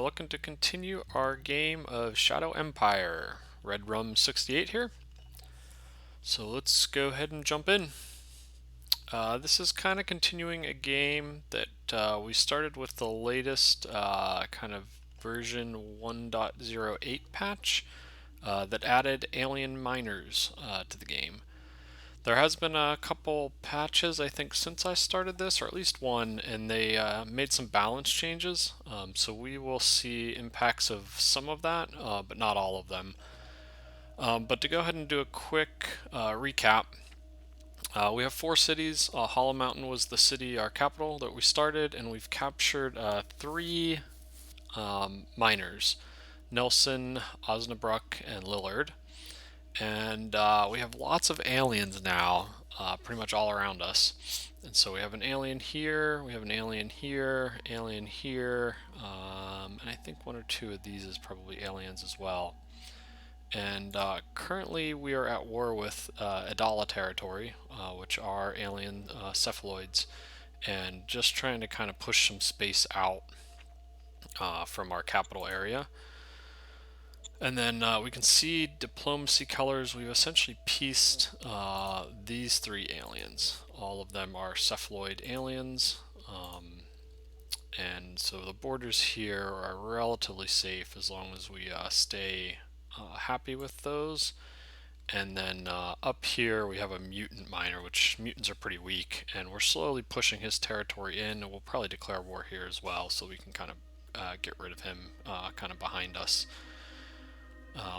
looking to continue our game of Shadow Empire. Red Rum 68 here. So let's go ahead and jump in. This is kind of continuing a game that we started with the latest kind of version 1.08 patch that added alien miners to the game. There has been a couple patches, I think, since I started this, or at least one, and they made some balance changes. So we will see impacts of some of that, but not all of them. But to go ahead and do a quick recap, we have 4 cities. Hollow Mountain was the city, our capital, that we started, and we've captured 3 miners, Nelson, Osnabrück, and Lillard. And we have lots of aliens now, pretty much all around us. And so we have an alien here, we have an alien here, and I think 1 or 2 of these is probably aliens as well. And currently we are at war with Adala territory, which are alien cephaloids, and just trying to kind of push some space out from our capital area. And then we can see diplomacy colors. We've essentially pieced these 3 aliens. All of them are cephaloid aliens. And so the borders here are relatively safe as long as we stay happy with those. And then up here we have a mutant miner, which mutants are pretty weak. And we're slowly pushing his territory in, and we'll probably declare war here as well, so we can kind of get rid of him kind of behind us.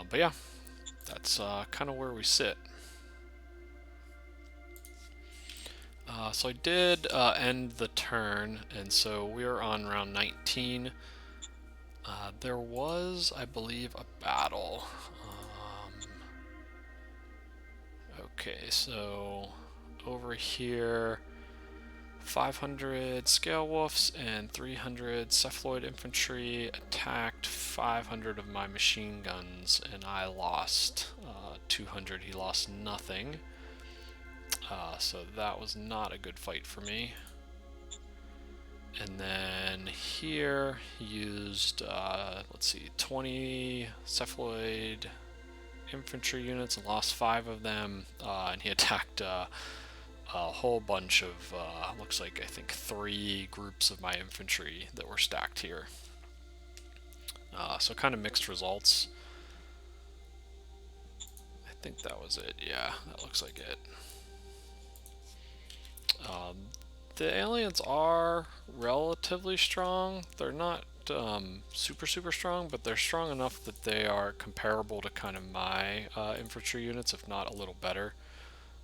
But yeah, that's kind of where we sit. So I did end the turn, and so we are on round 19. There was, I believe, a battle. Okay, so over here, 500 scale wolves and 300 cephaloid infantry attacked 500 of my machine guns, and I lost 200. He lost nothing. So that was not a good fight for me. And then here he used, let's see, 20 cephaloid infantry units and lost 5 of them, and he attacked a whole bunch of, looks like I think 3 groups of my infantry that were stacked here. So kind of mixed results. I think that was it. Yeah, that looks like it. The aliens are relatively strong. They're not super strong, but they're strong enough that they are comparable to kind of my infantry units, if not a little better.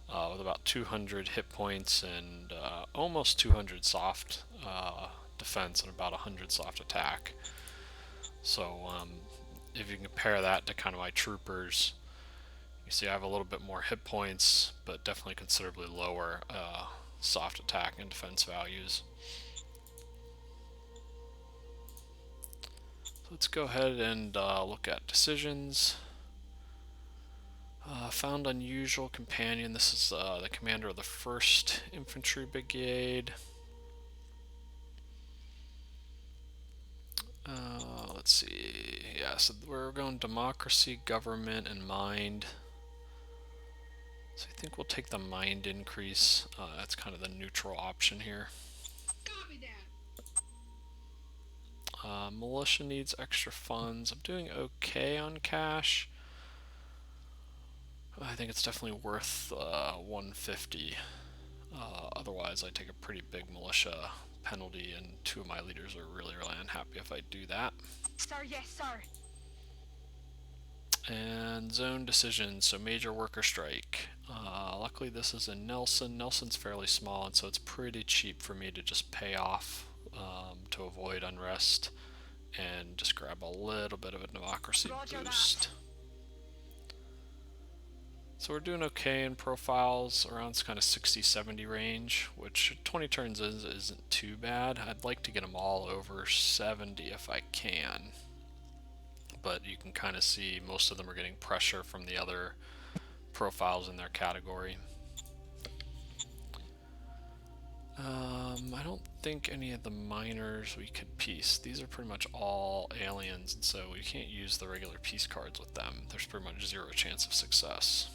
With about 200 hit points and almost 200 soft defense and about 100 soft attack. So if you compare that to kind of my troopers, you see I have a little bit more hit points, but definitely considerably lower soft attack and defense values. So let's go ahead and look at decisions. Found unusual companion. This is the commander of the 1st Infantry Brigade. Let's see. Yeah, so we're going democracy, government, and mind. So I think we'll take the mind increase. That's kind of the neutral option here. Militia needs extra funds. I'm doing okay on cash. I think it's definitely worth 150. Otherwise, I take a pretty big militia penalty, and 2 of my leaders are really unhappy if I do that. Sir, yes, sir. And zone decisions, so major worker strike. Luckily this is in Nelson. Nelson's fairly small, and so it's pretty cheap for me to just pay off to avoid unrest and just grab a little bit of a democracy boost. So we're doing okay in profiles, around kind of 60-70 range, which 20 turns isn't too bad. I'd like to get them all over 70 if I can. But you can kind of see most of them are getting pressure from the other profiles in their category. I don't think any of the miners we could peace. These are pretty much all aliens, and so we can't use the regular peace cards with them. There's pretty much zero chance of success.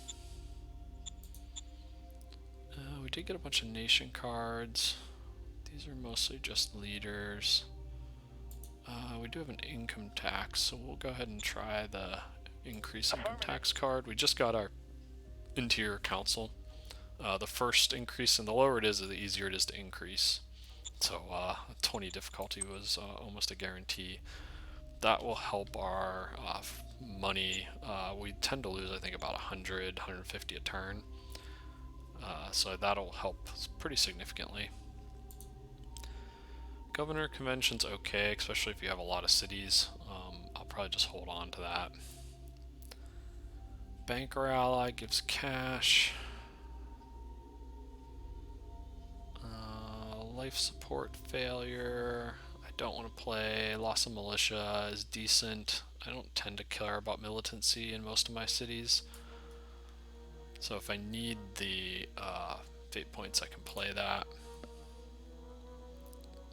We did get a bunch of nation cards. These are mostly just leaders. We do have an income tax, so we'll go ahead and try the increase income tax card. We just got our interior council. The first increase, and the lower it is, the easier it is to increase. So 20 difficulty was almost a guarantee. That will help our money. We tend to lose, I think, about 100, 150 a turn. So that'll help pretty significantly. Governor convention's okay, especially if you have a lot of cities. I'll probably just hold on to that. Banker ally gives cash. Life support failure. I don't want to play. Loss of militia is decent. I don't tend to care about militancy in most of my cities. So if I need the fate points, I can play that.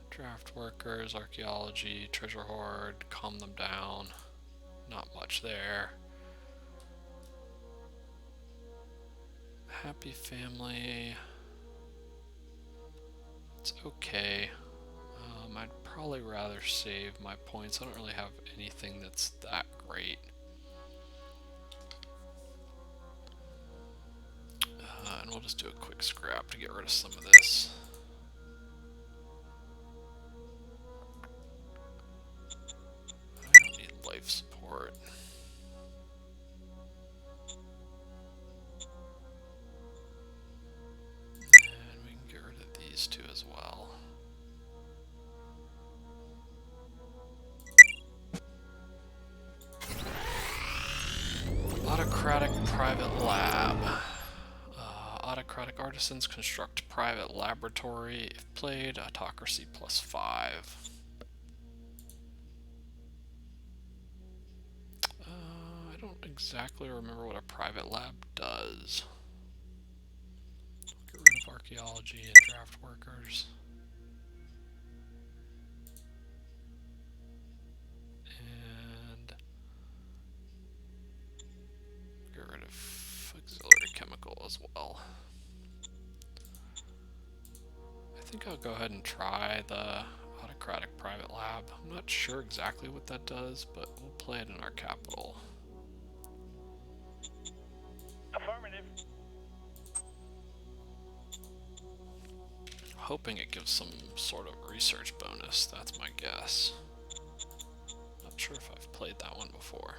Draft workers, archaeology, treasure hoard, calm them down. Not much there. Happy family. It's okay. I'd probably rather save my points. I don't really have anything that's that great. And we'll just do a quick scrap to get rid of some of this. I don't need life support. And we can get rid of these two as well. Autocratic private lab. Autocratic artisans construct private laboratory. If played, autocracy +5. I don't exactly remember what a private lab does. Get rid of archaeology and draft workers. And get rid of auxiliary chemical as well. I think I'll go ahead and try the autocratic private lab. I'm not sure exactly what that does, but we'll play it in our capital. Affirmative. Hoping it gives some sort of research bonus, that's my guess. Not sure if I've played that one before.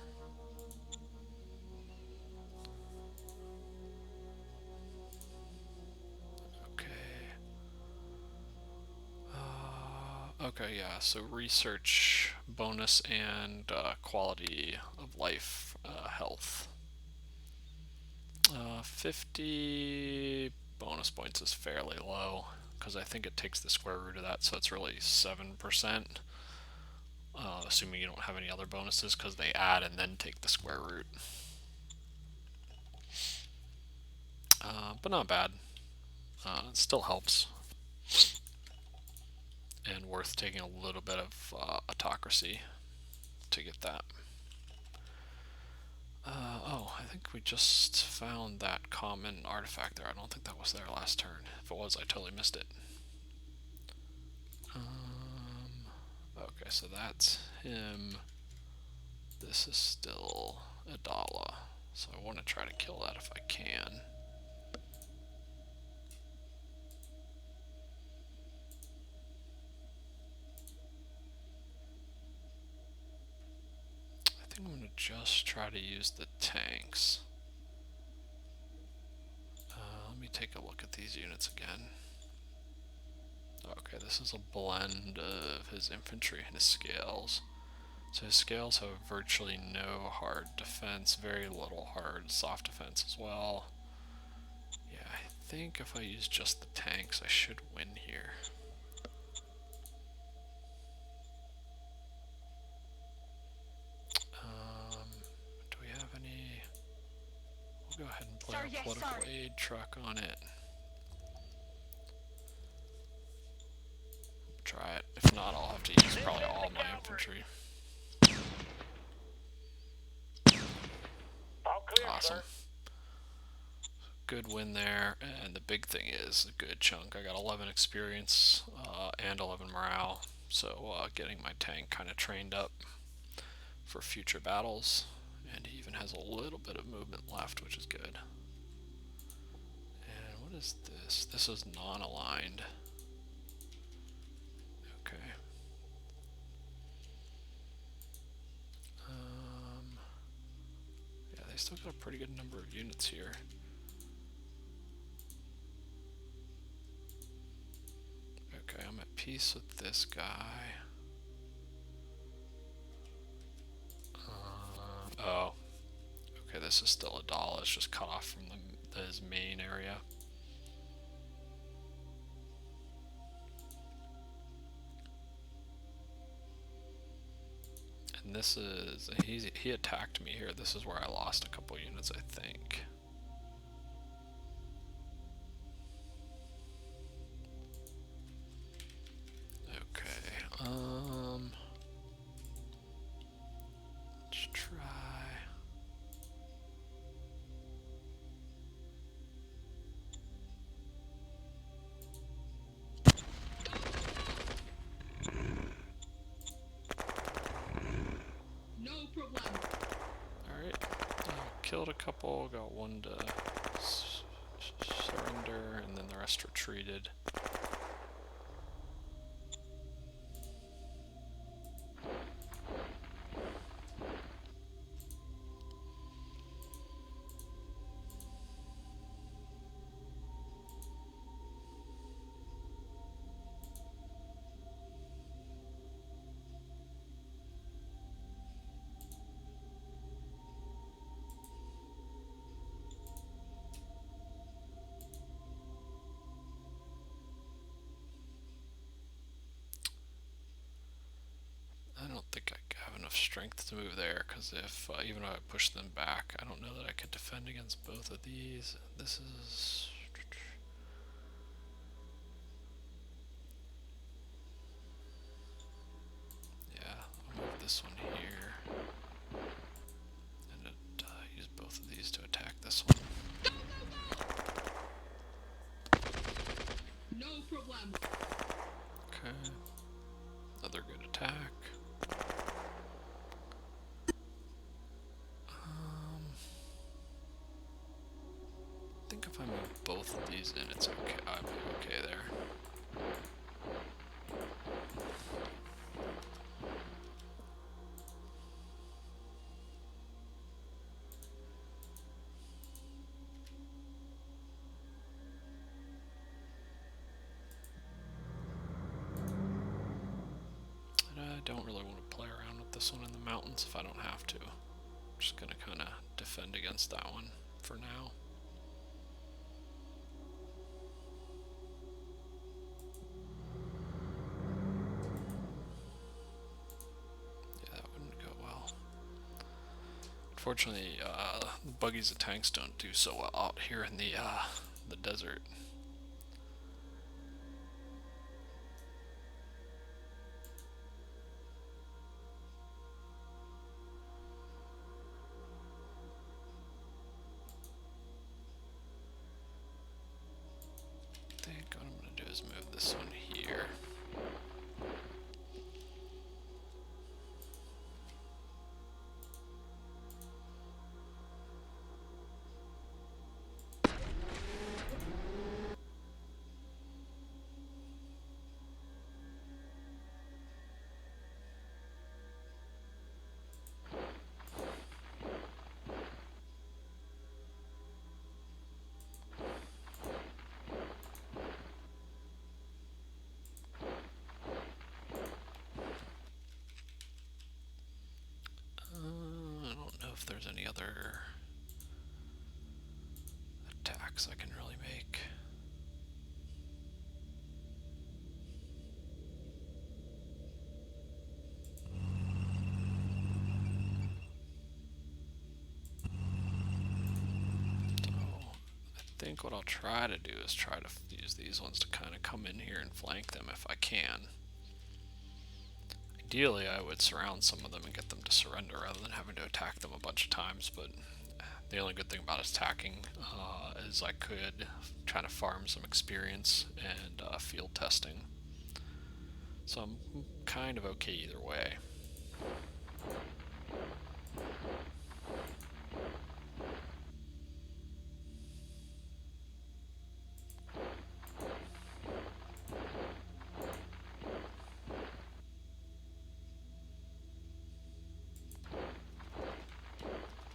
Okay, yeah, so research bonus and quality of life health. 50 bonus points is fairly low because I think it takes the square root of that, so it's really 7%, assuming you don't have any other bonuses because they add and then take the square root. But not bad. It still helps. And worth taking a little bit of autocracy to get that. Oh, I think we just found that common artifact there. I don't think that was there last turn. If it was, I totally missed it. Okay, so that's him. This is still Adala. So I want to try to kill that if I can. I think I'm going to just try to use the tanks. Let me take a look at these units again. Okay, this is a blend of his infantry and his scales. So his scales have virtually no hard defense, very little hard soft defense as well. Yeah, I think if I use just the tanks, I should win here. Do we have any? We'll go ahead and play our political aid truck on it. try it. If not, I'll have to use probably all my infantry. All clear, Awesome. sir. Good win there, and the big thing is a good chunk. I got 11 experience and 11 morale, so getting my tank kind of trained up for future battles, and he even has a little bit of movement left, which is good. And what is this? This is non-aligned. Okay. Yeah, they still got a pretty good number of units here. Okay, I'm at peace with this guy. Oh. Okay, this is still a doll. It's just cut off from his main area. And this is... he attacked me here. This is where I lost a couple units, I think. Okay, let's try... No problem. Alright, killed a couple, got one to surrender, and then the rest retreated. I don't think I have enough strength to move there, because if even if I push them back, I don't know that I could defend against both of these. This is... yeah, I'll move this one here. And use both of these to attack this one. No problem. Okay. Another good attack. I think if I move both of these in, it's okay. I'll be okay there. And I don't really want to play around with this one in the mountains if I don't have to. I'm just gonna kind of defend against that one for now. Unfortunately, buggies and tanks don't do so well out here in the desert. I think what I'm going to do is move this one here. I don't know if there's any other attacks I can really make. So I think what I'll try to do is try to use these ones to kind of come in here and flank them if I can. Ideally, I would surround some of them and get them to surrender rather than having to attack them a bunch of times, but the only good thing about attacking is I could try to farm some experience and field testing. So I'm kind of okay either way.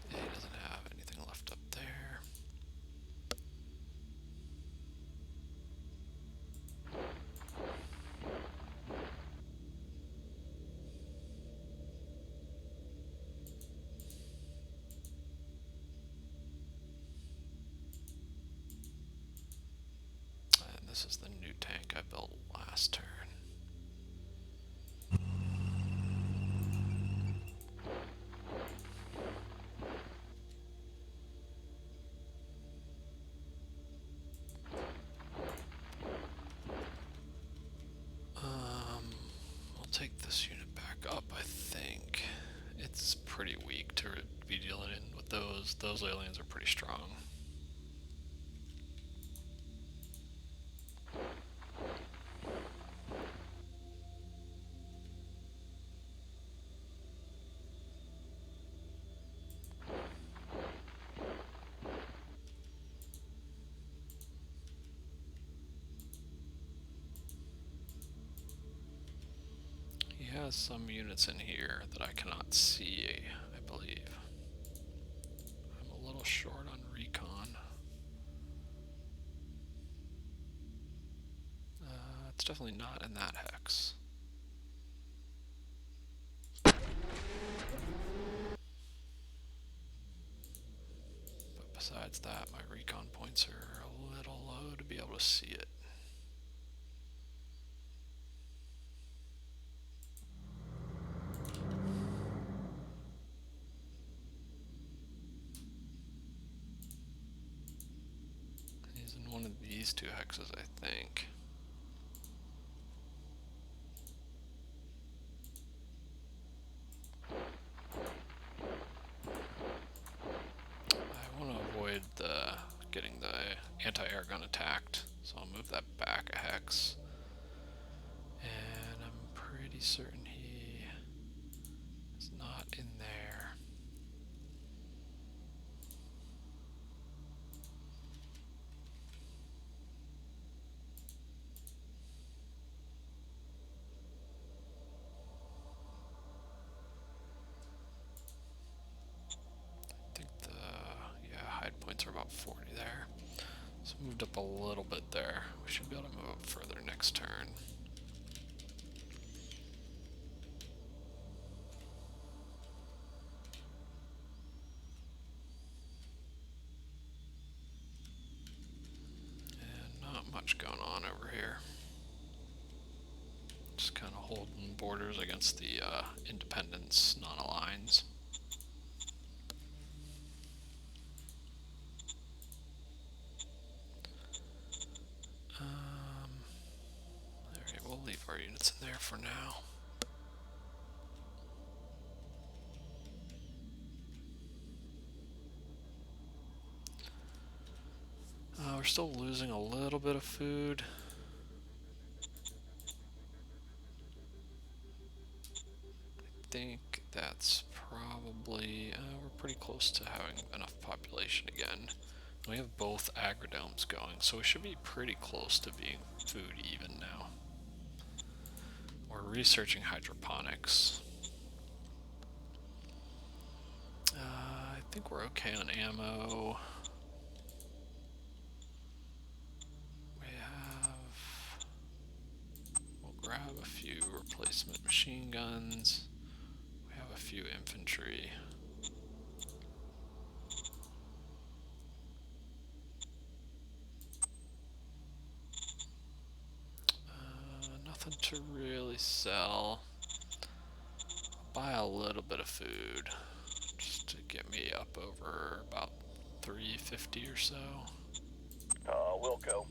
He doesn't have anything left up there. And this is the new tank I built last turn. I'll take this unit back up, I think. It's pretty weak to be dealing in with those. Those aliens are pretty strong. He has some units in here that I cannot see, I believe. I'm a little short on recon. It's definitely not in that hex. But besides that, my recon points are a little low to be able to see it. He's in one of these two hexes, I think. I want to avoid getting the anti-air gun attacked, so I'll move that back a hex. And I'm pretty certain he is not in there. I think hide points are about 40 there. So moved up a little bit there. We should be able to move up further next turn. And not much going on over here. Just kind of holding borders against the independents, non-aligns. Alright, we'll leave our units in there for now. We're still losing a little bit of food. I think that's probably, we're pretty close to having enough population again. We have both agrodomes going, so we should be pretty close to being food even now. We're researching hydroponics. I think we're okay on ammo. We'll grab a few replacement machine guns. We have a few infantry. Nothing to really sell. I'll buy a little bit of food just to get me up over about 350 or so. Wilco.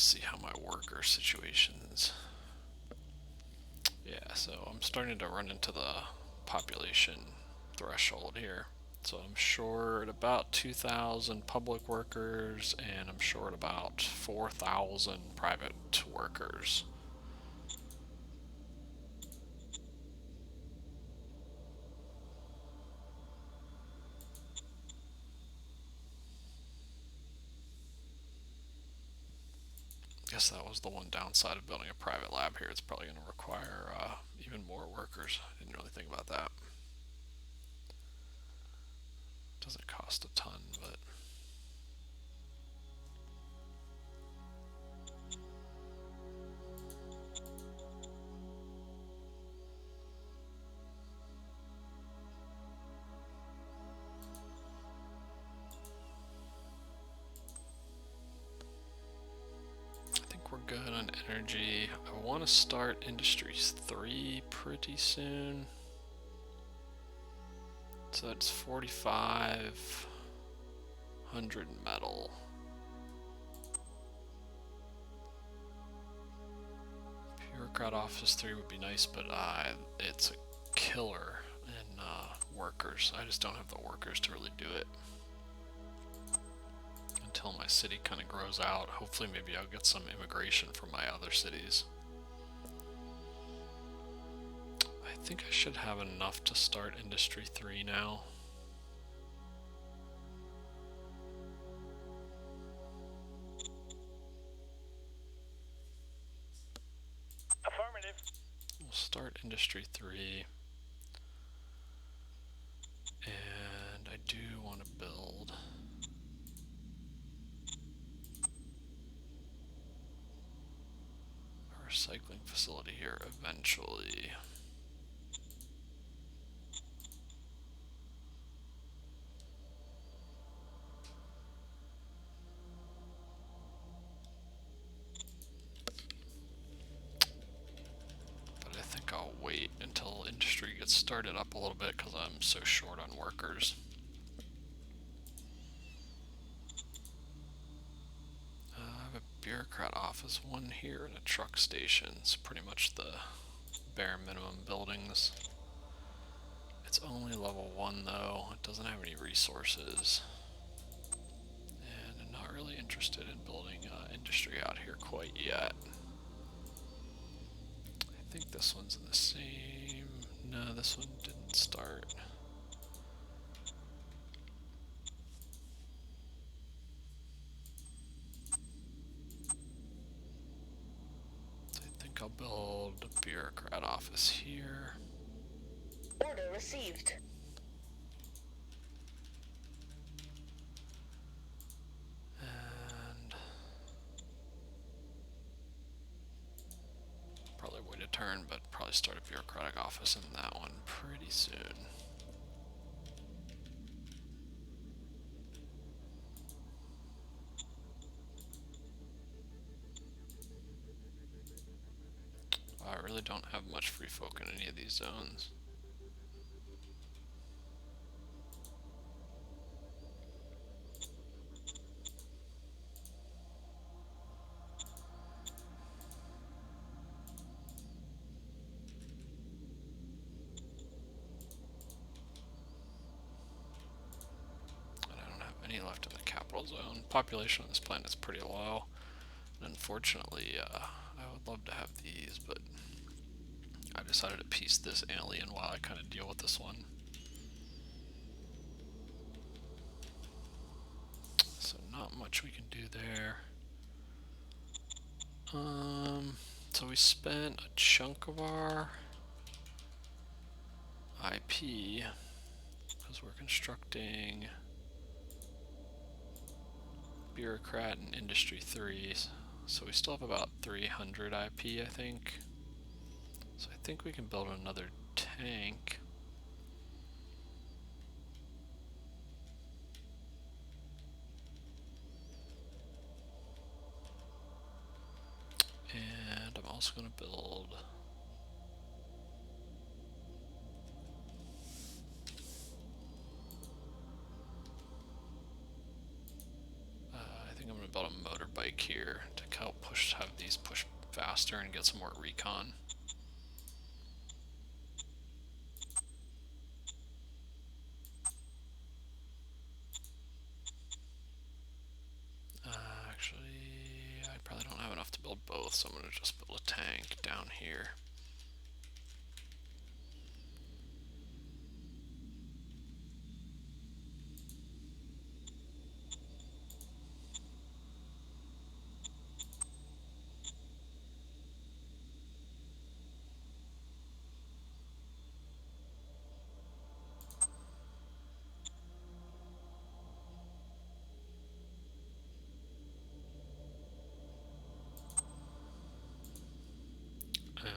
see how my worker situation's. Yeah, so I'm starting to run into the population threshold here. So I'm short about 2,000 public workers, and I'm short about 4,000 private workers. Guess that was the one downside of building a private lab here. It's probably going to require even more workers. I didn't really think about that. Doesn't cost a ton, but I think we're good on energy. I want to start Industries 3 pretty soon. So that's 4,500 metal. Bureaucrat Office 3 would be nice, but it's a killer in workers. I just don't have the workers to really do it. Until my city kind of grows out. Hopefully maybe I'll get some immigration from my other cities. I think I should have enough to start Industry 3 now. Affirmative. We'll start Industry 3. And I do want to build a recycling facility here eventually. But I think I'll wait until industry gets started up a little bit because I'm so short on workers. I have a bureaucrat office, one here, and a truck station. It's pretty much the bare minimum buildings. It's only level 1 though. It doesn't have any resources. And I'm not really interested in building industry out here quite yet. I think this one's in the same... No, this one didn't start. I think I'll build a bureaucrat office here. Order received. And probably wait a turn, but probably start a bureaucratic office in that one pretty soon. I really don't have much free folk in any of these zones. And I don't have any left in the capital zone. Population on this planet is pretty low. And unfortunately, I would love to have these, but I decided to piece this alien while I kind of deal with this one. So not much we can do there. So we spent a chunk of our IP because we're constructing bureaucrat and industry 3. So we still have about 300 IP, I think. So I think we can build another tank. And I'm also going to build I think I'm going to build a motorbike here to help push faster and get some more recon. Actually, I probably don't have enough to build both, so I'm going to just build a tank down here.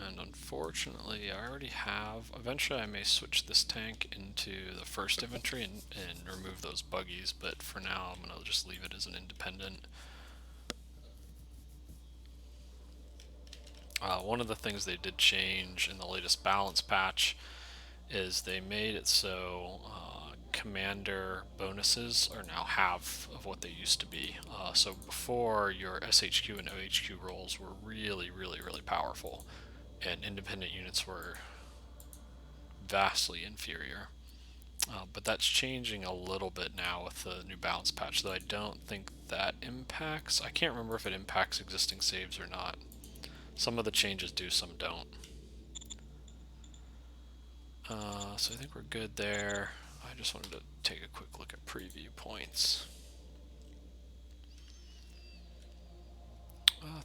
And unfortunately, I already have. Eventually, I may switch this tank into the first infantry and remove those buggies, but for now, I'm going to just leave it as an independent. One of the things they did change in the latest balance patch is they made it so commander bonuses are now half of what they used to be. So before, your SHQ and OHQ rolls were really, really, really powerful, and independent units were vastly inferior. But that's changing a little bit now with the new balance patch, though I don't think that impacts. I can't remember if it impacts existing saves or not. Some of the changes do, some don't. So I think we're good there. I just wanted to take a quick look at preview points.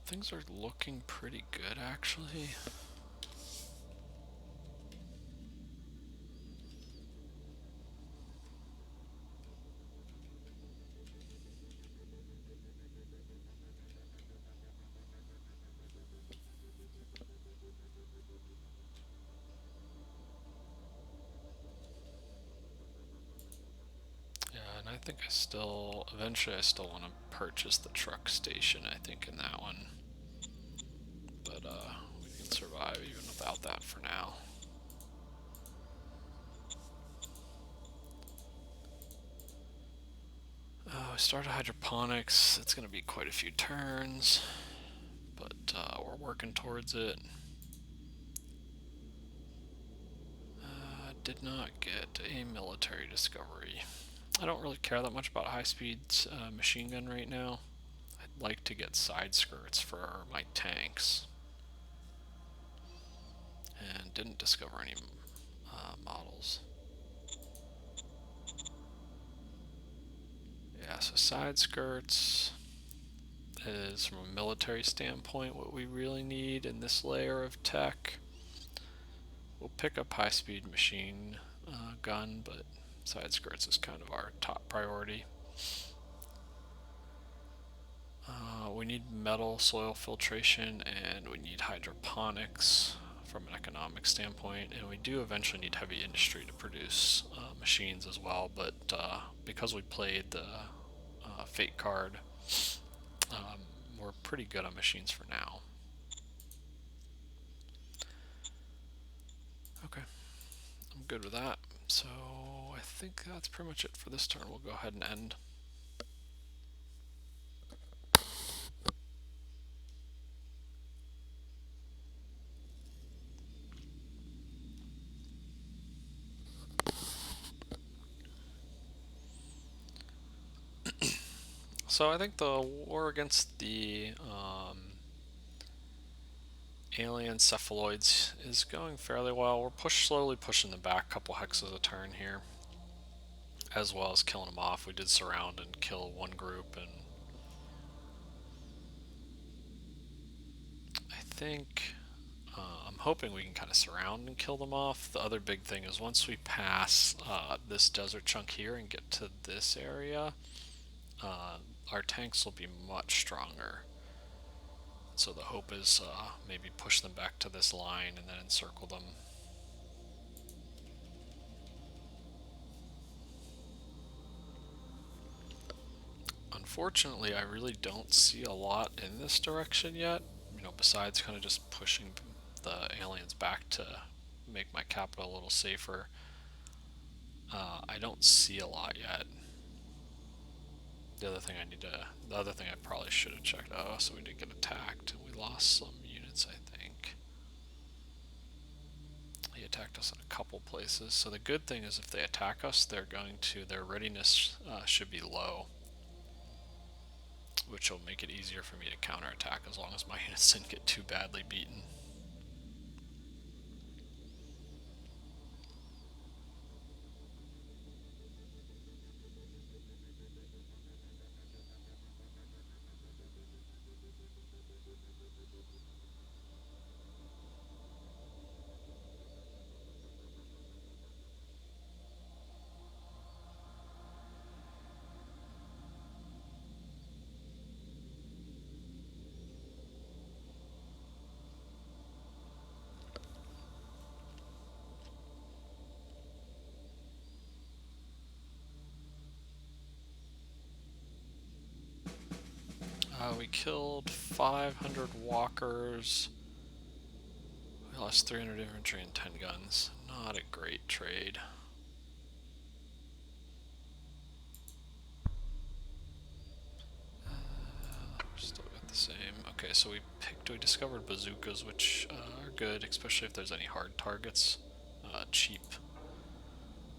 Things are looking pretty good, actually. Yeah, and I think eventually I still want to purchase the truck station, I think, in that one. But we can survive even without that for now. We started hydroponics. It's going to be quite a few turns, but we're working towards it. Did not get a military discovery. I don't really care that much about high-speed machine gun right now. I'd like to get side skirts for my tanks. And didn't discover any models. Yeah, so side skirts is, from a military standpoint, what we really need in this layer of tech. We'll pick up high-speed machine gun, but side skirts is kind of our top priority. We need metal soil filtration, and we need hydroponics from an economic standpoint, and we do eventually need heavy industry to produce machines as well, but because we played the fate card, we're pretty good on machines for now. Okay, I'm good with that. So I think that's pretty much it for this turn. We'll go ahead and end. So I think the war against the alien cephaloids is going fairly well. We're slowly pushing them back a couple hexes a turn here, as well as killing them off. We did surround and kill one group, and I think I'm hoping we can kind of surround and kill them off. The other big thing is once we pass this desert chunk here and get to this area, our tanks will be much stronger. So the hope is maybe push them back to this line and then encircle them. Unfortunately, I really don't see a lot in this direction yet, besides kind of just pushing the aliens back to make my capital a little safer. I don't see a lot yet. The other thing I probably should have checked. Oh, so we did get attacked and we lost some units attacked us in a couple places. So the good thing is if they attack us, their readiness should be low, which will make it easier for me to counterattack as long as my units didn't get too badly beaten. We killed 500 walkers. We lost 300 infantry and 10 guns. Not a great trade. We're still got the same. Okay, so we discovered bazookas, which are good, especially if there's any hard targets. Cheap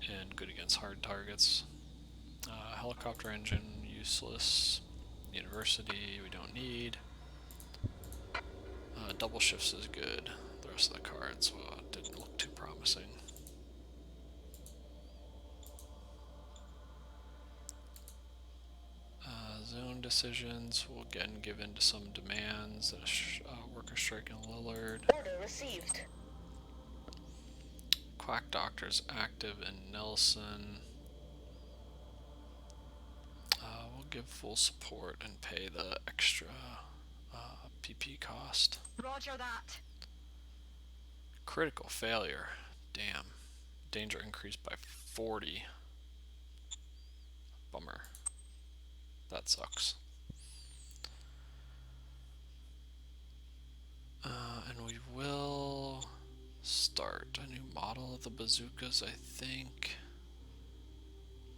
and good against hard targets. Helicopter engine, useless. University, we don't need. Double shifts is good. The rest of the cards didn't look too promising. Zone decisions will again give in to some demands. Worker strike in Lillard. Order received. Quack Doctor's active in Nelson. We'll give full support and pay the extra PP cost. Roger that. Critical failure. Damn. Danger increased by 40. Bummer. That sucks. And we will start a new model of the bazookas, I think.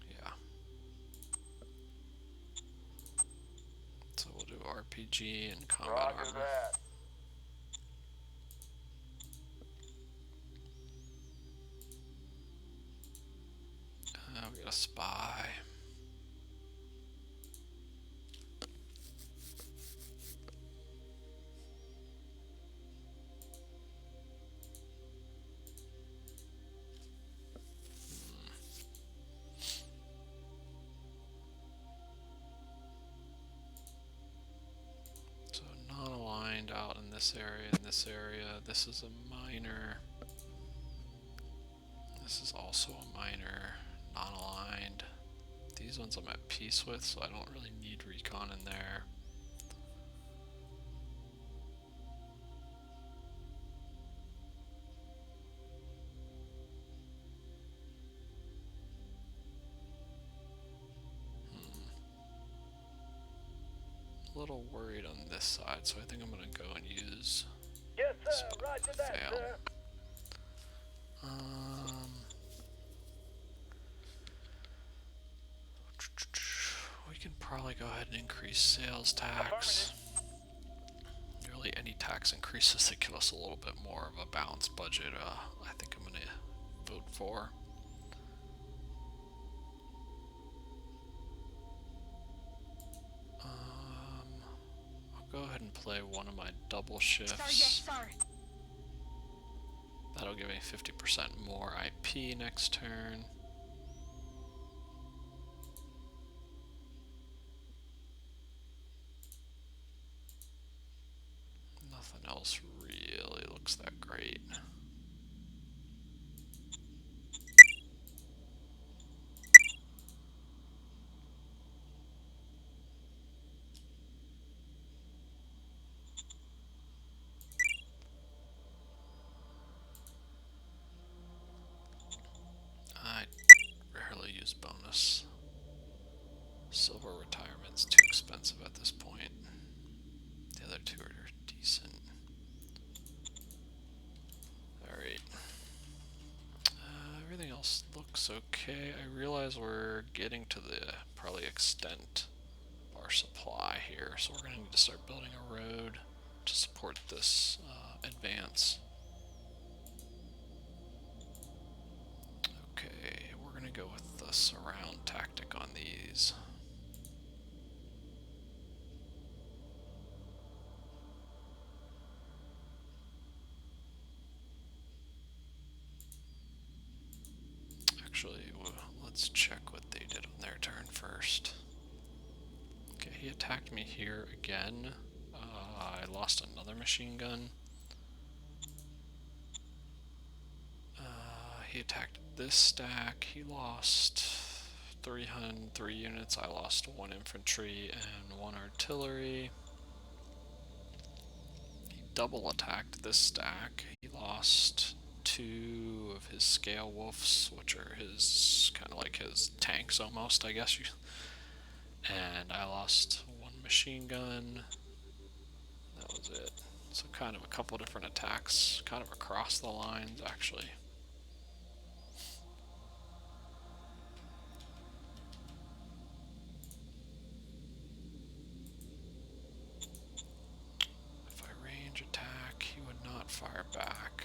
Yeah. So we'll do RPG and combat Roger armor. that. We got a spy. So non-aligned out in this area, in this area. This is a minor. This is also a minor. Non-aligned. These ones I'm at peace with, so I don't really need recon in there. A little worried on this side, so I think I'm gonna go and use Yes, sir. spot Roger that, fail. sir. We can probably go ahead and increase sales tax. Really, any tax increases that give us a little bit more of a balanced budget, I think I'm gonna vote for. I'll go ahead and play one of my double shifts. Sir, yes, sir. That'll give me 50% more IP next turn. Nothing else really looks that great. I rarely use bonus. Silver retirement's too expensive at this point. The other two are decent. Alright. Everything else looks okay. I realize we're getting to the probably extent of our supply here, so we're going to need to start building a road to support this advance. a surround tactic on these. Actually, let's check what they did on their turn first. Okay, he attacked me here again. I lost another machine gun. He attacked this stack. He lost 3 units. I lost 1 infantry and 1 artillery. He double attacked this stack. He lost 2 of his scale wolves, which are his kind of like his tanks almost, I guess. And I lost 1 machine gun. That was it. So kind of a couple different attacks, kind of across the lines actually. If I range attack, he would not fire back.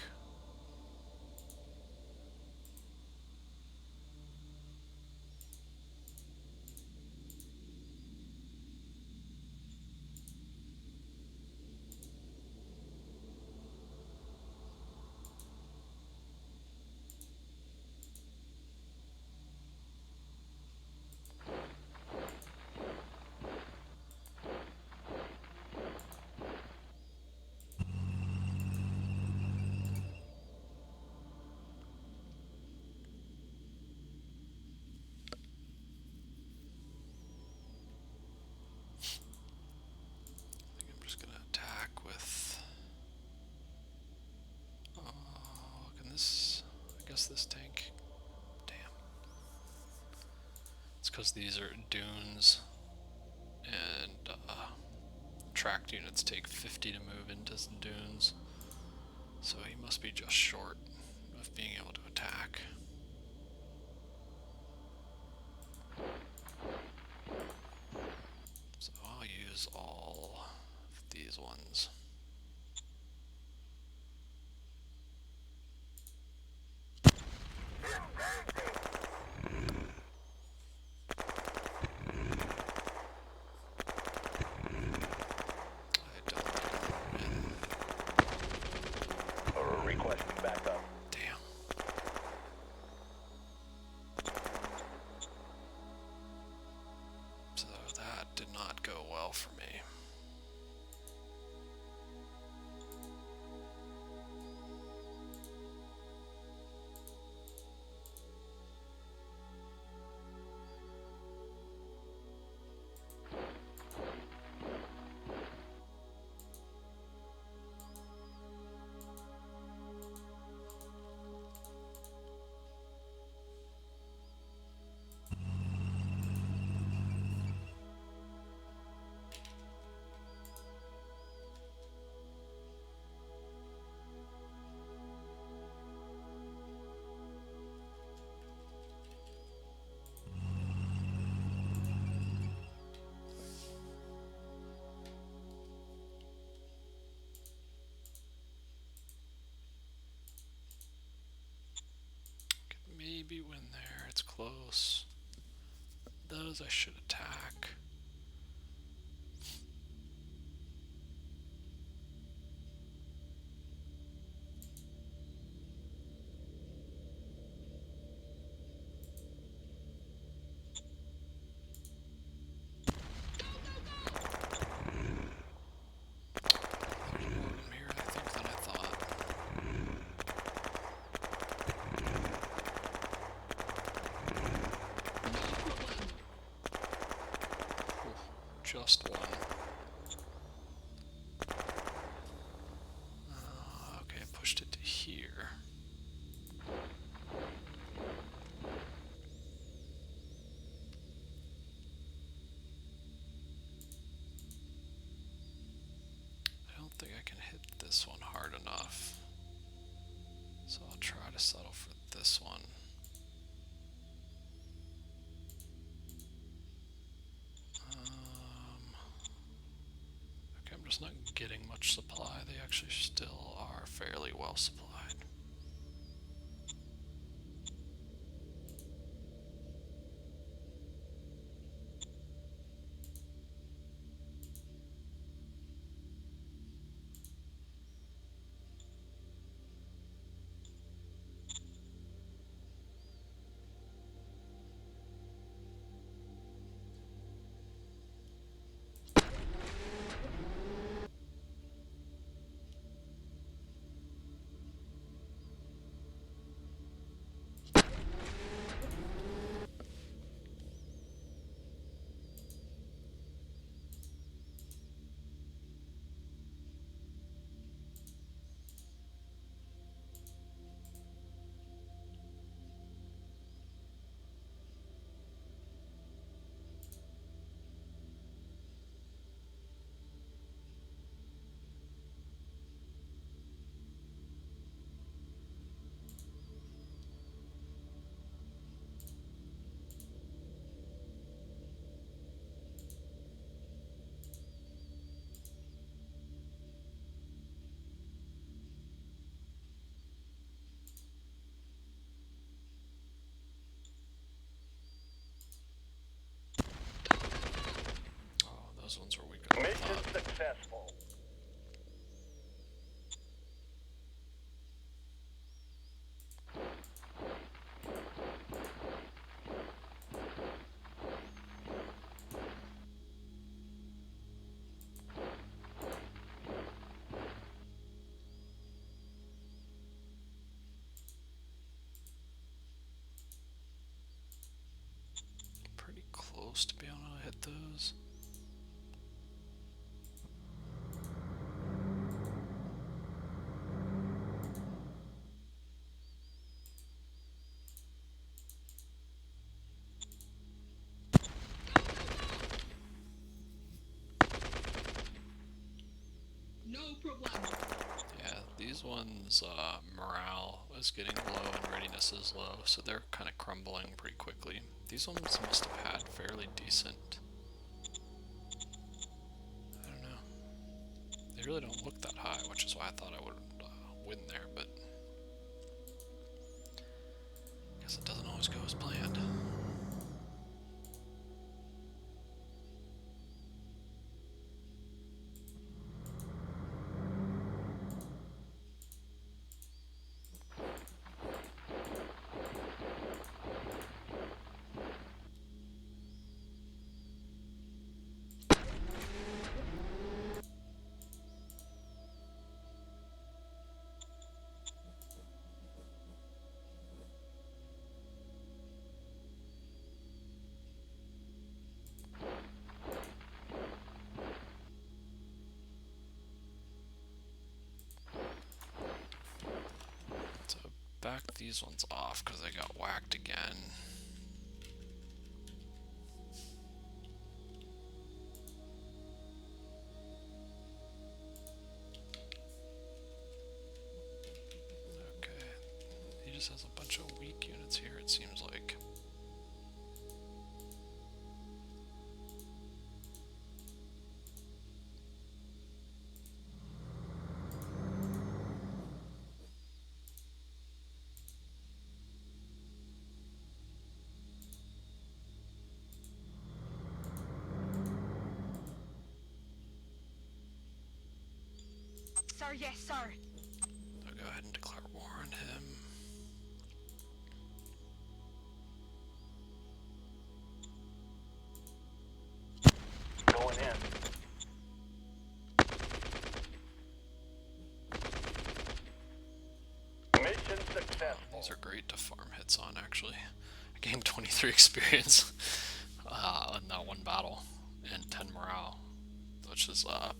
This tank. Damn. It's because these are dunes, and tracked units take 50 to move into the dunes, so he must be just short of being able to attack. So I'll use all of these ones. For me. Maybe win there, it's close. Those I should attack. Just one. Okay, I pushed it to here. I don't think I can hit this one hard enough. So I'll try to settle for this one. Okay, I'm just not getting much supply. They actually still are fairly well supplied. close to being able to hit those. No problem. Yeah, these ones, morale is getting low and readiness is low, so they're kind of crumbling pretty quickly. These ones must have had fairly decent. I don't know. They really don't look that high, which is why I thought I would win there, but I guess it doesn't always go as planned. So back these ones off because they got whacked again. Okay, he just has a bunch of weak units here, it seems like. Sir, yes, sir. I'll go ahead and declare war on him. Going in. Mission successful. These are great to farm hits on, actually. I gained 23 experience in that one battle and 10 morale, which is a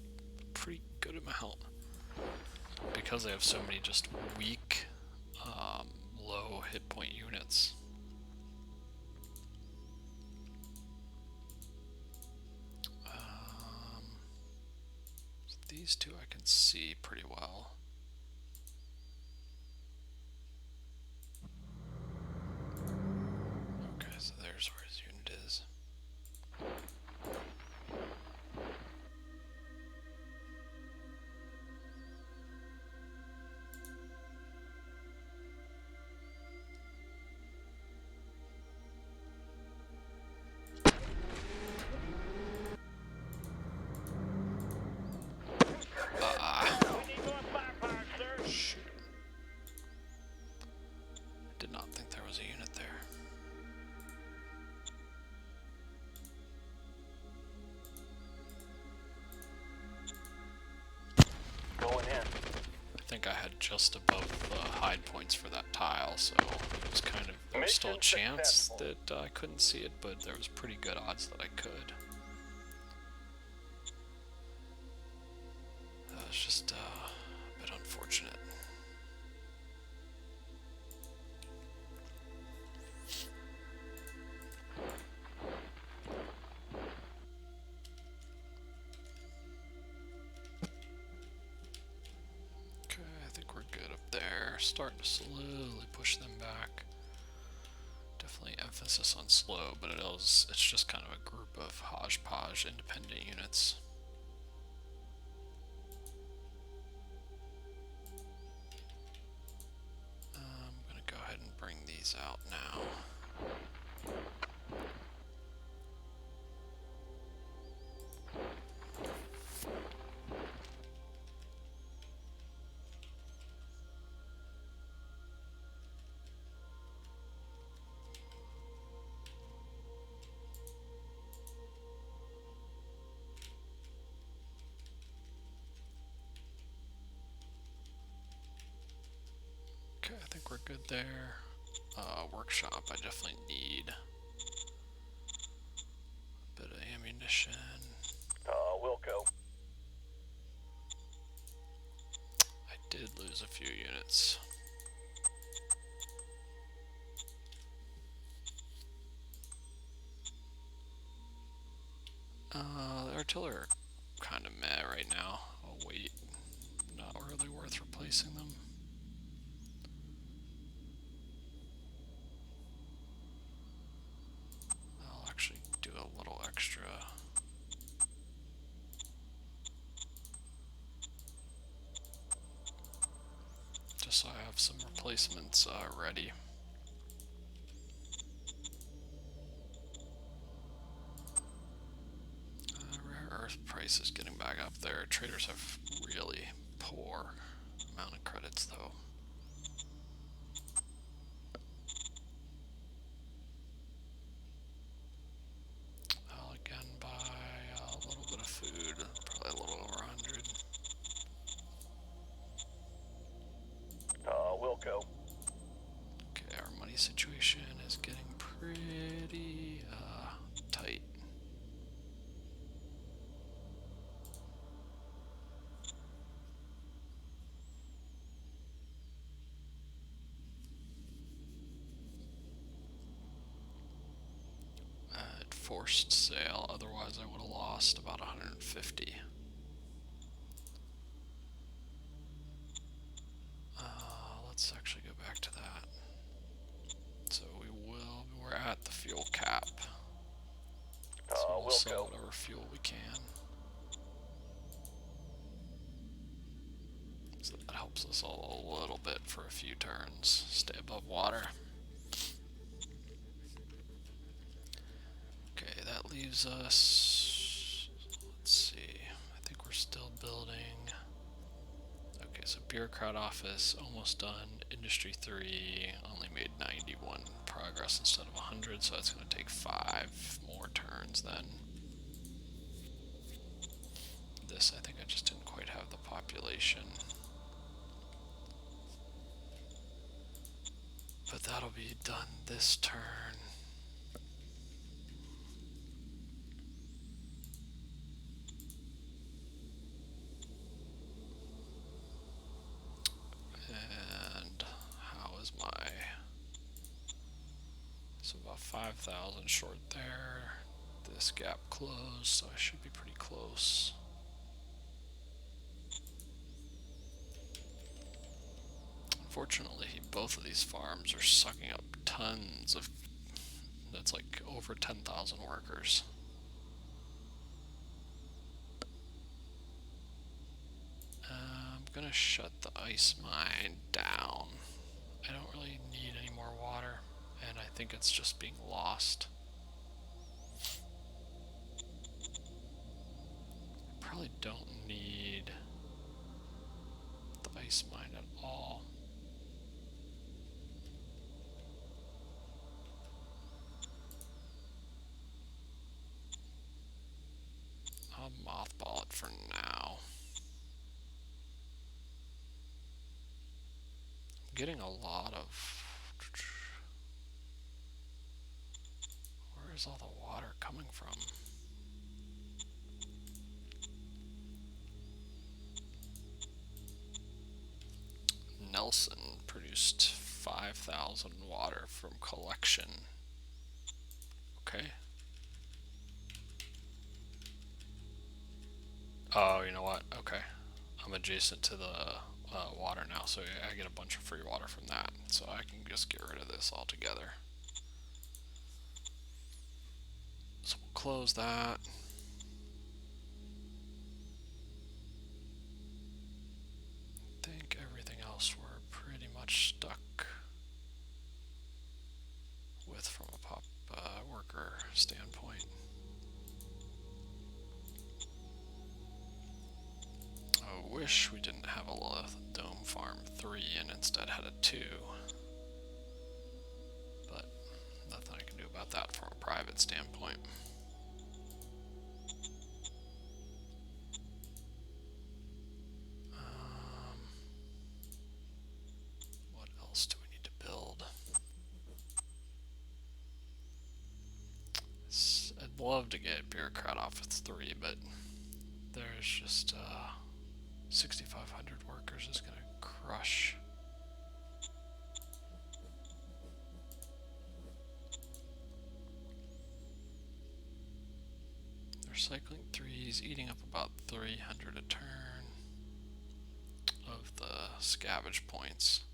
pretty good amount. Because they have so many just weak, low hit point units. So these two I can see pretty well. Okay, so there's where his unit is. We need more firepower, sir. Shoot. Did not think there was a unit there. Going in. I think I had just above hide points for that tile, so it was kind of, there was still a Mission chance successful. that I couldn't see it, but there was pretty good odds that I could. It's just a bit unfortunate. Okay, I think we're good up there. Starting to slowly push them back. Definitely emphasis on slow, but it's just kind of a group of hodgepodge independent units. I'm gonna go ahead and bring these out now. Okay, I think we're good there. Workshop, I definitely need ammunition. Wilco. I did lose a few units. The artillery are kind of meh right now. I'll wait. Not really worth replacing them. I'll actually do a little extra. Just so I have some replacements ready. Rare earth price is getting back up there. Traders have really poor amount of credits though. I'll again buy a little bit of food, probably a little over 100. Wilco. Okay, our money situation is getting pretty tight. It forced sale, otherwise I would have lost about 150. Let's actually go back to that. So we're at the fuel cap. So we'll sell whatever fuel we can. So that helps us all a little bit for a few turns. Stay above water. Okay, that leaves us, let's see, I think we're still building. Okay, so bureaucrat office, almost done. Industry 3, only made 91 progress instead of 100, so that's going to take 5 more turns then. This, I think I just didn't quite have the population. But that'll be done this turn. And how is my... So about 5,000 short there. This gap closed, so I should be pretty close. Unfortunately, both of these farms are sucking up tons of... That's like over 10,000 workers. I'm gonna shut the ice mine down. I don't really need any more water, and I think it's just being lost. Probably don't need the ice mine at all. I'll mothball it for now. I'm getting a lot of... Where is all the water coming from? Nelson produced 5,000 water from collection. Okay. Oh, you know what? Okay. I'm adjacent to the water now, so I get a bunch of free water from that. So I can just get rid of this altogether. So we'll close that. I think everything else we're pretty much stuck with from a worker standpoint. I wish we didn't have a dome farm 3 and instead had a 2. But nothing I can do about that from a private standpoint. What else do we need to build? love to get bureaucrat office 3, but there's just 6,500 workers is gonna crush. They're cycling 3s, eating up about 300 a turn of the scavenge points.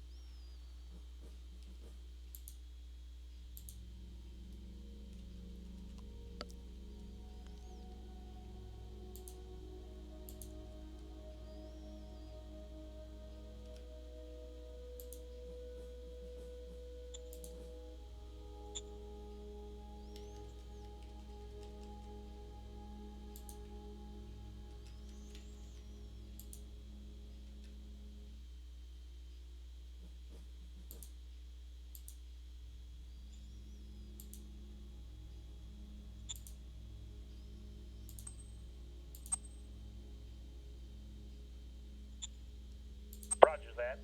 Roger that.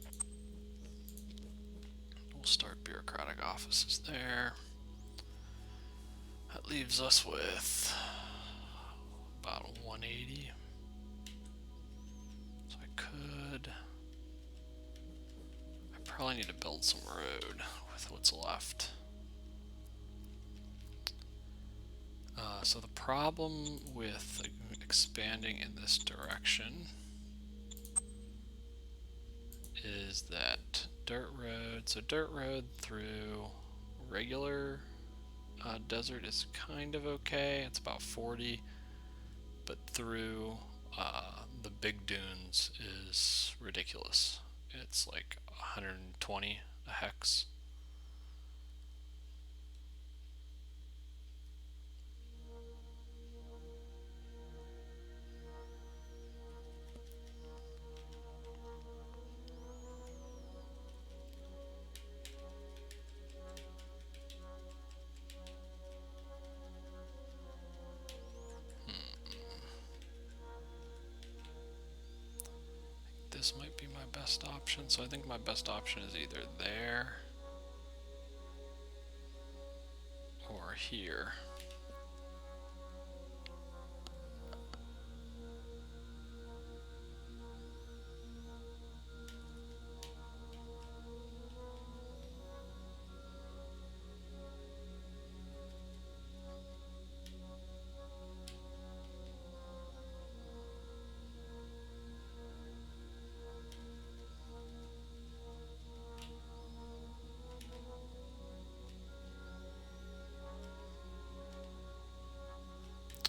We'll start bureaucratic offices there. That leaves us with about 180. So I probably need to build some road with what's left. So the problem with expanding in this direction is that dirt road through regular desert is kind of okay. It's about 40, but through the big dunes is ridiculous. It's like 120 a hex. This might be my best option, so I think my best option is either there or here.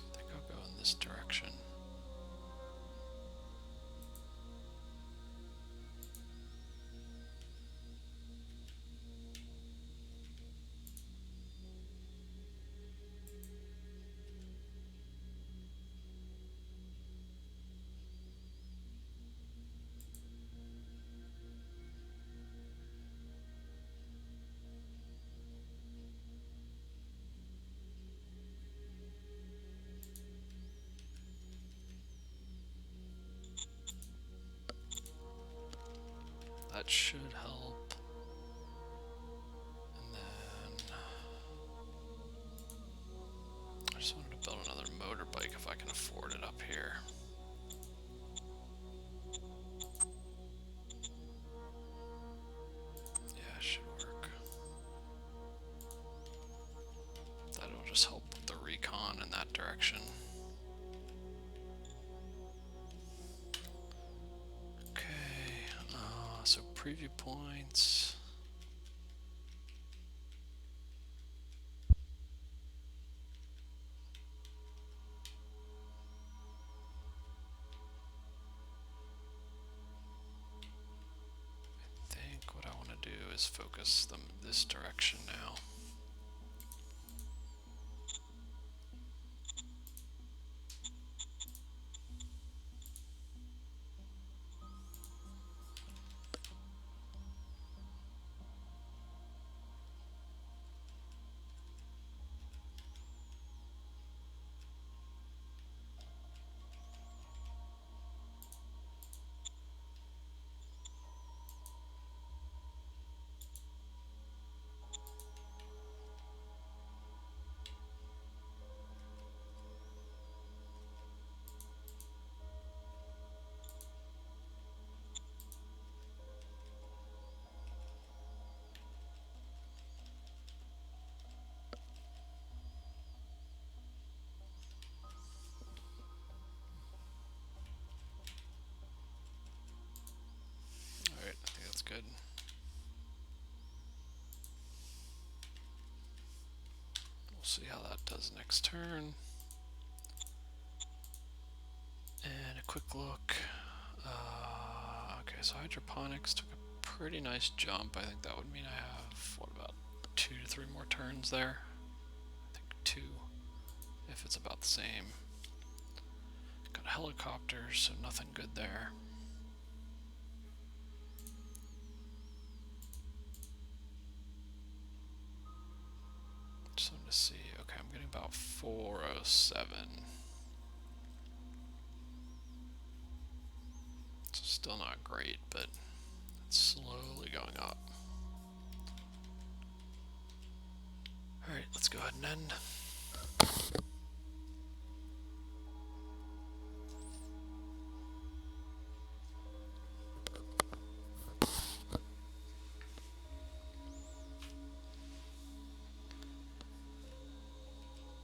I think I'll go in this direction. That should help. And then I just wanted to build another motorbike if I can afford it up here. Yeah, it should work. That'll just help with the recon in that direction. Okay, so preview points. I think what I want to do is focus them this direction now. see how that does next turn. And a quick look. Okay, so hydroponics took a pretty nice jump. I think that would mean I have, what, about 2 to 3 more turns there? I think 2, if it's about the same. Got helicopters, so nothing good there. Just wanted to see. Okay, I'm getting about 407. It's still not great, but it's slowly going up. Alright, let's go ahead and end.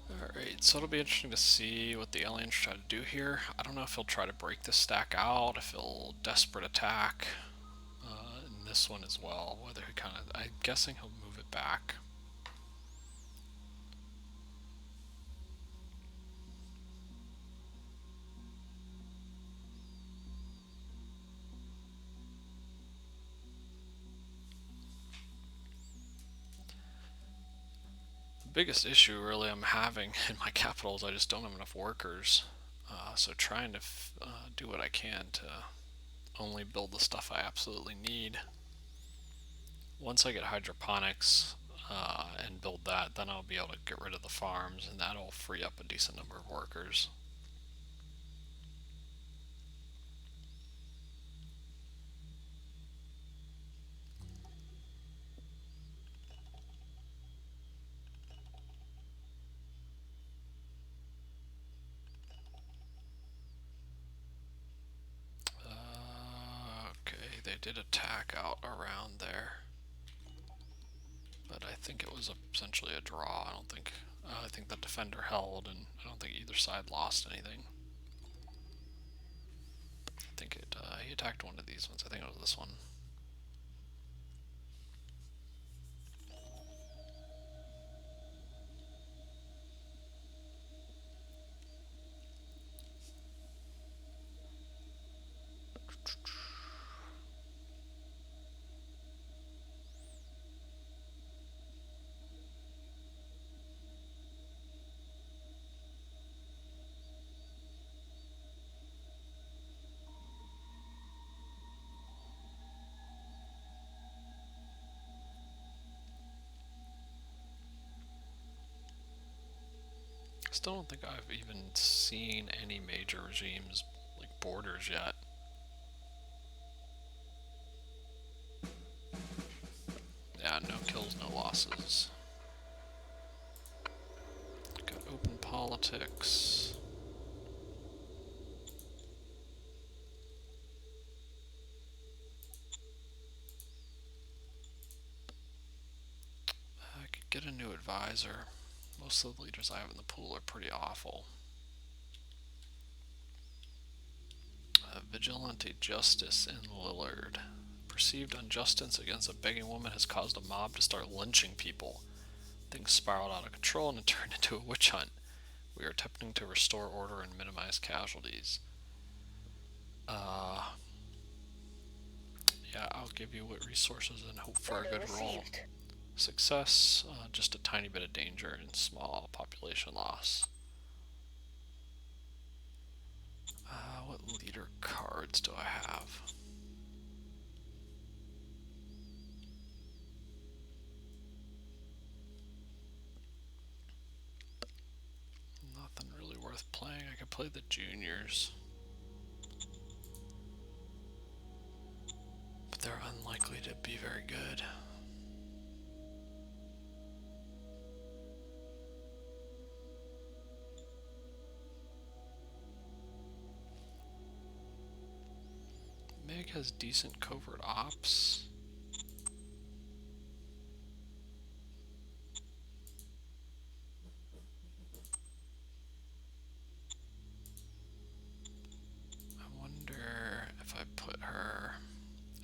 Alright, so it'll be interesting to see what the aliens try to do here. I don't know if he'll try to break this stack out, if he'll desperate attack in this one as well. Whether he kind of, I'm guessing he'll move it back. The biggest issue really I'm having in my capital is I just don't have enough workers. So trying to do what I can to only build the stuff I absolutely need. Once I get hydroponics and build that, then I'll be able to get rid of the farms, and that'll free up a decent number of workers. Okay, they did attack out around there, but I think it was essentially a draw. I think the defender held, and I don't think either side lost anything. I think he attacked one of these ones. I think it was this one. Still don't think I've even seen any major regimes like borders yet. Yeah, no kills, no losses. Got open politics. I could get a new advisor. Most of the leaders I have in the pool are pretty awful. Vigilante justice in Lillard. Perceived injustice against a begging woman has caused a mob to start lynching people. Things spiraled out of control and it turned into a witch hunt. We are attempting to restore order and minimize casualties. Yeah, I'll give you what resources and hope for a good roll. Success, just a tiny bit of danger and small population loss. What leader cards do I have? Nothing really worth playing. I could play the juniors, but they're unlikely to be very good. Meg has decent covert ops. I wonder if I put her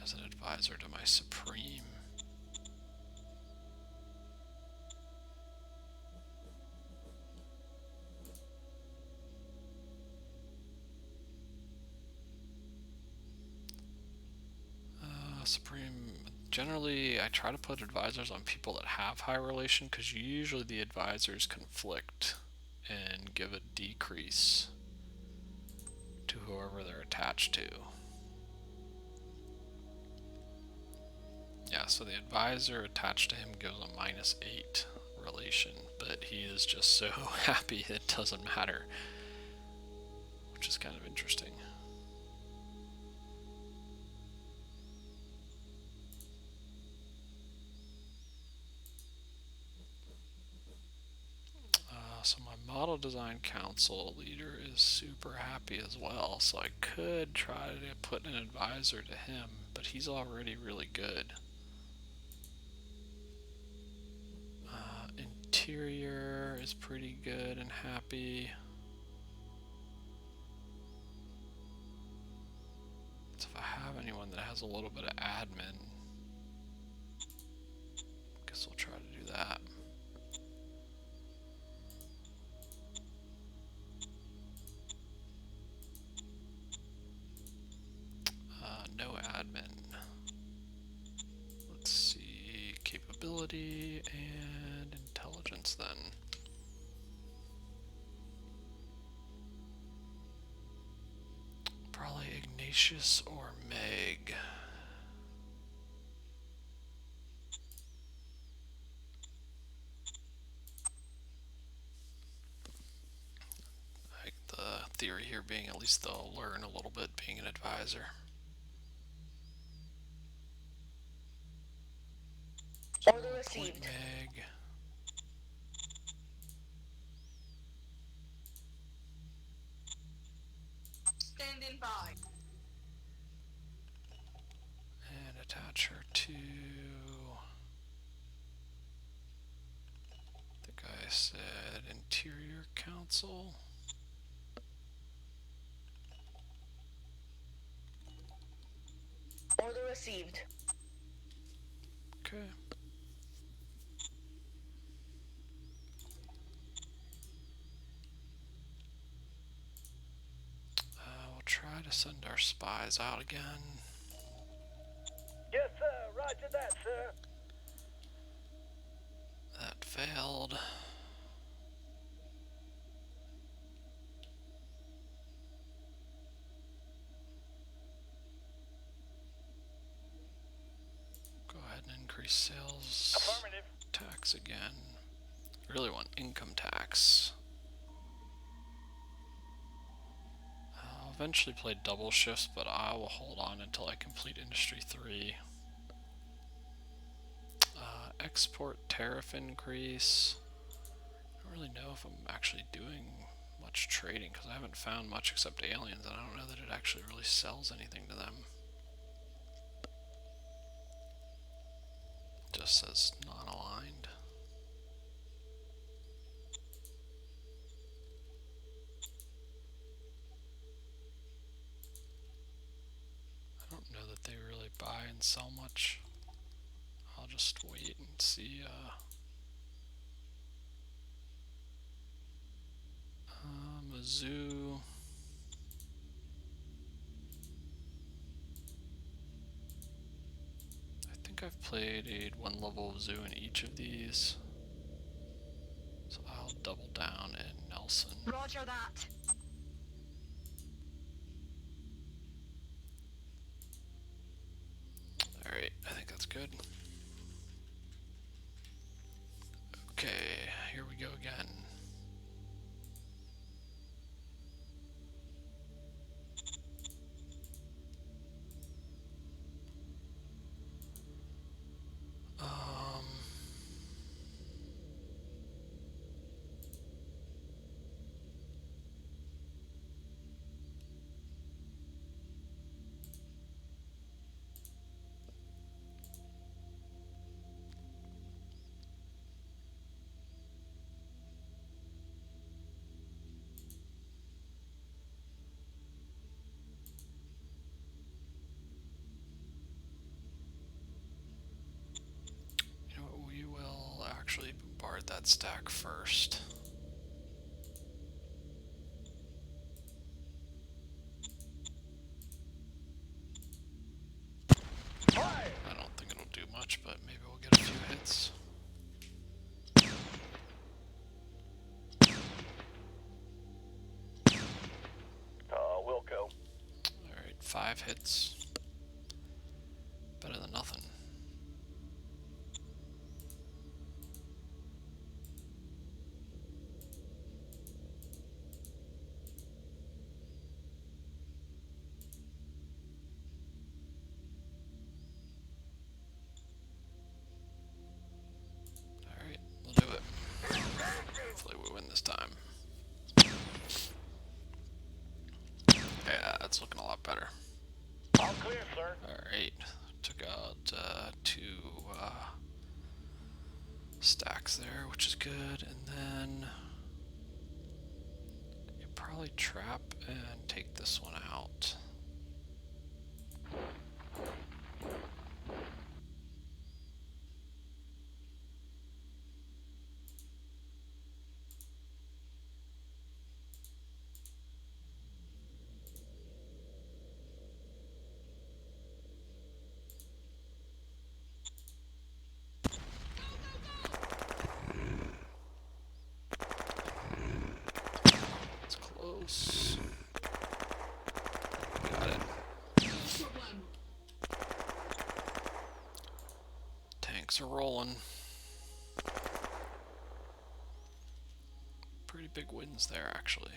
as an advisor to my Supreme. Supreme. Generally, I try to put advisors on people that have high relation because usually the advisors conflict and give a decrease to whoever they're attached to. Yeah, so the advisor attached to him gives a -8 relation, but he is just so happy it doesn't matter, which is kind of interesting. So my model design council leader is super happy as well, so I could try to put an advisor to him, but he's already really good. Interior is pretty good and happy. So if I have anyone that has a little bit of admin, guess we'll try to do that. No admin. Let's see, capability and intelligence then. Probably Ignatius or Meg. Like the theory here being at least they'll learn a little bit being an advisor. Order received. Meg. Standing by. And attach her to, I think I said Interior Council. Order received. Okay. We'll try to send our spies out again. Yes, sir. Roger that, sir. That failed. Go ahead and increase sales Affirmative. tax again. Really want income tax. I'll eventually play double shifts, but I will hold on until I complete Industry 3. Export tariff increase. I don't really know if I'm actually doing much trading because I haven't found much except aliens, and I don't know that it actually really sells anything to them. It just says non-aligned. I don't know that they really buy and sell much. I'll just wait and see. Mizzou. I think I've played one level of Zoo in each of these. So I'll double down in Nelson. Roger that. Alright, I think that's good. Okay, here we go again. You know what, we will actually bombard that stack first. Fire. much, but maybe we'll get a few hits. Wilco. Alright, 5 hits. Better than nothing. Alright, we'll do it. Hopefully we win this time. Yeah, that's looking a lot better. All clear, sir. Alright, took out 2 stacks there, which is good, and then you probably trap and take this one out. It's close. Got it. Tanks are rolling. Pretty big wins there, actually.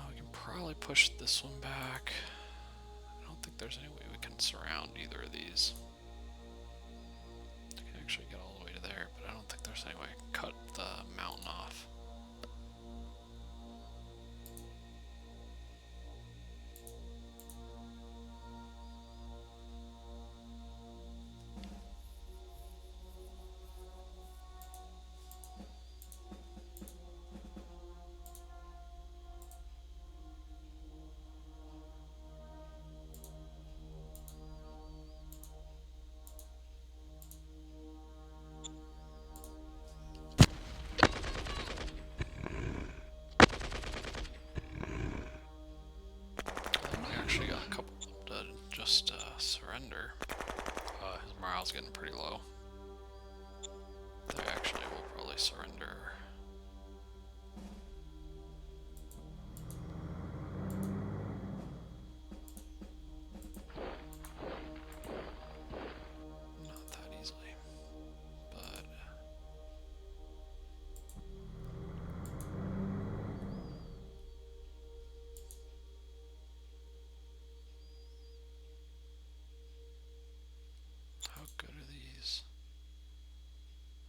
We can probably push this one back. I don't think there's any way we can surround either of these. I can actually get all the way to there, but I don't think there's any way I can cut the mountain off. We actually got a couple to just surrender. His morale's getting pretty low. They actually will probably surrender. Not that easily, but how good are these?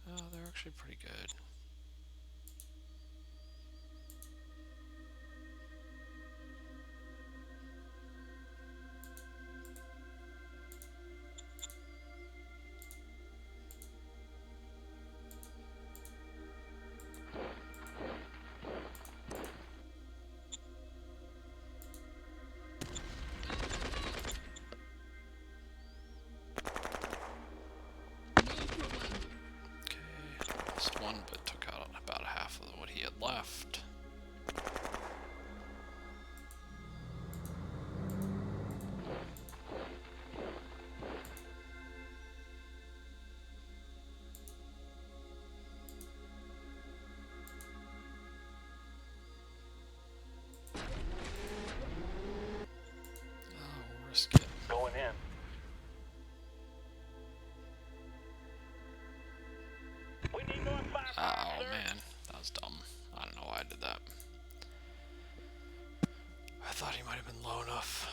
Oh, they're actually pretty good. Lost one, but took out about half of what he had left. We'll risk it. Going in. We need more firepower, Oh sir. man, that was dumb. I don't know why I did that. I thought he might have been low enough.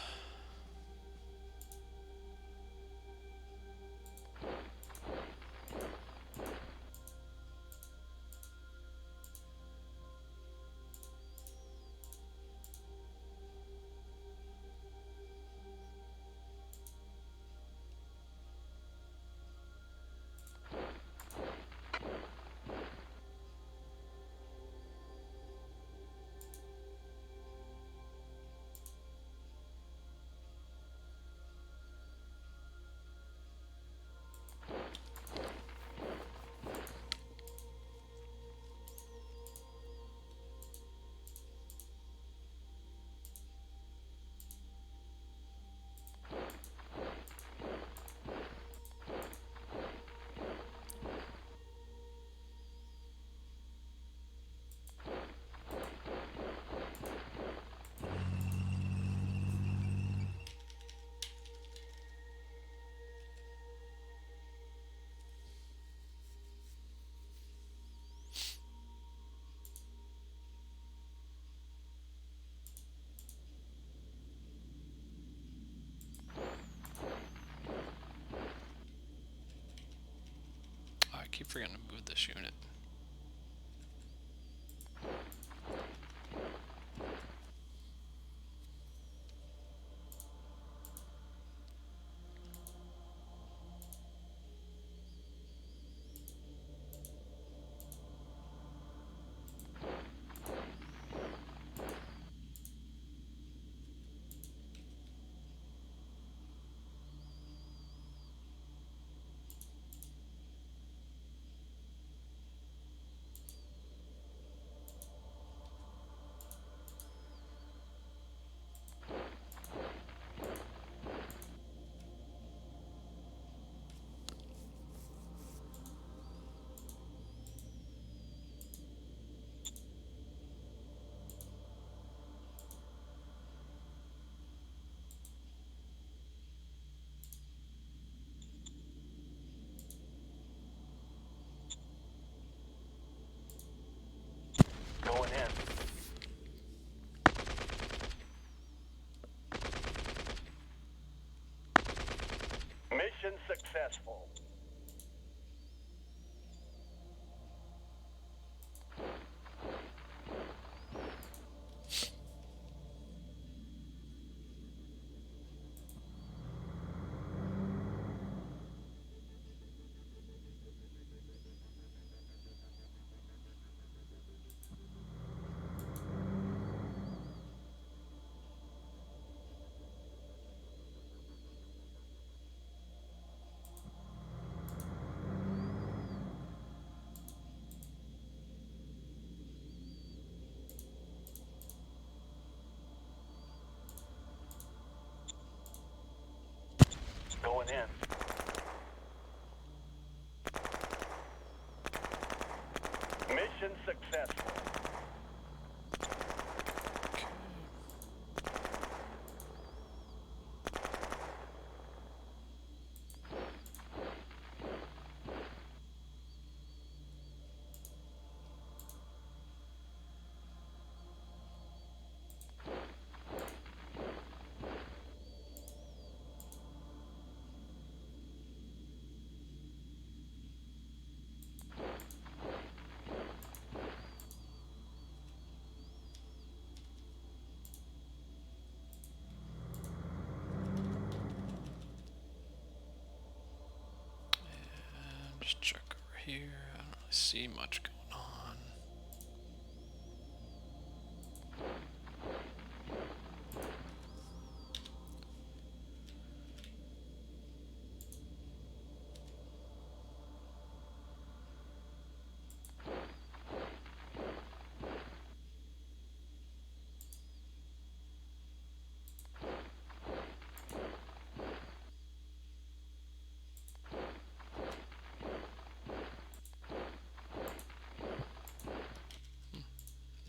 forgetting to move this unit. Going in. Mission successful. Going in. Mission successful. Just check over here. I don't really see much going on.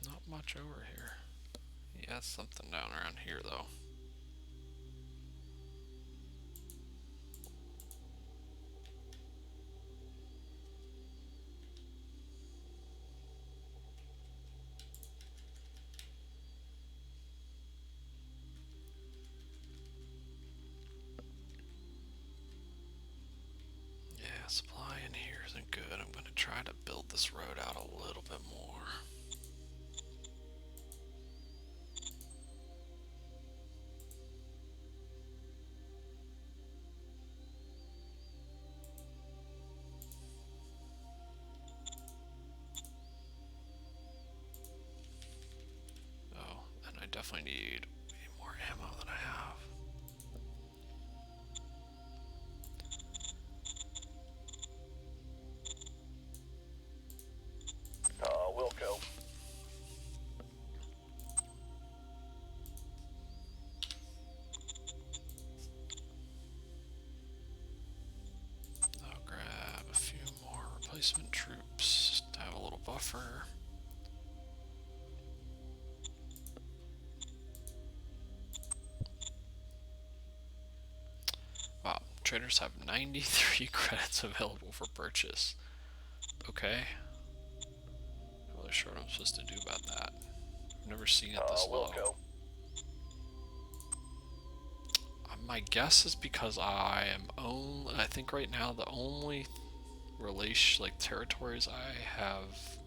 Not much over here. Yeah, something down around here though. Yeah, supply in here isn't good. I'm going to try to build this road out a little bit more. Oh, and I definitely need way more ammo than I have. Wilco. I'll grab a few more replacement troops to have a little buffer. Wow, traders have 93 credits available for purchase. Okay. Not really sure what I'm supposed to do about that. I've never seen it this low. Wilco. My guess is because I am only, I think right now the only like territories I have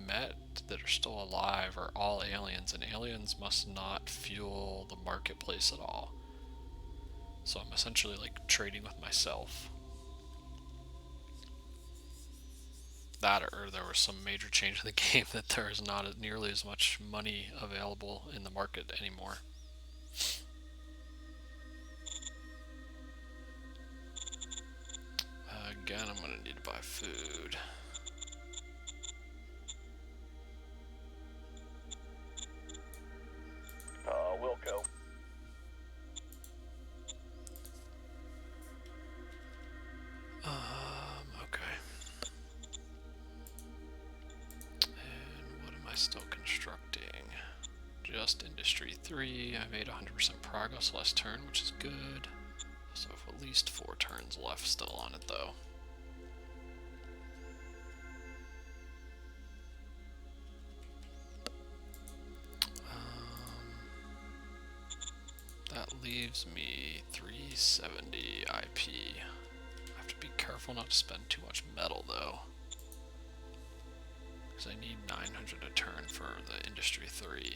met that are still alive are all aliens, and aliens must not fuel the marketplace at all. So I'm essentially like trading with myself. That, or there was some major change in the game that there is not nearly as much money available in the market anymore. Again, I'm going to need to buy food. Wilco. Okay. And what am I still constructing? Just Industry 3. I made 100% progress last turn, which is good. So I have at least 4 turns left still on it, though. That leaves me 370 IP. I have to be careful not to spend too much metal, though, because I need 900 a turn for the Industry 3.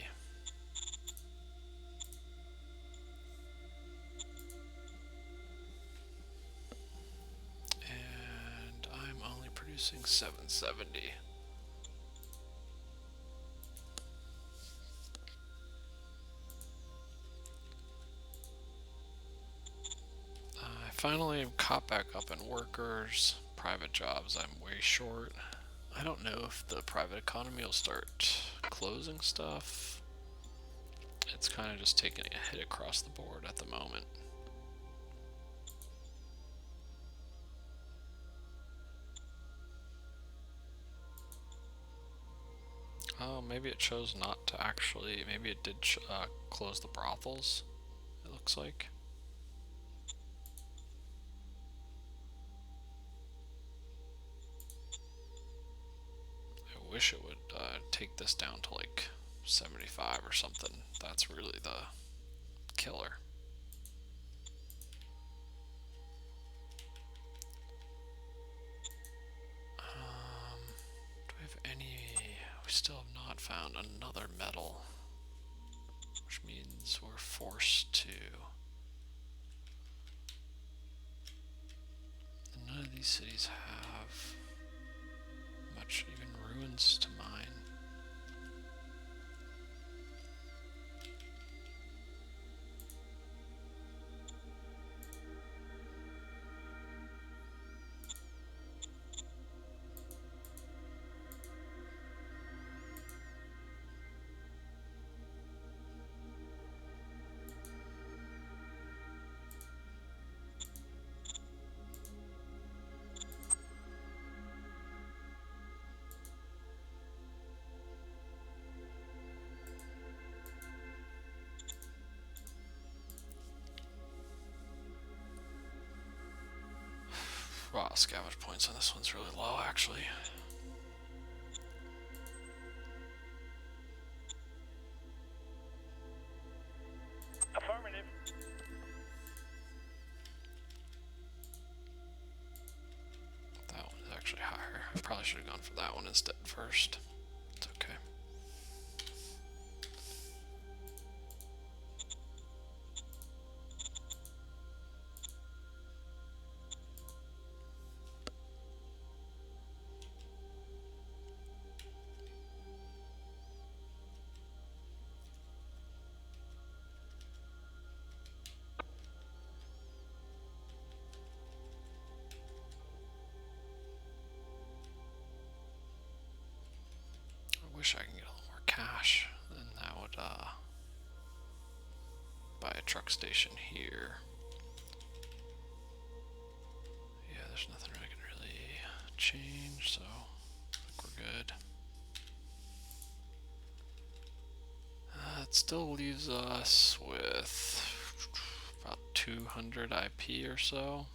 And I'm only producing 770. I finally am caught back up in workers. Private jobs I'm way short. I don't know if the private economy will start closing stuff. It's kind of just taking a hit across the board at the moment. Oh, maybe it chose not to actually, maybe it did close the brothels, it looks like. I wish it would take this down to like 75 or something. That's really the killer. Do we have any? We still have not found another metal, which means we're forced to. And none of these cities have much, even ruins to mine. Wow, scavenge points on this one's really low, actually. Affirmative. That one is actually higher. I probably should have gone for that one instead first. It's okay. I wish I could get a little more cash, then that would buy a truck station here. Yeah, there's nothing I can really change, so I think we're good. It still leaves us with about 200 IP or so.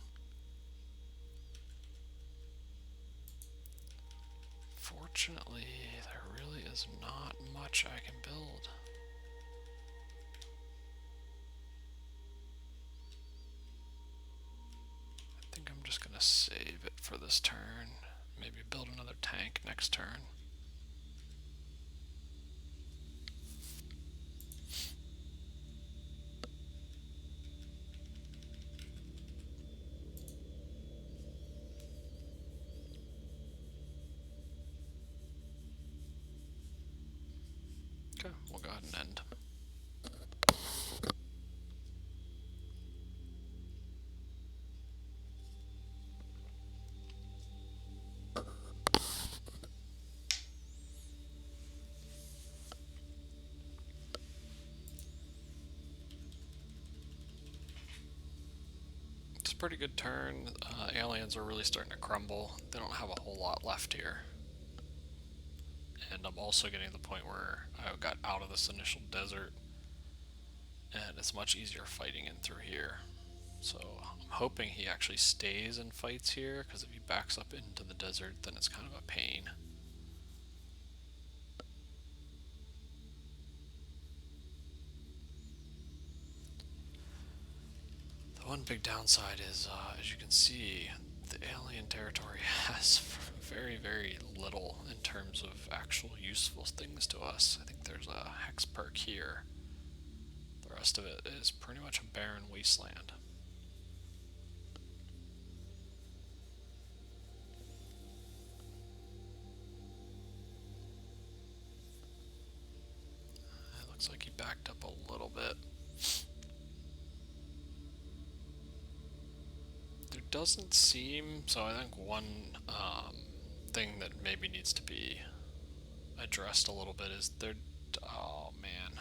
Fortunately, there really is not much I can build. I think I'm just gonna save it for this turn. Maybe build another tank next turn. Okay, we'll go ahead and end. It's a pretty good turn. Aliens are really starting to crumble. They don't have a whole lot left here. And I'm also getting to the point where I got out of this initial desert, and it's much easier fighting in through here. So I'm hoping he actually stays and fights here, because if he backs up into the desert, then it's kind of a pain. The one big downside is, as you can see, the alien territory has very, very little in terms of actual useful things to us. I think there's a hex perk here. The rest of it is pretty much a barren wasteland. It looks like he backed up a little bit. There doesn't seem, so I think one thing that maybe needs to be addressed a little bit is there, oh man.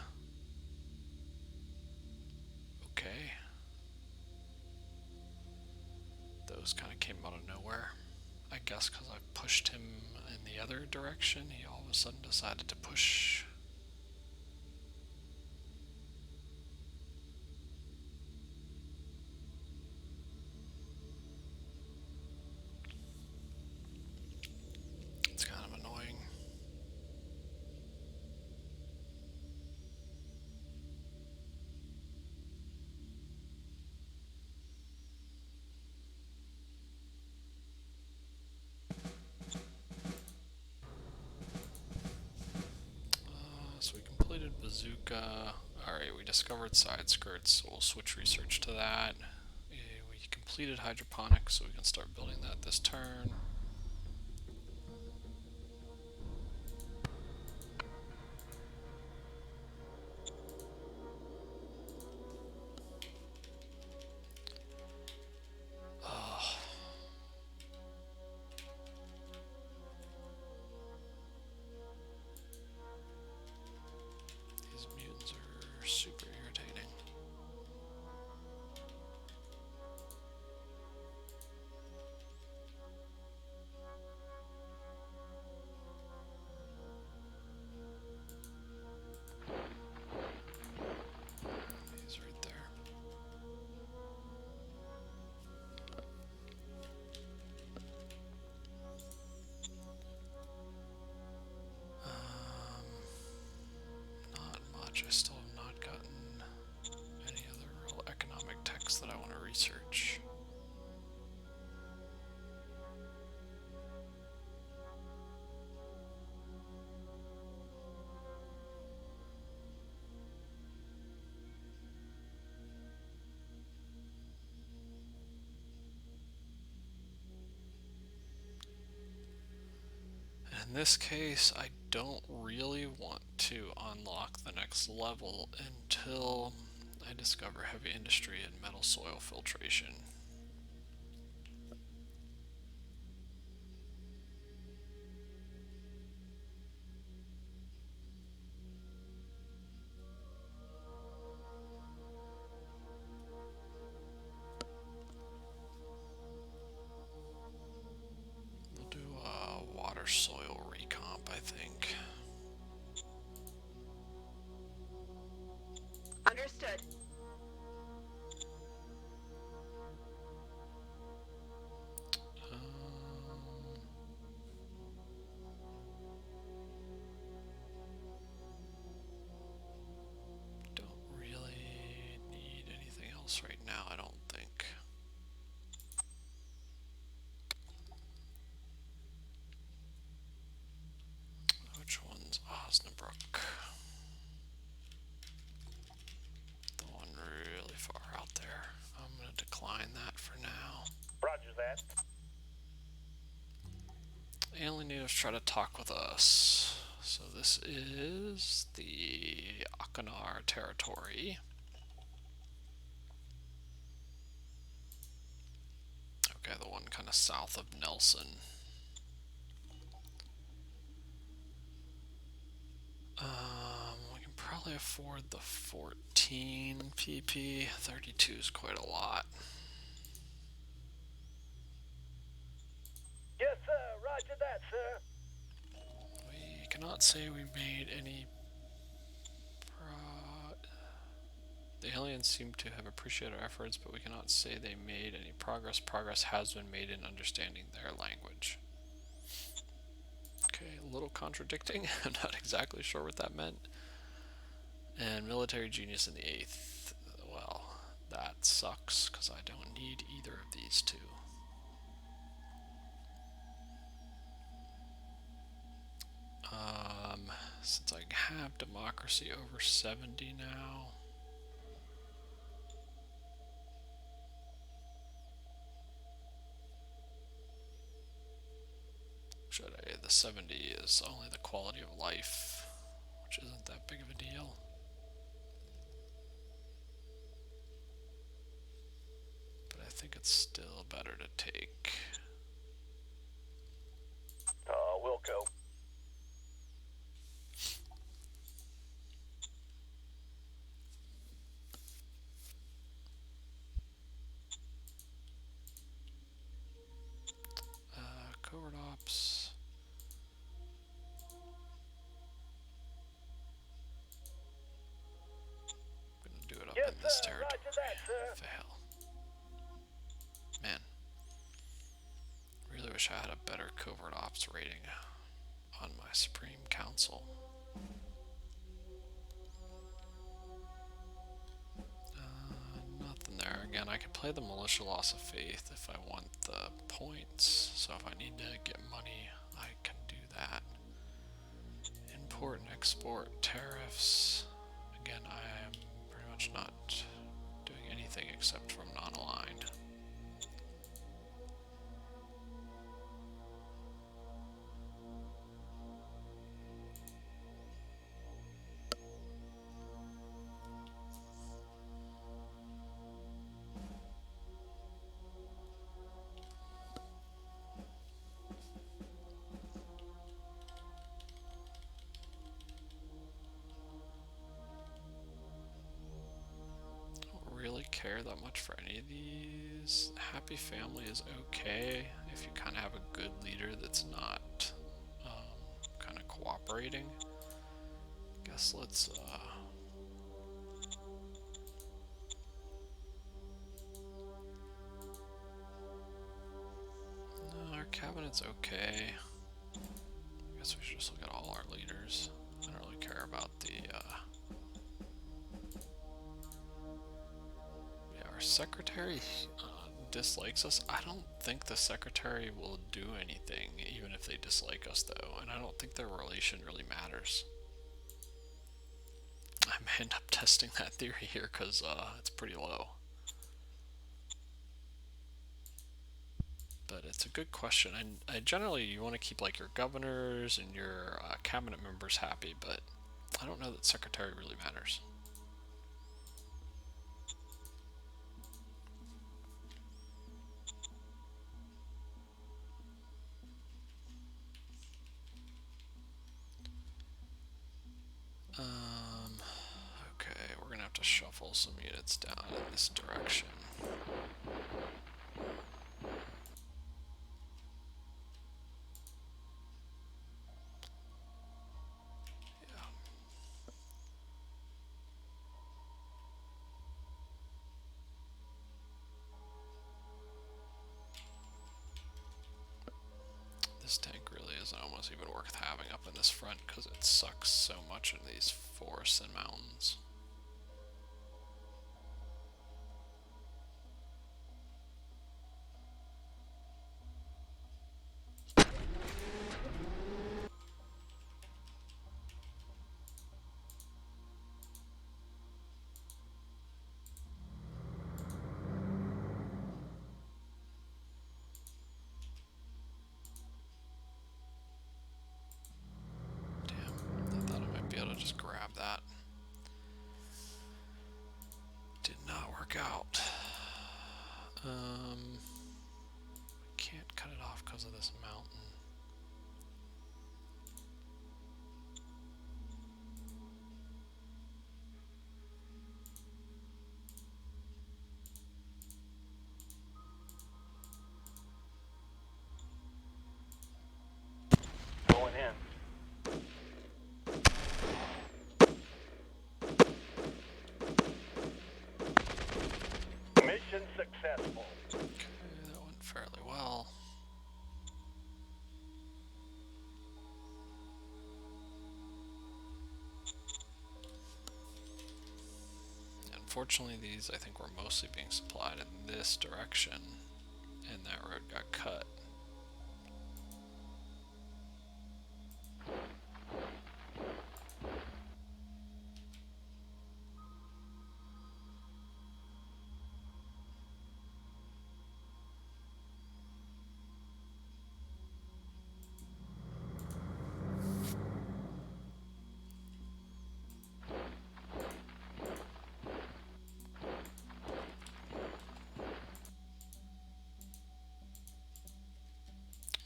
Okay. Those kind of came out of nowhere. I guess because I pushed him in the other direction, he all of a sudden decided to push. It's kind of annoying. So we completed Bazooka. Alright, we discovered side skirts, so we'll switch research to that. We completed hydroponics, so we can start building that this turn. These mutants are super irritating. He's right there. Not much. I still have not gotten any other real economic text that I want to research. In this case, I don't really want to unlock the next level until I discover heavy industry and metal soil filtration. We'll do water soil recomp, I think. Understood. Don't really need anything else right now, I don't think. alien natives try to talk with us. So this is the Akanar territory. Okay, the one kind of south of Nelson. We can probably afford the 14 PP. 32 is quite a lot. Yes, sir. Roger that, sir. We cannot say we made any The aliens seem to have appreciated our efforts, but we cannot say they made any progress. Progress has been made in understanding their language. Okay, a little contradicting. I'm not exactly sure what that meant. And military genius in the 8th. Well, that sucks, because I don't need either of these two. Since I have democracy over 70 now, should I? The 70 is only the quality of life, which isn't that big of a deal. But I think it's still better to take. Wilco. Covert Ops. I'm gonna do it up Yes, in this sir. territory. Roger that, sir. Fail. Man, really wish I had a better Covert Ops rating on my Supreme Council. Nothing there. Again, I could play the Militia Loss of Faith if I want the points. So if I need to get money, I can do that. Import and export tariffs. Again, I am pretty much not doing anything except from non-aligned. Really care that much for any of these. Happy Family is okay if you kind of have a good leader that's not kind of cooperating. Guess let's no, our cabinet's okay. I guess we should just look at all our leaders. I don't really care about the our secretary dislikes us. I don't think the secretary will do anything, even if they dislike us, though, and I don't think their relation really matters. I may end up testing that theory here because it's pretty low. But it's a good question. I generally, you want to keep like your governors and your cabinet members happy, but I don't know that secretary really matters. Okay, we're gonna have to shuffle some units down in this direction. Yeah. This tank really isn't almost even worth having up in this front because it sucks so much in these forests and mountains. work out. Can't cut it off because of this mountain. Going in. Mission successful. Okay, that went fairly well. Unfortunately, these I think were mostly being supplied in this direction, and that road got cut.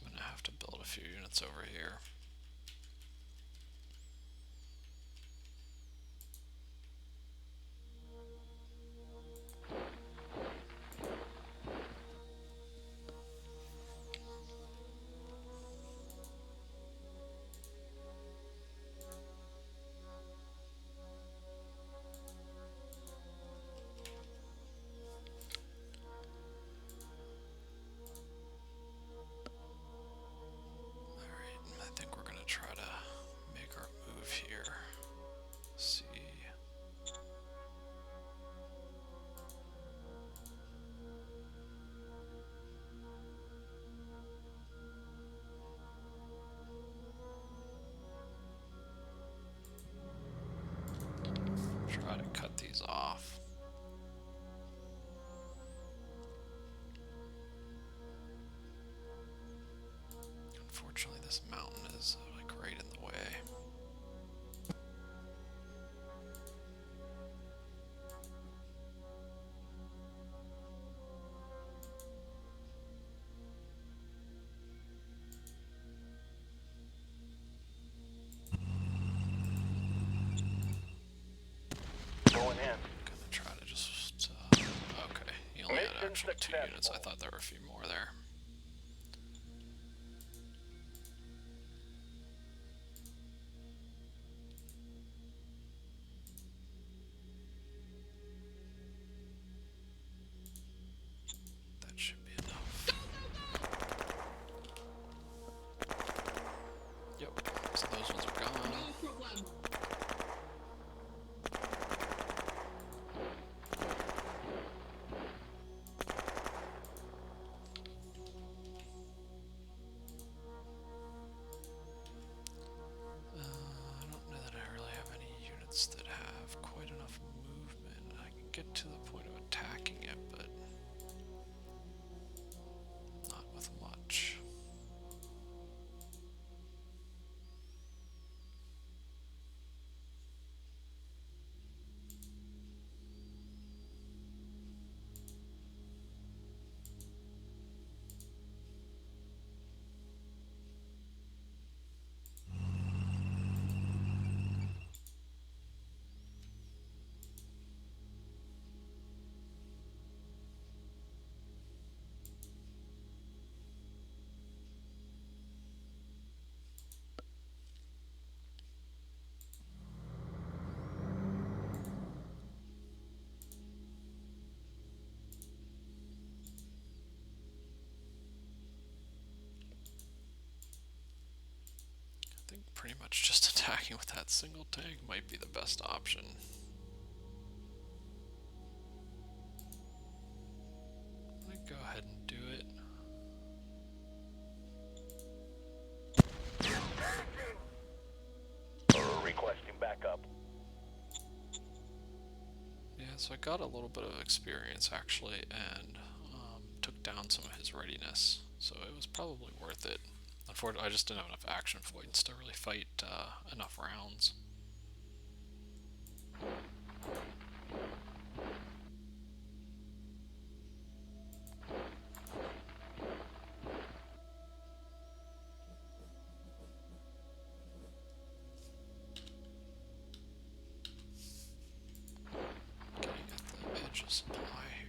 I'm gonna have to build a few units over here. I think we're gonna try to make our move here. See. Try to cut these off. Unfortunately, this mountain is like right in the way. Going in. Gonna try to just. Okay, he only had Mission actually 2 units. I successful. thought there were a few more there. That should be enough. Yep, so those ones are gone. I don't know that I really have any units that have quite enough movement. I can get to the point of attacking it, but not with much. I think pretty much just attacking with that single tank might be the best option. I'm gonna go ahead and do it. Requesting backup. Yeah, so I got a little bit of experience actually, and took down some of his readiness, so it was probably worth it. Unfortunately, I just didn't have enough action points to really fight enough rounds. shortage of supply here.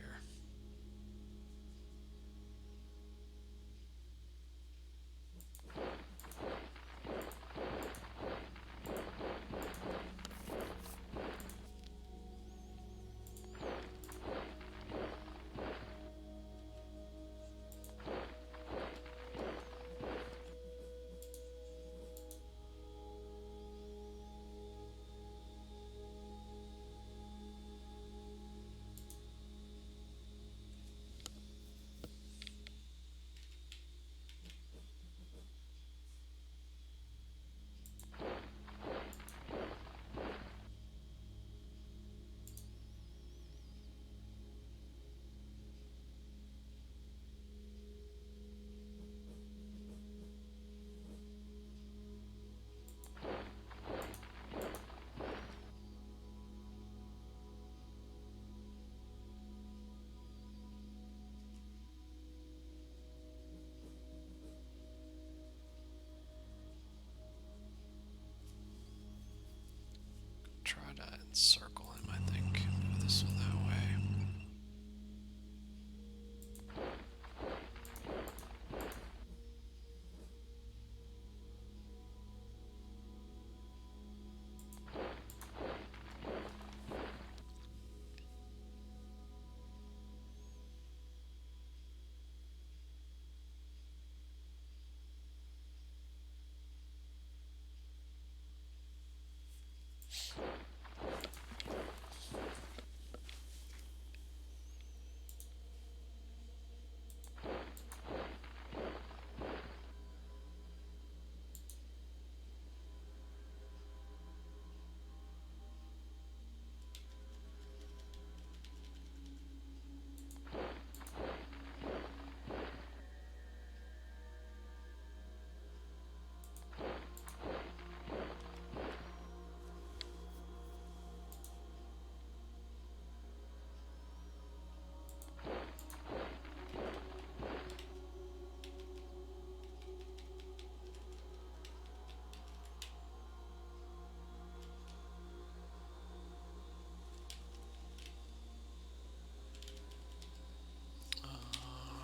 Try to encircle him, I think. Move this one that way.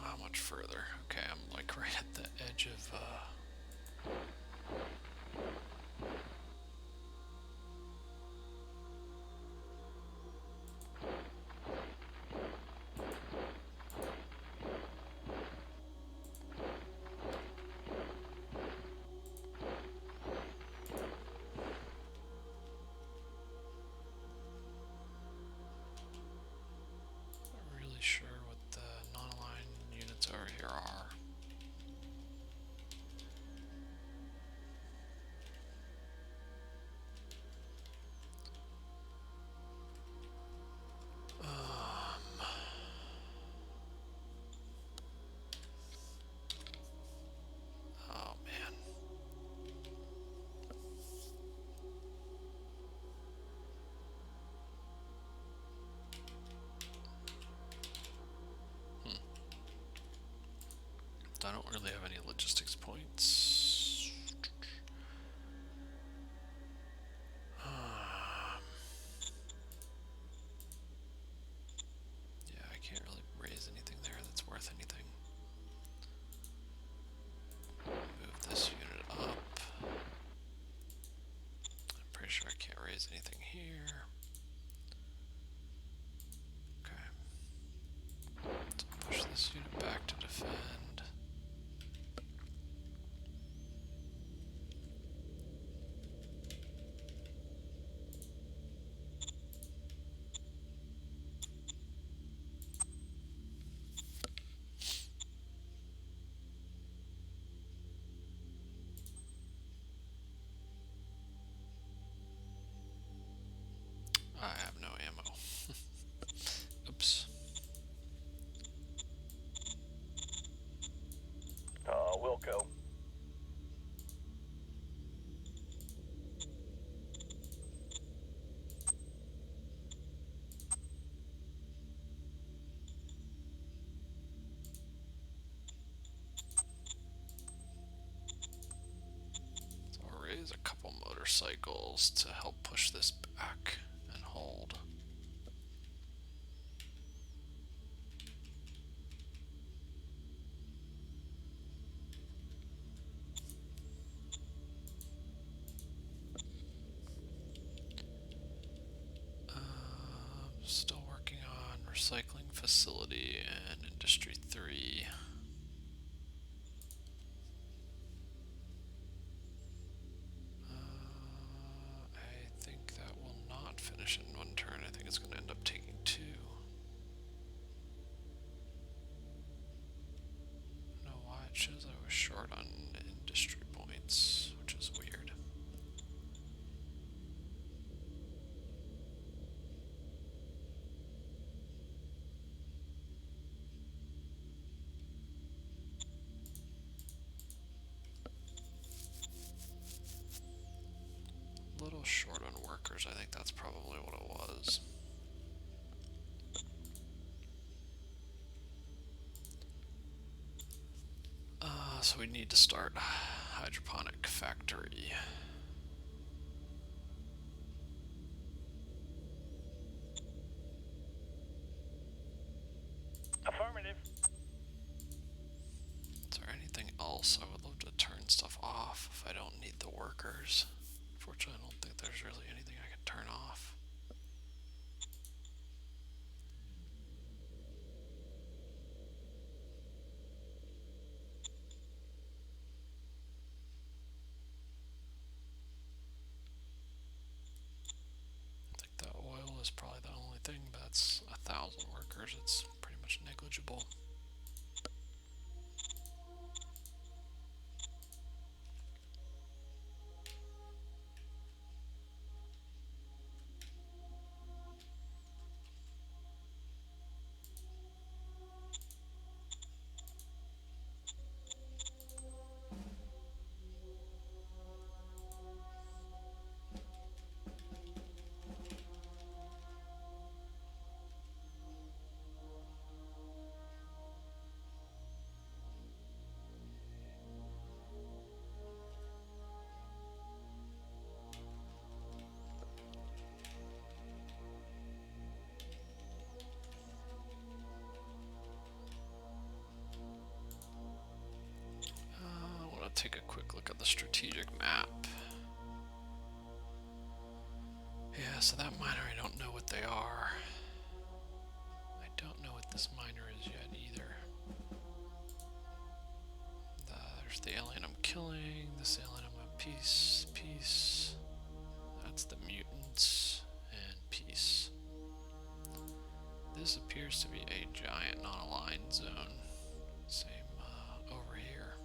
How much further? Okay, I'm like right at the edge of not really sure what the non-aligned units over here are. Oh man. I don't really have any logistics points. Yeah, I can't really raise anything there that's worth anything. Move this unit up. I'm pretty sure I can't raise anything here. Okay. Let's push this unit back to defend. I have no ammo. Oops. Wilco. So I'll raise a couple motorcycles to help push this back and hold. recycling facility and industry 3. I think that will not finish in one turn. I think it's going to end up taking 2. I don't know why it shows I was short on industry points, which is weird. A little short on workers, I think that's probably what it was. So we need to start hydroponic factory. Affirmative. Is there anything else? I would love to turn stuff off if I don't need the workers. Fortunately, I don't think there's really anything I can turn off. I think the oil is probably the only thing, but that's 1,000 workers. It's pretty much negligible. I want to take a quick look at the strategic map. Yeah, so that miner, I don't know what they are. I don't know what this miner is yet either. There's the alien I'm killing, this alien I'm at peace. That's the mutants, and peace. This appears to be a giant non-aligned zone. Same over here.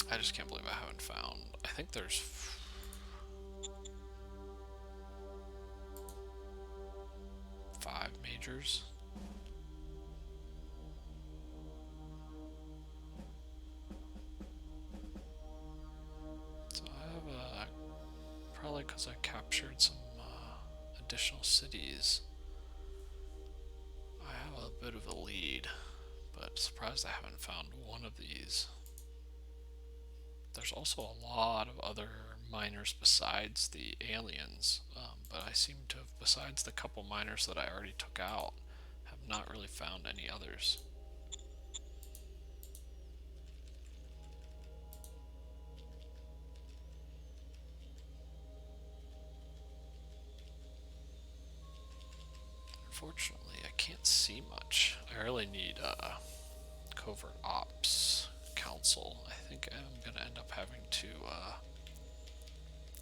I just can't believe I haven't found. I think there's 5 majors. So I have probably because I captured some additional cities. I have a bit of a lead, but surprised I haven't found one of these. There's also a lot of other miners besides the aliens, but I seem to have, besides the couple miners that I already took out, have not really found any others. Unfortunately, I can't see much. I really need Covert Ops Council. I think I'm going to end up having to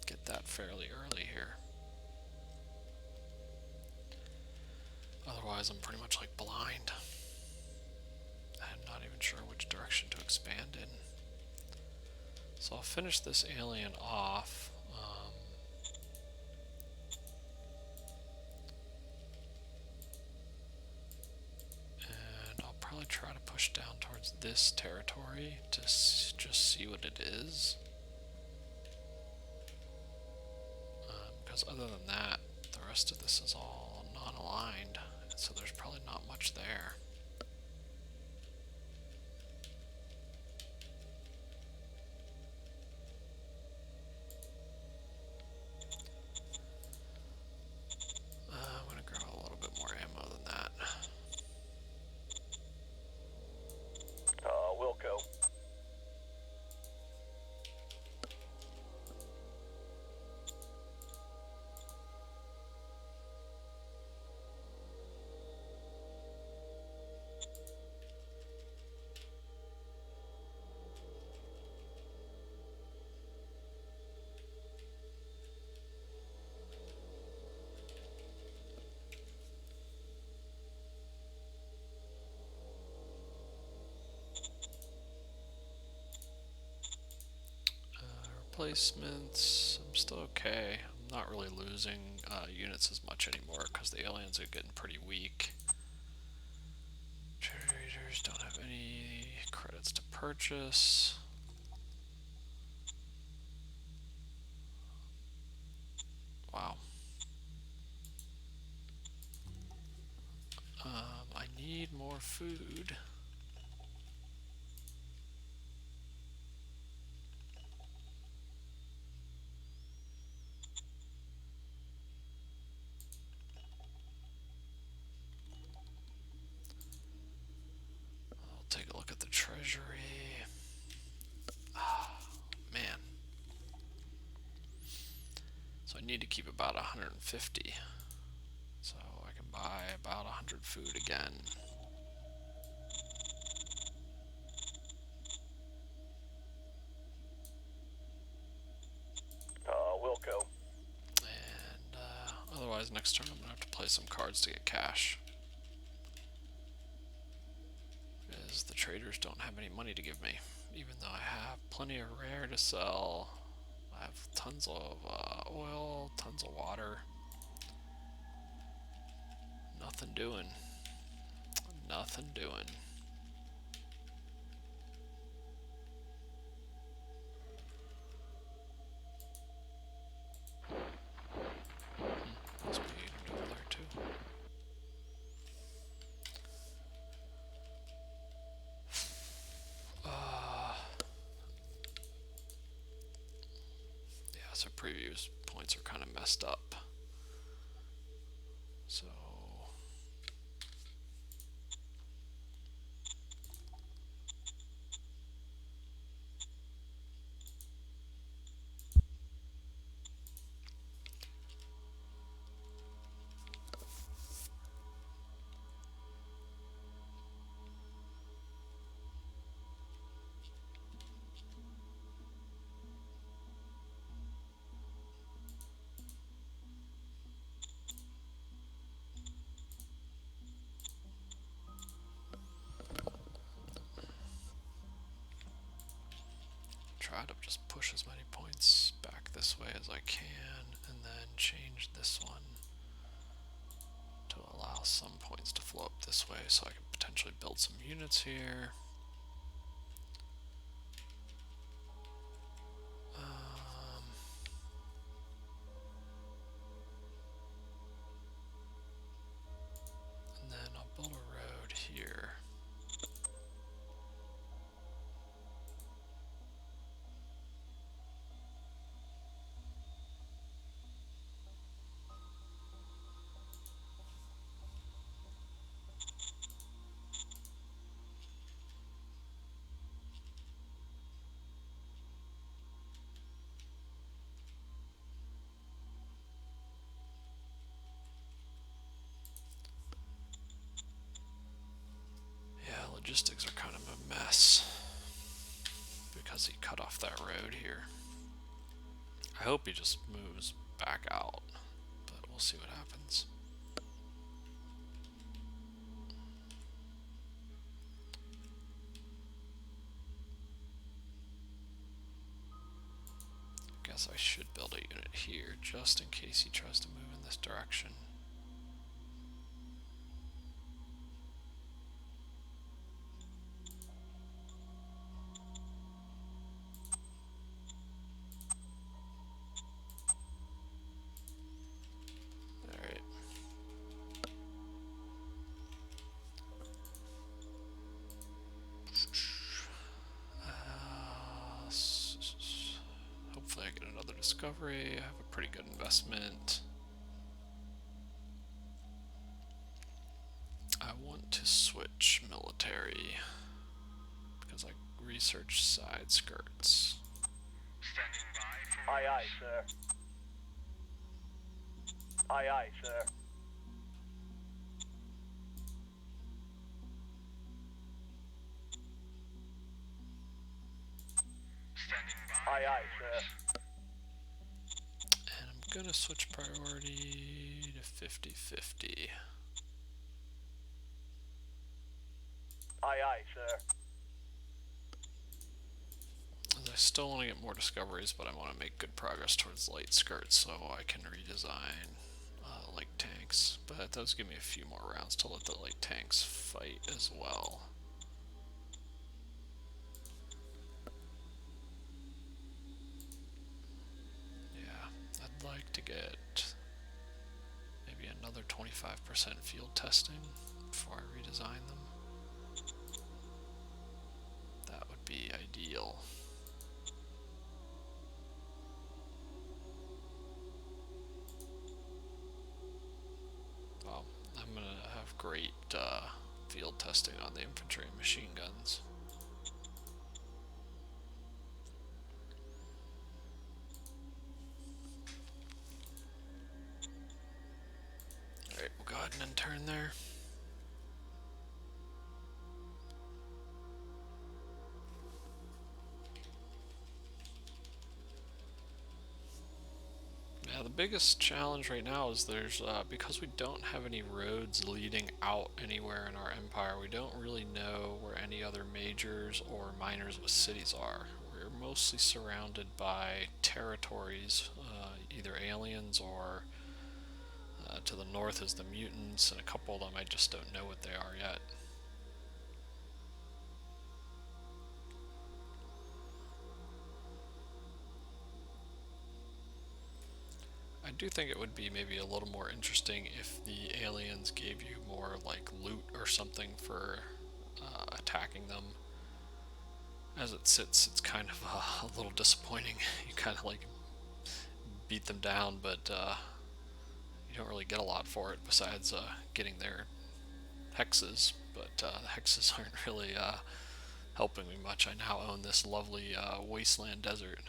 get that fairly early here. Otherwise, I'm pretty much like blind. I'm not even sure which direction to expand in. So I'll finish this alien off. And I'll probably try to push down towards this territory to just see what it is. Because other than that, the rest of this is all non-aligned, so there's probably not much there. I'm going to grab a little bit more ammo than that. Wilco. placements. I'm still okay. I'm not really losing units as much anymore because the aliens are getting pretty weak. Traders don't have any credits to purchase. Wow. I need more food. I'll take a look at the treasury. Ah, man. So I need to keep about 150. So I can buy about 100 food again. Wilco. And otherwise next turn I'm going to have to play some cards to get cash. Because the traders don't have any money to give me. Even though I have plenty of rare to sell. I have tons of oil, tons of water. Nothing doing. Nothing doing. Must be over there too. Yeah, so previous points are kind of messed up. So try to just push as many points back this way as I can, and then change this one to allow some points to flow up this way so I can potentially build some units here. And then I'll build a road here. Yeah, logistics are kind of a mess because he cut off that road here. I hope he just moves back out, but we'll see what happens. Guess I should build a unit here just in case he tries to move in this direction. Alright. Hopefully I get another discovery. I have a pretty good investment. I want to switch military because I research side skirts. Standing by for aye, aye, sir. Aye, aye, sir. Standing by. Aye, aye, sir. And I'm gonna switch priority to 50-50. Aye, aye, sir. As I I still want to get more discoveries, but I want to make good progress towards light skirts so I can redesign light tanks. But that does give me a few more rounds to let the light tanks fight as well. Yeah, I'd like to get maybe another 25% field testing before I redesign them. That would be ideal. Well, I'm gonna have great field testing on the infantry and machine guns. Alright, we'll go ahead and intern there. Yeah, the biggest challenge right now is there's, because we don't have any roads leading out anywhere in our empire, we don't really know where any other majors or minors with cities are. We're mostly surrounded by territories, either aliens or to the north is the mutants, and a couple of them I just don't know what they are yet. I do think it would be maybe a little more interesting if the aliens gave you more like loot or something for attacking them. As it sits, it's kind of a little disappointing. You kind of like beat them down, but you don't really get a lot for it besides getting their hexes. But the hexes aren't really helping me much. I now own this lovely wasteland desert.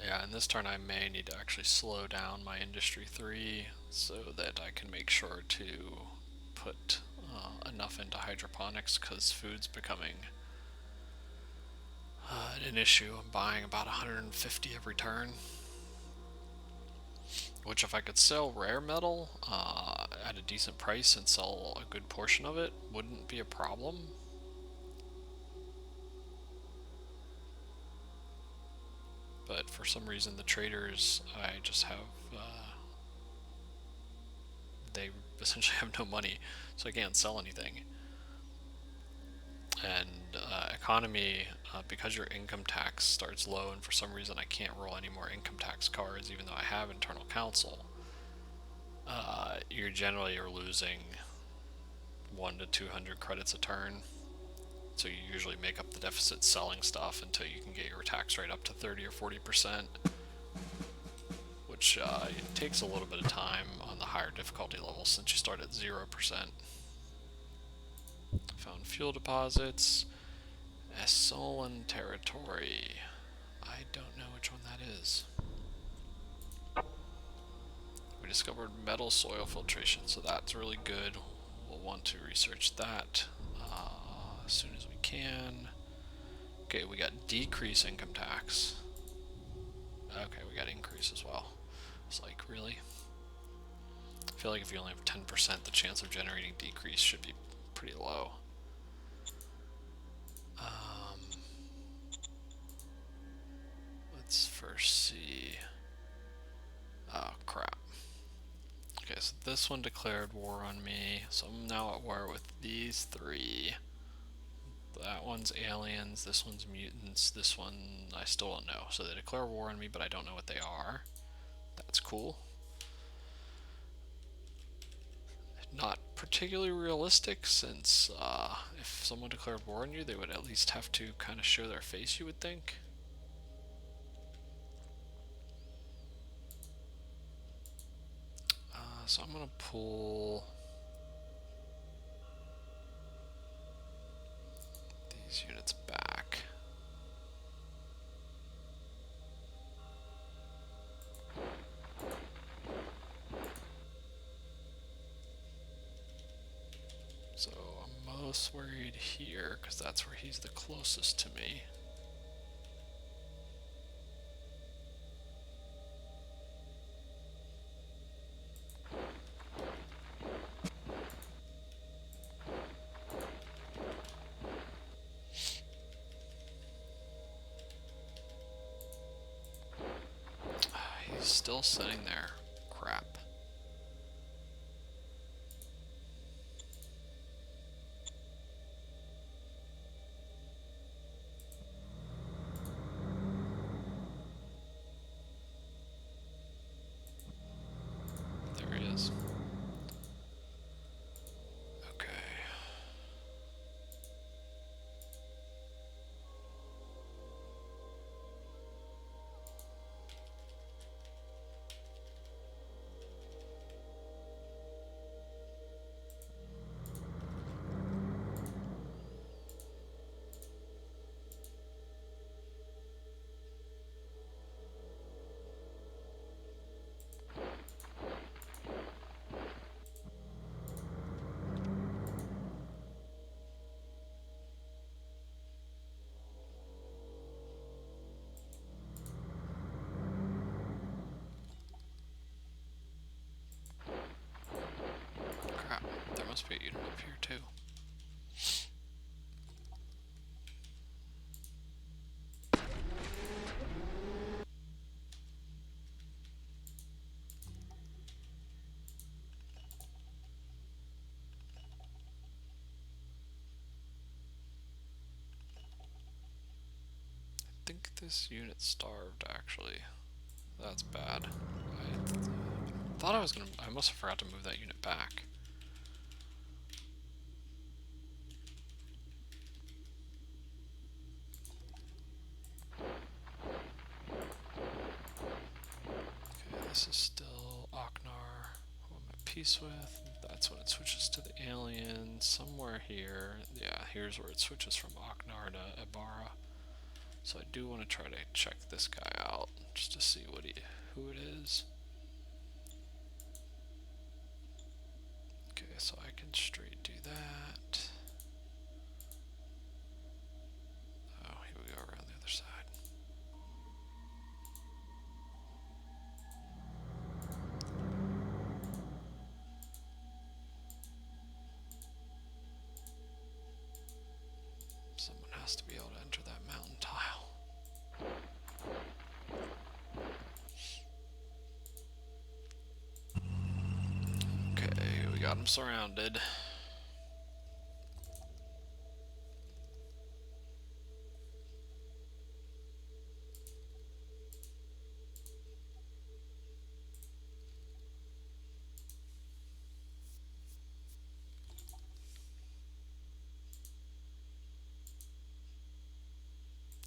Yeah, and this turn I may need to actually slow down my Industry 3 so that I can make sure to put enough into hydroponics, because food's becoming an issue. I'm buying about 150 every turn, which if I could sell rare metal at a decent price and sell a good portion of it, wouldn't be a problem. But for some reason the traders I just have, they essentially have no money, so I can't sell anything. And economy, because your income tax starts low, and for some reason I can't roll any more income tax cards even though I have internal counsel, you generally are losing 1 to 200 credits a turn. So you usually make up the deficit selling stuff until you can get your tax rate up to 30 or 40%, which it takes a little bit of time on the higher difficulty levels since you start at 0%. Found fuel deposits. Essolan territory. I don't know which one that is. We discovered metal soil filtration, so that's really good. We'll want to research that as soon as we can. Okay, we got decrease income tax. Okay, we got increase as well. It's like, really? I feel like if you only have 10%, the chance of generating decrease should be pretty low. Let's first see. Oh, crap. Okay, so this one declared war on me, so I'm now at war with these three. That one's aliens, this one's mutants, this one I still don't know. So they declare war on me, but I don't know what they are. That's cool. Not particularly realistic, since if someone declared war on you, they would at least have to kind of show their face, you would think. So I'm going to pull these units back. most worried here, because that's where he's the closest to me. He's still sitting there. Crap. There he is. Okay. Crap, there must be a unit up here too. I think this unit starved, actually. That's bad. I thought I was gonna... I must have forgot to move that unit back. Okay, this is still Oknar, who I'm at peace with. That's when it switches to the alien, somewhere here. Yeah, here's where it switches from Oknar to Ibarra. So I do want to try to check this guy out, just to see who it is. Okay, so I can straight do that. Oh, here we go around the other side. Someone has to be able to enter that mountain tile. Okay, we got him surrounded.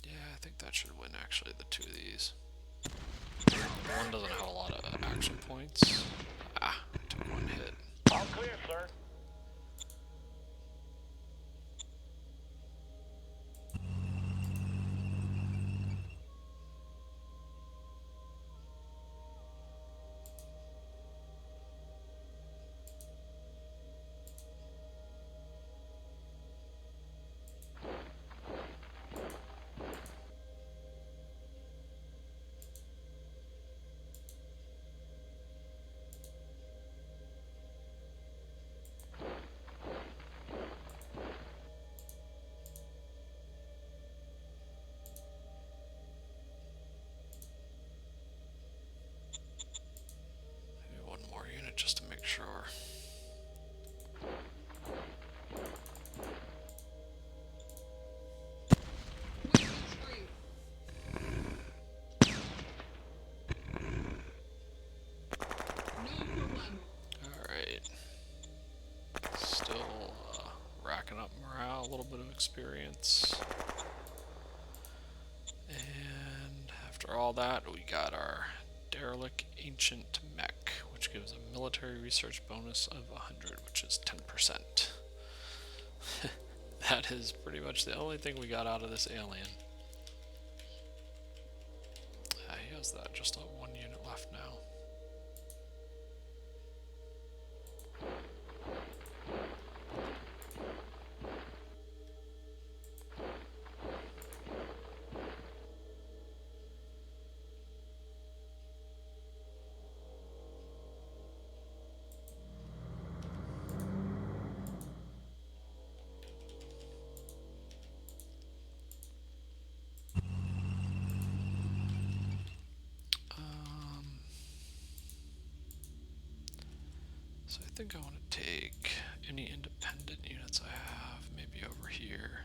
Yeah, I think that should win, actually, the two of these. One doesn't have a lot of action points. Ah, I took one hit. All clear, sir. Maybe one more unit just to make sure. Alright. Still racking up morale, a little bit of experience. And after all that, we got our Derelict Ancient Mech, which gives a military research bonus of 100, which is 10%. That is pretty much the only thing we got out of this alien. He has that, just one unit left now. So I think I want to take any independent units I have, maybe over here,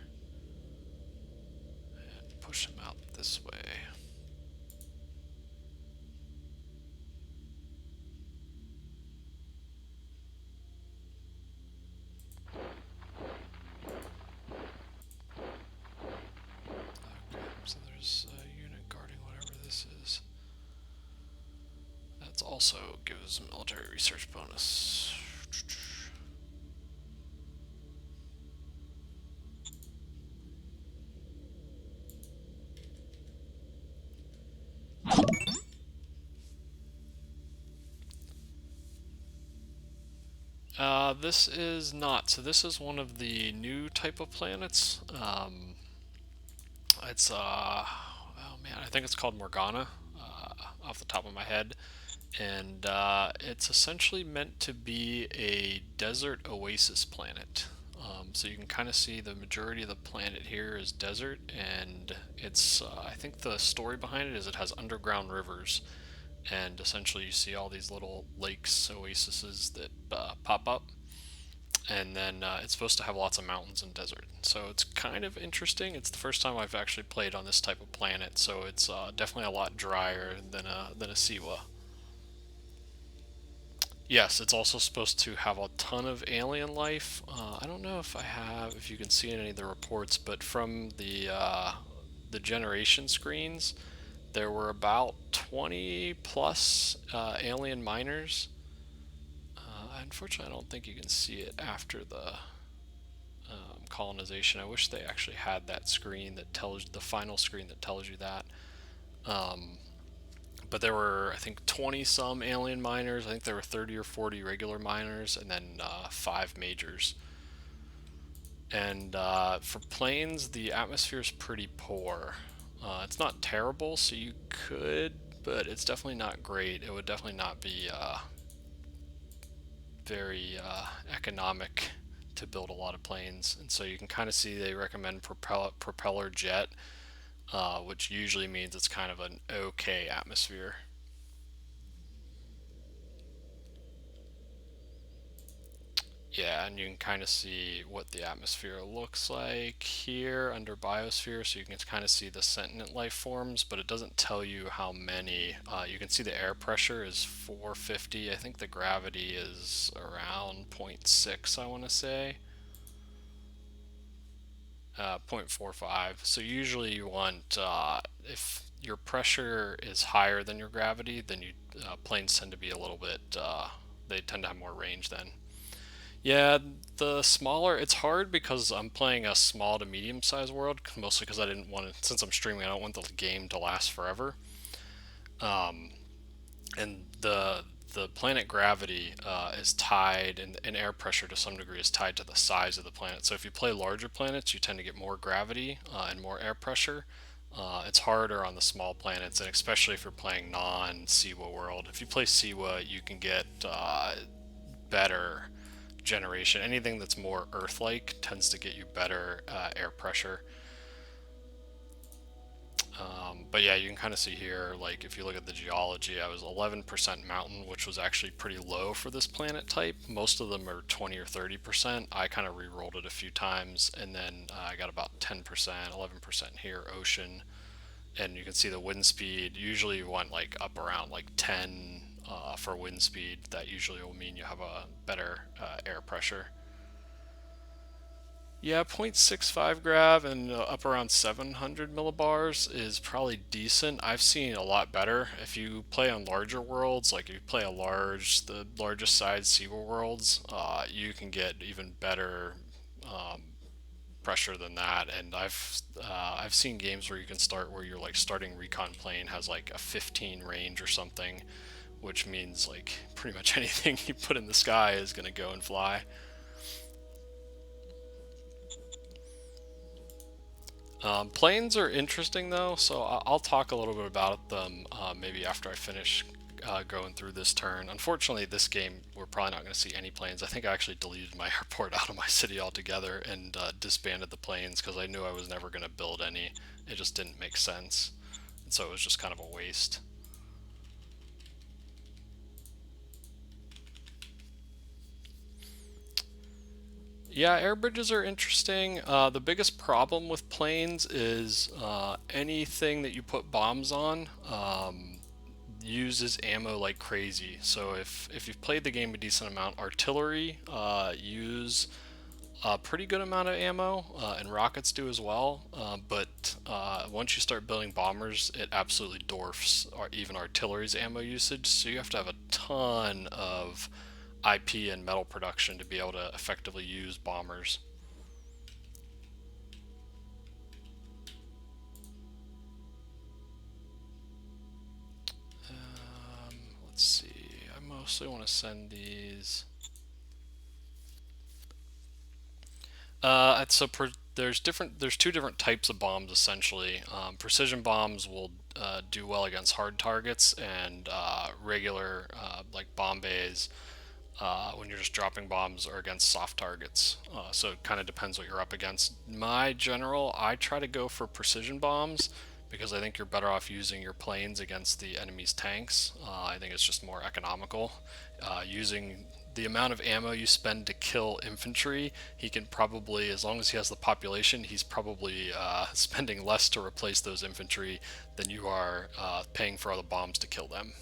and push them out this way. Okay, so there's a unit guarding whatever this is. That's also gives military research bonus. This is not. So this is one of the new type of planets. It's oh man, I think it's called Morgana, off the top of my head, and it's essentially meant to be a desert oasis planet. So you can kind of see the majority of the planet here is desert, and it's I think the story behind it is it has underground rivers, and essentially you see all these little lakes, oases that pop up, and then it's supposed to have lots of mountains and desert. So it's kind of interesting. It's the first time I've actually played on this type of planet, so it's definitely a lot drier than a Siwa. Yes, it's also supposed to have a ton of alien life. I don't know if you can see in any of the reports, but from the generation screens, there were about 20 plus alien miners. Unfortunately, I don't think you can see it after the colonization. I wish they actually had that screen that tells the final screen that tells you that. Um, but there were, I think, 20 some alien miners. I think there were 30 or 40 regular miners, and then 5 majors. And for planes, the atmosphere is pretty poor. It's not terrible, so you could, but it's definitely not great. It would definitely not be very economic to build a lot of planes, and so you can kind of see they recommend propeller jet, which usually means it's kind of an okay atmosphere. Yeah, and you can kind of see what the atmosphere looks like here under biosphere, so you can kind of see the sentient life forms, but it doesn't tell you how many. You can see the air pressure is 450. I think the gravity is around zero point 0.6, I want to say. 0.45. So usually you want, if your pressure is higher than your gravity, then planes tend to be a little bit, they tend to have more range then. Yeah, the smaller, it's hard because I'm playing a small to medium sized world, mostly because I didn't want to, since I'm streaming, I don't want the game to last forever. Um, and the planet gravity is tied, and air pressure to some degree is tied to the size of the planet. So if you play larger planets, you tend to get more gravity and more air pressure. It's harder on the small planets, and especially if you're playing non-Siwa world. If you play Siwa, you can get better generation. Anything that's more Earth-like tends to get you better air pressure. But yeah, you can kind of see here, like if you look at the geology, I was 11% mountain, which was actually pretty low for this planet type. Most of them are 20 or 30%. I kind of re-rolled it a few times, and then I got about 10%, 11% here, ocean. And you can see the wind speed. Usually you want like up around like 10 for wind speed. That usually will mean you have a better air pressure. Yeah, 0.65 grav and up around 700 millibars is probably decent. I've seen a lot better. If you play on larger worlds, like if you play the largest size SeaWorld worlds, you can get even better um, pressure than that. And I've seen games where you can start where your like starting recon plane has like a 15 range or something, which means like pretty much anything you put in the sky is gonna go and fly. Planes are interesting though, so I'll talk a little bit about them maybe after I finish going through this turn. Unfortunately, this game we're probably not going to see any planes. I think I actually deleted my airport out of my city altogether and disbanded the planes because I knew I was never going to build any. It just didn't make sense, and so it was just kind of a waste. Yeah, air bridges are interesting. The biggest problem with planes is anything that you put bombs on uses ammo like crazy. So if you've played the game a decent amount, artillery use a pretty good amount of ammo, and rockets do as well. But once you start building bombers, it absolutely dwarfs even artillery's ammo usage. So you have to have a ton of IP and metal production to be able to effectively use bombers. Let's see. I mostly want to send these. There's two different types of bombs essentially. Precision bombs will do well against hard targets, and regular like bomb bays when you're just dropping bombs are against soft targets. So it kind of depends what you're up against. My general, I try to go for precision bombs because I think you're better off using your planes against the enemy's tanks. I think it's just more economical. Using the amount of ammo you spend to kill infantry, he can probably, as long as he has the population, he's probably spending less to replace those infantry than you are paying for all the bombs to kill them.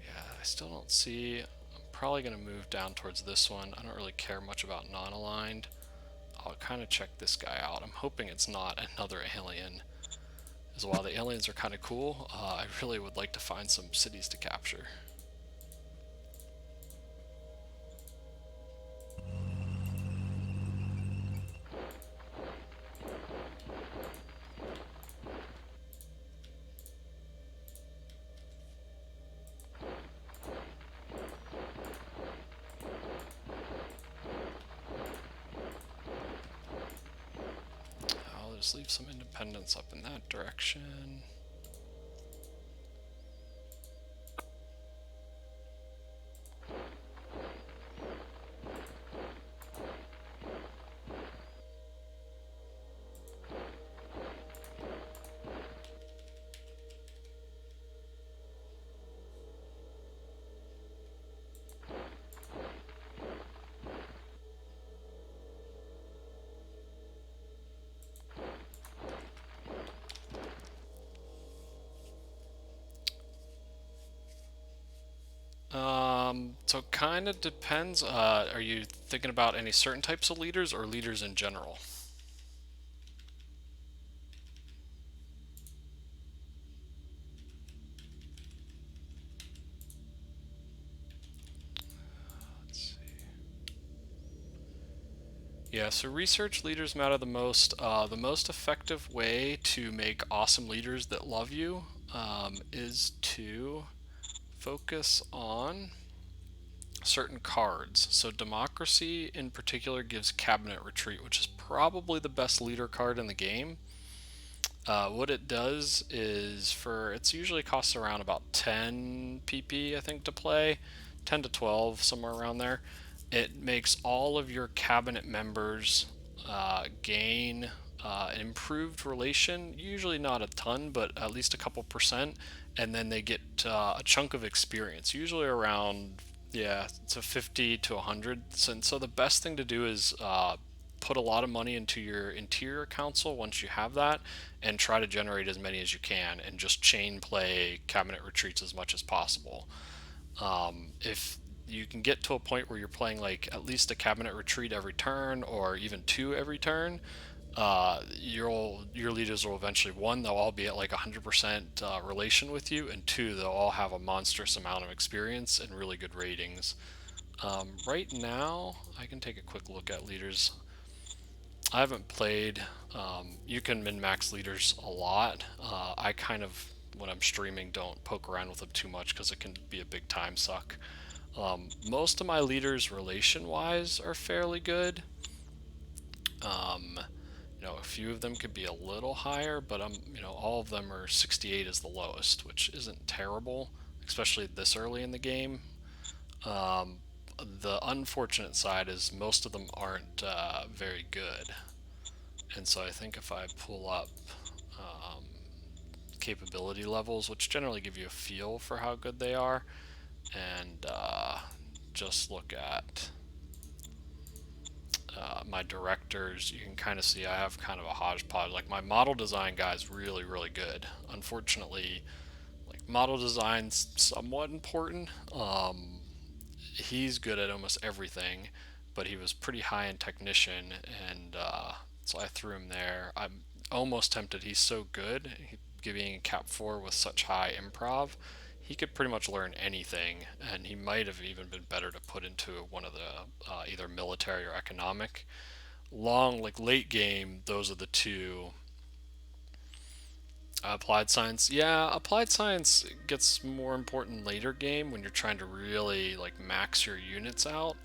Yeah, I still don't see. I'm probably going to move down towards this one. I don't really care much about non-aligned. I'll kind of check this guy out. I'm hoping it's not another alien. As while the aliens are kind of cool, I really would like to find some cities to capture. I'll just leave some independence up in that direction. So it kind of depends. Are you thinking about any certain types of leaders or leaders in general? Let's see. Yeah, so research leaders matter the most. The most effective way to make awesome leaders that love you is to focus on certain cards. So democracy in particular gives cabinet retreat, which is probably the best leader card in the game. What it does is it's usually costs around about 10 PP I think to play, 10 to 12 somewhere around there. It makes all of your cabinet members gain an improved relation, usually not a ton, but at least a couple percent, and then they get a chunk of experience, usually around, yeah, it's a 50 to 100. So the best thing to do is put a lot of money into your interior council once you have that, and try to generate as many as you can, and just chain play cabinet retreats as much as possible. If you can get to a point where you're playing like at least a cabinet retreat every turn, or even two every turn, your leaders will eventually, one, they'll all be at like 100% relation with you, and two, they'll all have a monstrous amount of experience and really good ratings. Right now, I can take a quick look at leaders. I haven't played. You can min-max leaders a lot. I kind of, when I'm streaming, don't poke around with them too much because it can be a big time suck. Most of my leaders, relation-wise, are fairly good. Um, a few of them could be a little higher, but all of them are 68 is the lowest, which isn't terrible, especially this early in the game. Um, the unfortunate side is most of them aren't very good, and so I think if I pull up capability levels, which generally give you a feel for how good they are. And just look at my directors. You can kind of see I have kind of a hodgepodge. Like, my model design guy is really, really good. Unfortunately, like, model design's somewhat important. He's good at almost everything, but he was pretty high in technician, and so I threw him there. I'm almost tempted. He's so good, being a Cap 4 with such high improv, he could pretty much learn anything, and he might have even been better to put into one of the either military or economic. Like late game, those are the two. Applied science, yeah, applied science gets more important later game when you're trying to really like max your units out.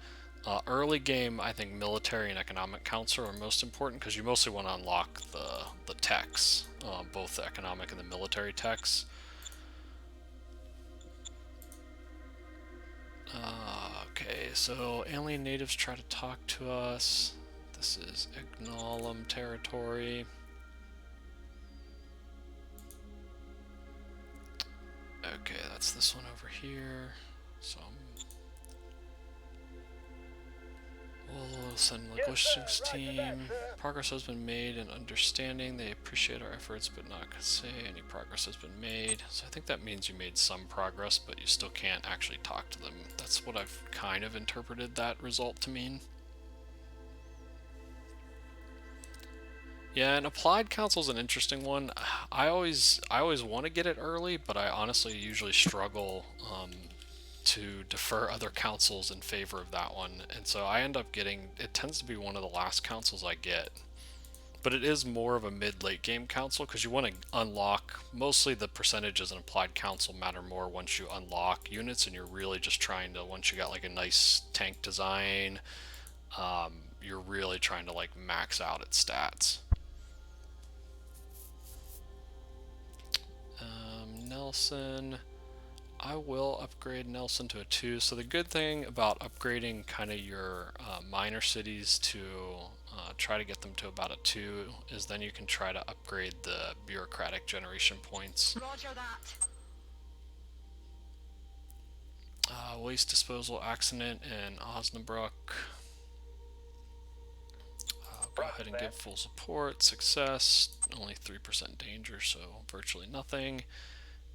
Early game, I think military and economic council are most important because you mostly want to unlock the techs, both the economic and the military techs. Okay, so alien natives try to talk to us. This is Ignolum territory. Okay, that's this one over here. So we'll send linguistics team. Progress has been made in understanding. They appreciate our efforts, but not gonna say any progress has been made. So I think that means you made some progress, but you still can't actually talk to them. That's what I've kind of interpreted that result to mean. Yeah, and applied counsel is an interesting one. I always want to get it early, but I honestly usually struggle to defer other councils in favor of that one, and so I end up getting, it tends to be one of the last councils I get. But it is more of a mid-late game council because you want to unlock, mostly the percentages in applied council matter more once you unlock units, and you're really just trying to, once you got like a nice tank design, you're really trying to like max out its stats. Nelson, I will upgrade Nelson to a 2. So the good thing about upgrading kind of your minor cities to try to get them to about a 2 is then you can try to upgrade the bureaucratic generation points. Roger that. Waste disposal accident in Osnabrück. Go ahead and give full support. Success, only 3% danger, so virtually nothing.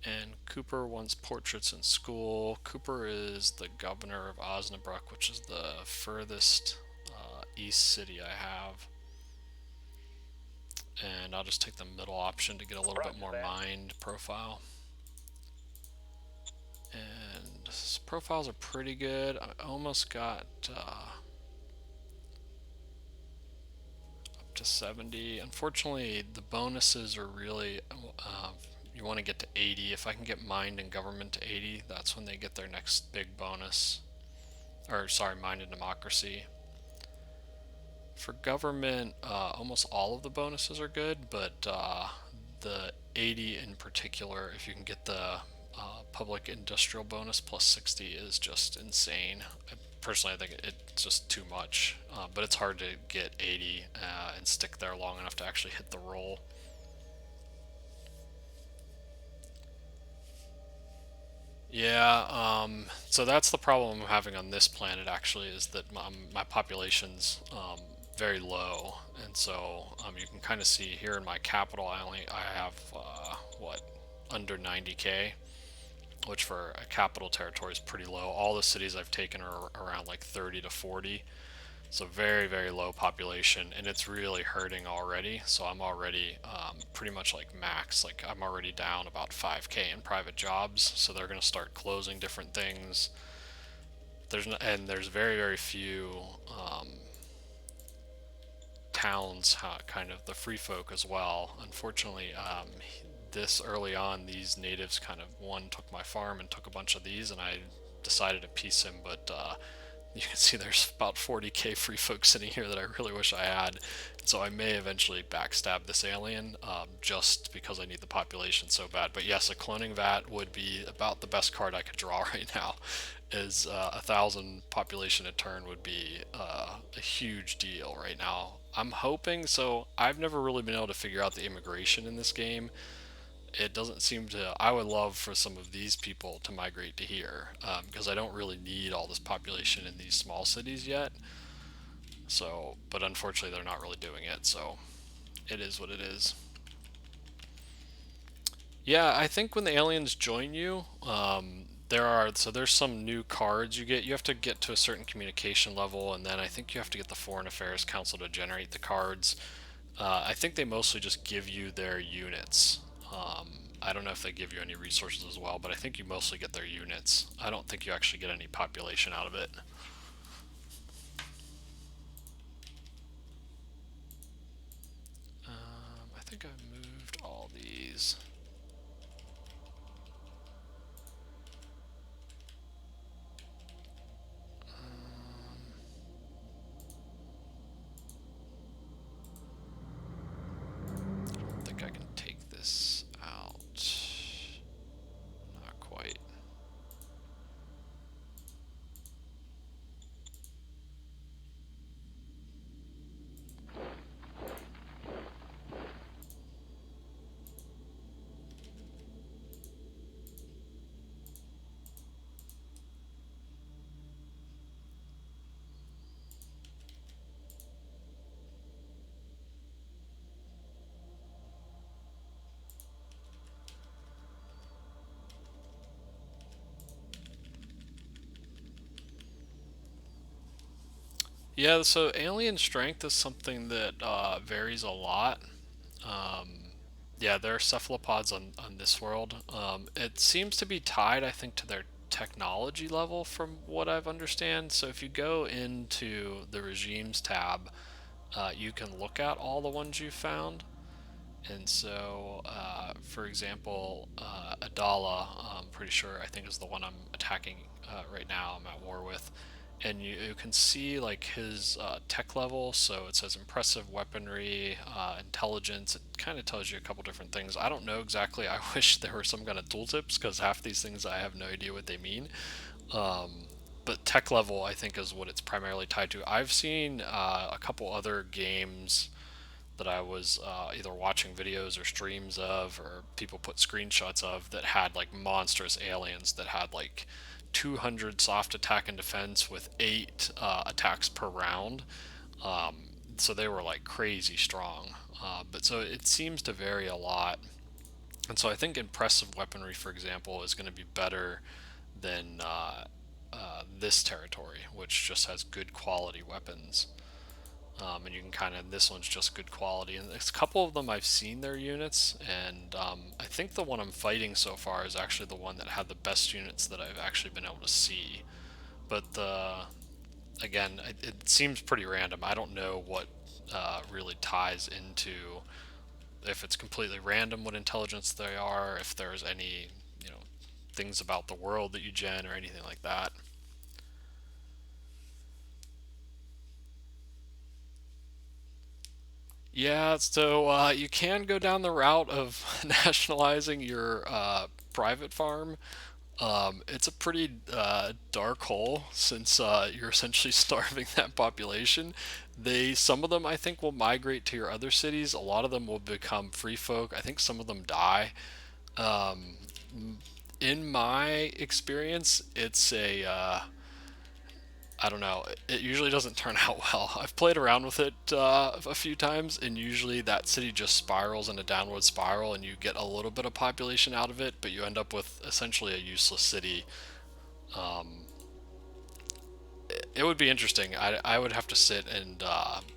And Cooper wants portraits in school. Cooper is the governor of Osnabrück, which is the furthest east city I have. And I'll just take the middle option to get a little bit more mind profile. And profiles are pretty good. I almost got up to 70. Unfortunately, the bonuses are really you want to get to 80. If I can get mind and government to 80, that's when they get their next big bonus. Or sorry, mind and democracy. For government, almost all of the bonuses are good, but the 80 in particular, if you can get the public industrial bonus plus 60, is just insane. Personally, I think it's just too much, but it's hard to get 80 and stick there long enough to actually hit the roll. Yeah, so that's the problem I'm having on this planet, actually, is that my population's very low, and so you can kind of see here in my capital, I have what, under 90k, which for a capital territory is pretty low. All the cities I've taken are around like 30 to 40. So very, very low population, and it's really hurting already. So I'm already pretty much like max. Like, I'm already down about 5k in private jobs. So they're going to start closing different things. There's very, very few towns, kind of the free folk as well. Unfortunately, this early on, these natives kind of, one took my farm and took a bunch of these, and I decided to piece him, but you can see there's about 40k free folks sitting here that I really wish I had. So I may eventually backstab this alien, just because I need the population so bad. But yes, a cloning vat would be about the best card I could draw right now. Is 1,000 population a turn would be a huge deal right now. I'm hoping, so I've never really been able to figure out the immigration in this game. it doesn't seem to. I would love for some of these people to migrate to here, because I don't really need all this population in these small cities yet. So, but unfortunately, they're not really doing it. So, it is what it is. Yeah, I think when the aliens join you, there's some new cards you get. You have to get to a certain communication level, and then I think you have to get the Foreign Affairs Council to generate the cards. I think they mostly just give you their units. I don't know if they give you any resources as well, but I think you mostly get their units. I don't think you actually get any population out of it. I think I moved all these. I don't think I can take this out. Not quite. Yeah, so alien strength is something that varies a lot. Yeah, there are cephalopods on this world. It seems to be tied, I think, to their technology level, from what I've understand. So if you go into the regimes tab, you can look at all the ones you found. And so, for example, Adala, I'm pretty sure I think is the one I'm attacking right now. I'm at war with, and you can see like his tech level. So it says impressive weaponry, intelligence. It kind of tells you a couple different things. I don't know exactly. I wish there were some kind of tooltips because half these things I have no idea what they mean. But tech level, I think, is what it's primarily tied to. I've seen a couple other games that I was either watching videos or streams of, or people put screenshots of, that had like monstrous aliens that had like 200 soft attack and defense with 8 attacks per round. Um, so they were like crazy strong. But so it seems to vary a lot. And so I think impressive weaponry, for example, is going to be better than this territory, which just has good quality weapons. And you can kind of, this one's just good quality, and a couple of them I've seen their units, and I think the one I'm fighting so far is actually the one that had the best units that I've actually been able to see. But again, it seems pretty random. I don't know what really ties into, if it's completely random what intelligence they are, if there's any, you know, things about the world that you gen or anything like that. Yeah, so you can go down the route of nationalizing your private farm. It's a pretty dark hole since you're essentially starving that population. Some of them, I think, will migrate to your other cities. A lot of them will become free folk. I think some of them die. Um, in my experience, it's I don't know. It usually doesn't turn out well. I've played around with it a few times, and usually that city just spirals in a downward spiral, and you get a little bit of population out of it, but you end up with essentially a useless city. It would be interesting. I would have to sit and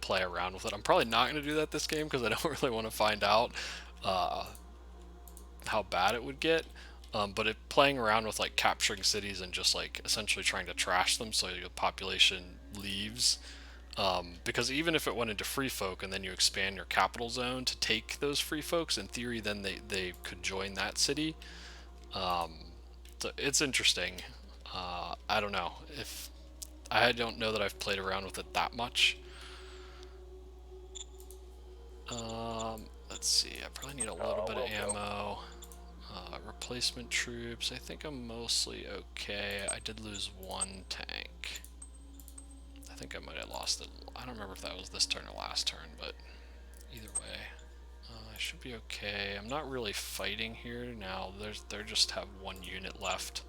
play around with it. I'm probably not going to do that this game because I don't really want to find out uh, how bad it would get. But playing around with like capturing cities and just like essentially trying to trash them so your population leaves. Because even if it went into free folk and then you expand your capital zone to take those free folks, in theory, then they could join that city. So it's interesting. I don't know if I don't know that I've played around with it that much. Let's see. I probably need a little bit of ammo. Replacement troops. I think I'm mostly okay. I did lose one tank. I think I might have lost it. I don't remember if that was this turn or last turn, but either way. I should be okay. I'm not really fighting here now. They just have one unit left.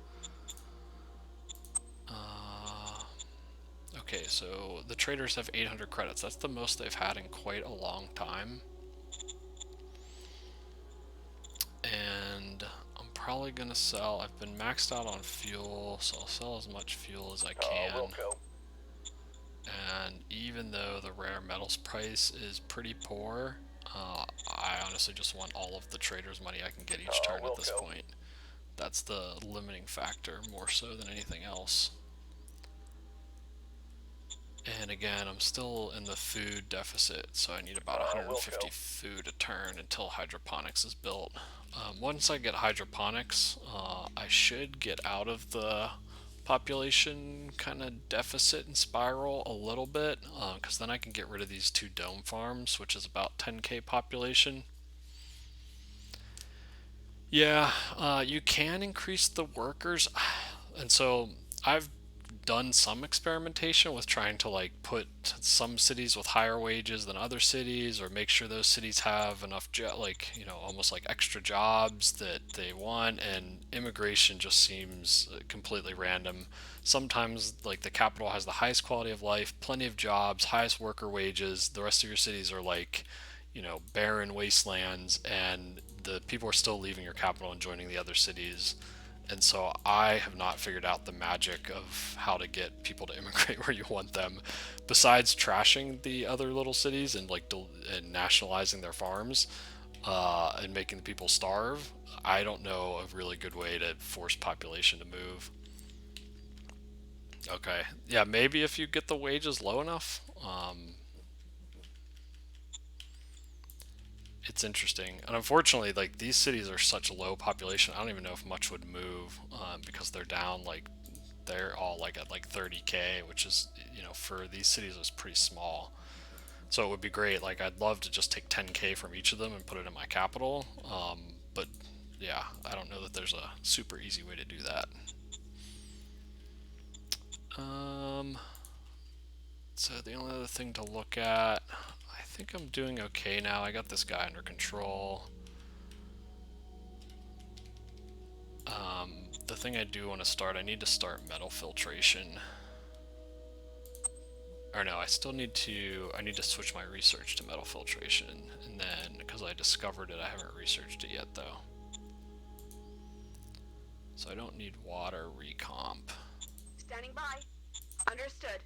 Okay, so the traders have 800 credits. That's the most they've had in quite a long time. And I'm probably gonna sell. I've been maxed out on fuel, so I'll sell as much fuel as I can. Wilco. And even though the rare metals price is pretty poor, I honestly just want all of the traders' money I can get each turn at this point. That's the limiting factor more so than anything else. And again, I'm still in the food deficit, so I need about 150 food a turn until hydroponics is built. Once I get hydroponics, I should get out of the population kind of deficit and spiral a little bit, because then I can get rid of these 2 dome farms, which is about 10k population. Yeah, you can increase the workers, and so I've done some experimentation with trying to like put some cities with higher wages than other cities, or make sure those cities have enough like, you know, almost like extra jobs that they want, and immigration just seems completely random. Sometimes like the capital has the highest quality of life, plenty of jobs, highest worker wages. The rest of your cities are like, you know, barren wastelands, and the people are still leaving your capital and joining the other cities. And so I have not figured out the magic of how to get people to immigrate where you want them, besides trashing the other little cities and like and nationalizing their farms, and making the people starve. I don't know a really good way to force population to move. Okay, yeah, maybe if you get the wages low enough. It's interesting, and unfortunately, like these cities are such low population. I don't even know if much would move, because they're down, like they're all like at like 30k, which is, you know, for these cities is pretty small. So it would be great. Like I'd love to just take 10k from each of them and put it in my capital. But yeah, I don't know that there's a super easy way to do that. So the only other thing to look at, I think I'm doing okay now. I got this guy under control. The thing I do want to start, I need to start metal filtration. Or no, I need to switch my research to metal filtration, and then, because I discovered it, I haven't researched it yet though. So I don't need water recomp. Standing by. Understood.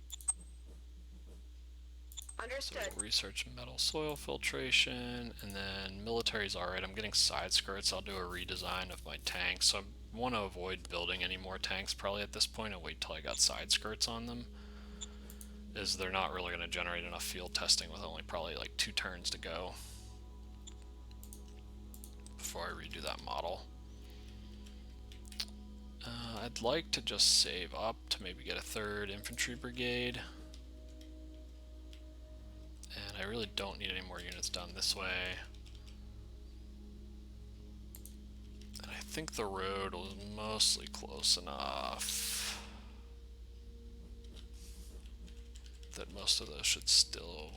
Understood. So we'll research metal soil filtration, and then military's alright. I'm getting side skirts. I'll do a redesign of my tanks. So I want to avoid building any more tanks probably at this point and wait till I got side skirts on them, is they're not really going to generate enough field testing with only probably like 2 turns to go before I redo that model. I'd like to just save up to maybe get a 3rd infantry brigade. And I really don't need any more units done this way. And I think the road was mostly close enough that most of those should still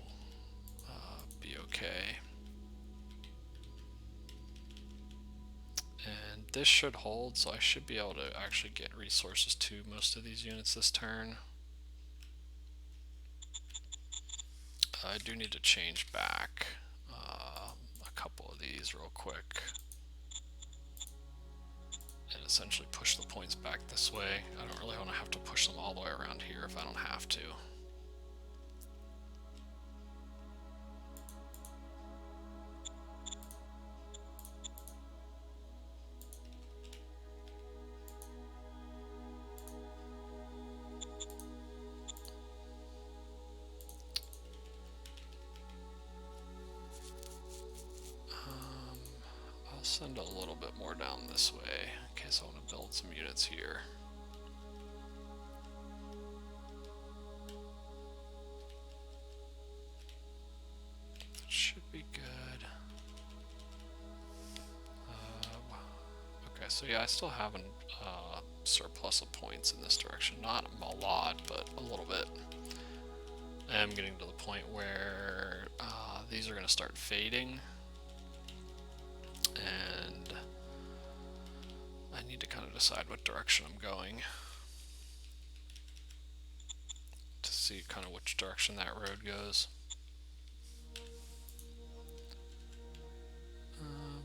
be okay. And this should hold, so I should be able to actually get resources to most of these units this turn. I do need to change back a couple of these real quick and essentially push the points back this way. I don't really want to have to push them all the way around here if I don't have to. Send a little bit more down this way in case I want to build some units here. That should be good. Okay, so yeah, I still have a surplus of points in this direction. Not a lot, but a little bit. I am getting to the point where these are going to start fading. and I need to kind of decide what direction I'm going to see kind of which direction that road goes.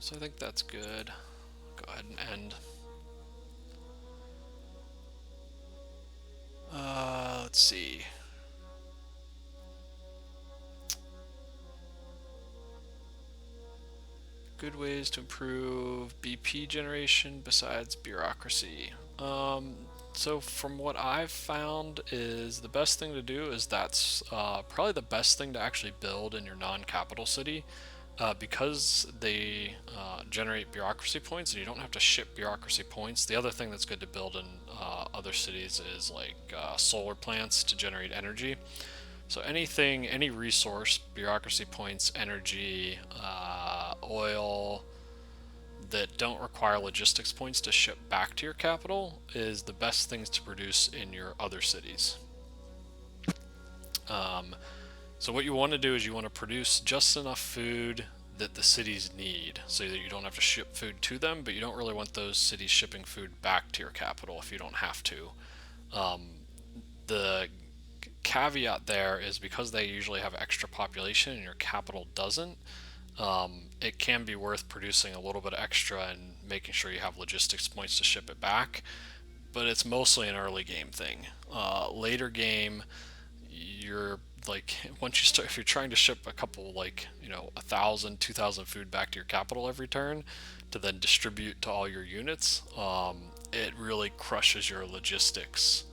So I think that's good. Go ahead and end. Let's see. Good ways to improve BP generation besides bureaucracy. So from what I've found is the best thing to do is that's probably the best thing to actually build in your non-capital city. Because they generate bureaucracy points and you don't have to ship bureaucracy points. The other thing that's good to build in other cities is like solar plants to generate energy. So anything, any resource, bureaucracy points, energy, oil, that don't require logistics points to ship back to your capital is the best things to produce in your other cities. So what you want to do is you want to produce just enough food that the cities need so that you don't have to ship food to them, but you don't really want those cities shipping food back to your capital if you don't have to. The caveat there is because they usually have extra population and your capital doesn't, it can be worth producing a little bit extra and making sure you have logistics points to ship it back, but it's mostly an early game thing. Later game, you're like, once you start, if you're trying to ship a couple, like, 1,000 2,000 food back to your capital every turn to then distribute to all your units, it really crushes your logistics.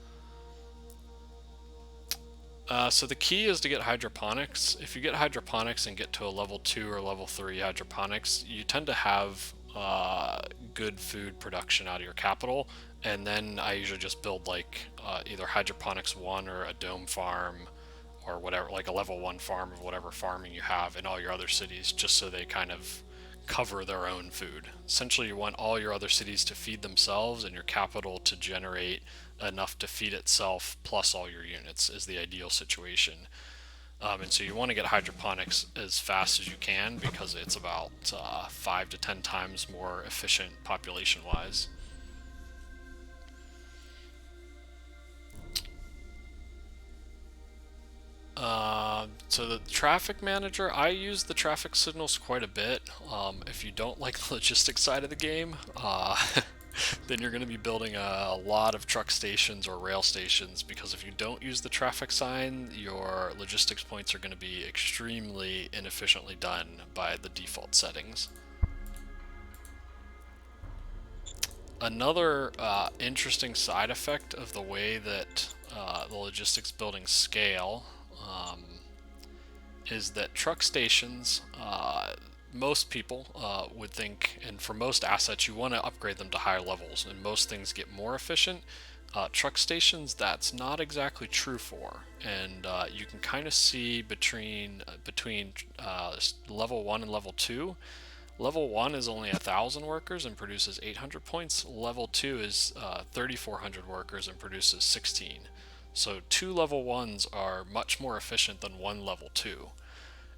So the key is to get hydroponics. If you get hydroponics and get to a level 2 or level 3 hydroponics, you tend to have good food production out of your capital. And then I usually just build like either hydroponics 1 or a dome farm or whatever, like a level 1 farm of whatever farming you have in all your other cities, just so they kind of cover their own food. Essentially, you want all your other cities to feed themselves and your capital to generate enough to feed itself plus all your units is the ideal situation. And so you want to get hydroponics as fast as you can because it's about 5 to 10 times more efficient population-wise. So the traffic manager, I use the traffic signals quite a bit. If you don't like the logistics side of the game, then you're going to be building a lot of truck stations or rail stations, because if you don't use the traffic sign, your logistics points are going to be extremely inefficiently done by the default settings. Another interesting side effect of the way that the logistics buildings scale is that truck stations, most people would think, and for most assets, you want to upgrade them to higher levels, and most things get more efficient. Truck stations, that's not exactly true for, and you can kind of see between level 1 and level 2. Level 1 is only 1,000 workers and produces 800 points. Level 2 is 3,400 workers and produces 16. So 2 level 1s are much more efficient than 1 level 2.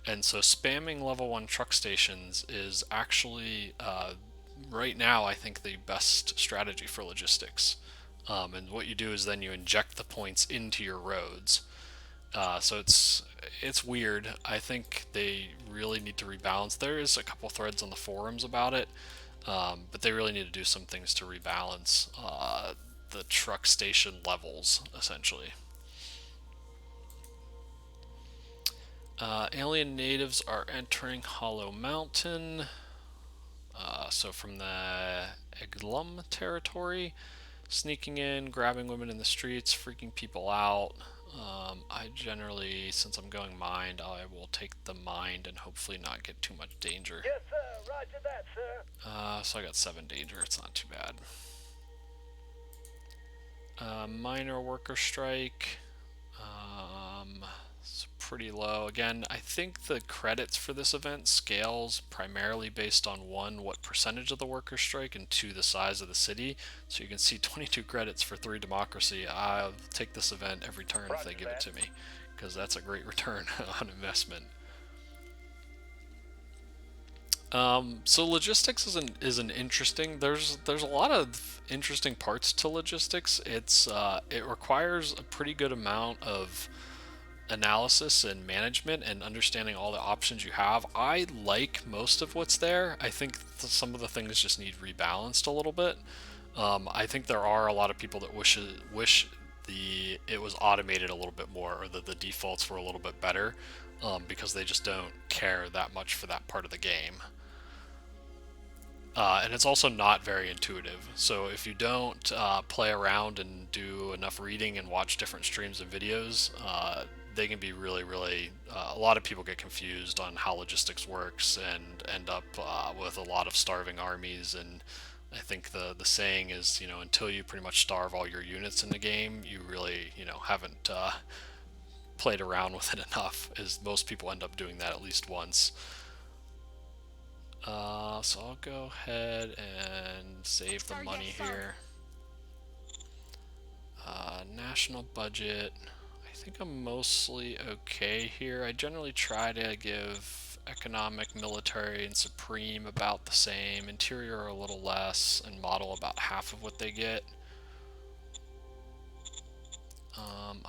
And so spamming level 1 truck stations is actually, right now, I think the best strategy for logistics. And what you do is then you inject the points into your roads. So it's weird. I think they really need to rebalance. There is a couple threads on the forums about it, but they really need to do some things to rebalance the truck station levels, essentially. Alien natives are entering Hollow Mountain. So from the Eglum territory, sneaking in, grabbing women in the streets, freaking people out. I generally, since I'm going mind, I will take the mind and hopefully not get too much danger. Yes, sir. Roger that, sir. So I got 7 danger, it's not too bad. Minor worker strike. It's pretty low. Again, I think the credits for this event scales primarily based on 1, what percentage of the worker strike, and 2, the size of the city. So you can see 22 credits for 3 democracy. I'll take this event every turn if they give it to me, because that's a great return on investment. So logistics is an interesting. There's a lot of interesting parts to logistics. It requires a pretty good amount of analysis and management and understanding all the options you have. I like most of what's there. I think some of the things just need rebalanced a little bit. I think there are a lot of people that wish the it was automated a little bit more, or that the defaults were a little bit better, because they just don't care that much for that part of the game. And it's also not very intuitive. So if you don't play around and do enough reading and watch different streams and videos, they can be really, really. A lot of people get confused on how logistics works and end up with a lot of starving armies. And I think the saying is, until you pretty much starve all your units in the game, you really, haven't played around with it enough. As most people end up doing that at least once. So I'll go ahead and save the money here. National budget. I think I'm mostly okay here. I generally try to give economic, military, and supreme about the same. Interior a little less, and model about half of what they get. Um,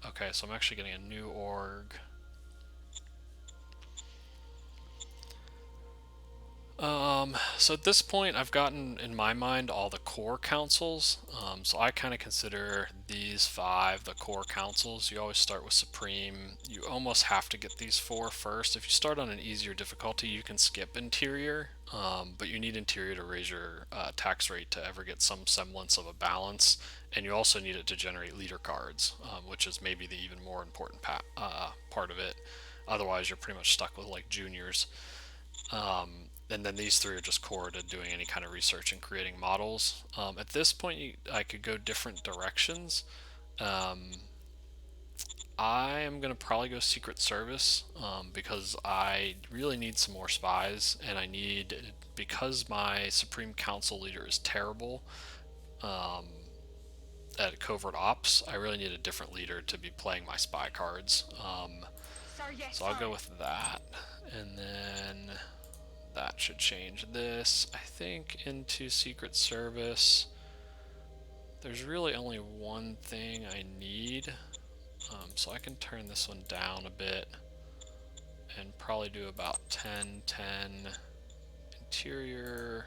okay, so I'm actually getting a new org. So at this point, I've gotten in my mind all the core councils. So I kind of consider these 5 the core councils. You always start with Supreme. You almost have to get these 4 first. If you start on an easier difficulty, you can skip Interior, but you need Interior to raise your tax rate to ever get some semblance of a balance. And you also need it to generate leader cards, which is maybe the even more important part of it. Otherwise, you're pretty much stuck with like juniors. And then these 3 are just core to doing any kind of research and creating models. At this point, I could go different directions. I am going to probably go Secret Service, because I really need some more spies, and because my Supreme Council leader is terrible at Covert Ops, I really need a different leader to be playing my spy cards. So I'll go with that. And then that should change this. I think into Secret Service, there's really only one thing I need. So I can turn this one down a bit and probably do about 10, 10. Interior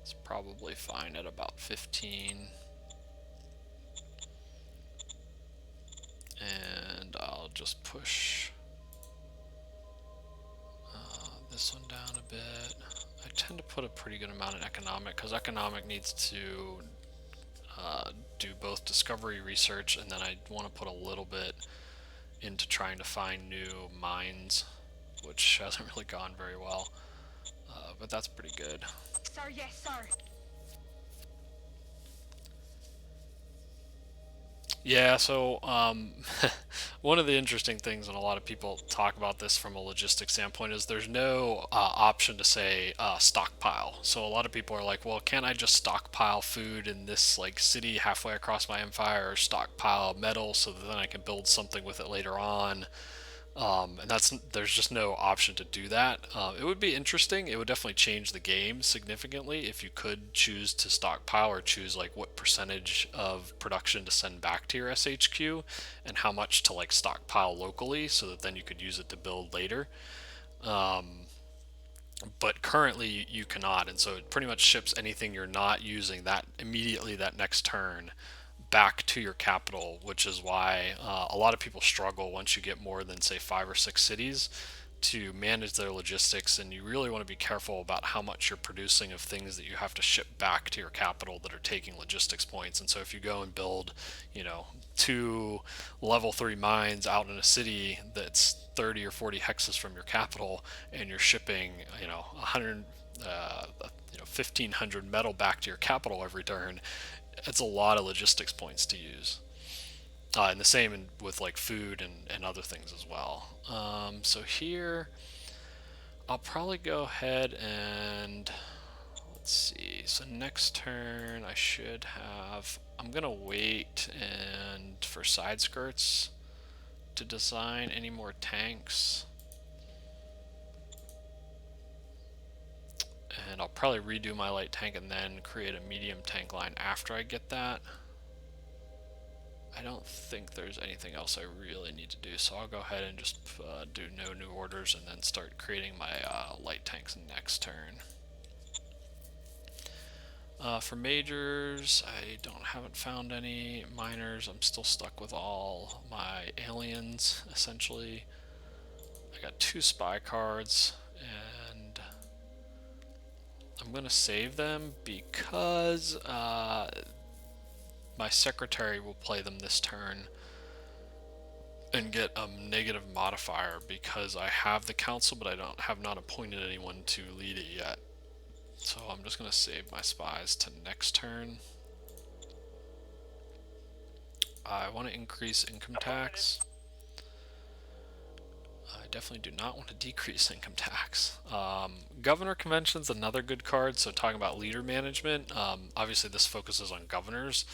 is probably fine at about 15. And I'll just push this one down a bit. I tend to put a pretty good amount in economic, because economic needs to do both discovery research, and then I want to put a little bit into trying to find new mines, which hasn't really gone very well, but that's pretty good. Sir, yes, sir. Yeah, so one of the interesting things, and a lot of people talk about this from a logistics standpoint, is there's no option to say stockpile. So a lot of people are like, well, can't I just stockpile food in this like city halfway across my empire, or stockpile metal so that then I can build something with it later on? And there's just no option to do that. It would be interesting. It would definitely change the game significantly if you could choose to stockpile, or choose like what percentage of production to send back to your SHQ and how much to like stockpile locally, so that then you could use it to build later. But currently you cannot, and so it pretty much ships anything you're not using that immediately that next turn back to your capital, which is why a lot of people struggle once you get more than say 5 or 6 cities to manage their logistics. And you really want to be careful about how much you're producing of things that you have to ship back to your capital that are taking logistics points. And so if you go and build 2 level 3 mines out in a city that's 30 or 40 hexes from your capital, and you're shipping 100 1500 metal back to your capital every turn, it's a lot of logistics points to use. And the same with like food and other things as well. So here, I'll probably go ahead and let's see. So next turn, I should have. I'm gonna wait and for side skirts to design any more tanks. And I'll probably redo my light tank and then create a medium tank line after I get that. I don't think there's anything else I really need to do, so I'll go ahead and just do no new orders and then start creating my light tanks next turn. For majors, I haven't found any. Minors, I'm still stuck with all my aliens, essentially. I got 2 spy cards, and I'm going to save them because my secretary will play them this turn and get a negative modifier because I have the council, but I have not appointed anyone to lead it yet. So I'm just going to save my spies to next turn. I want to increase income tax. I definitely do not want to decrease income tax. Governor Convention's another good card, so talking about leader management, obviously this focuses on governors.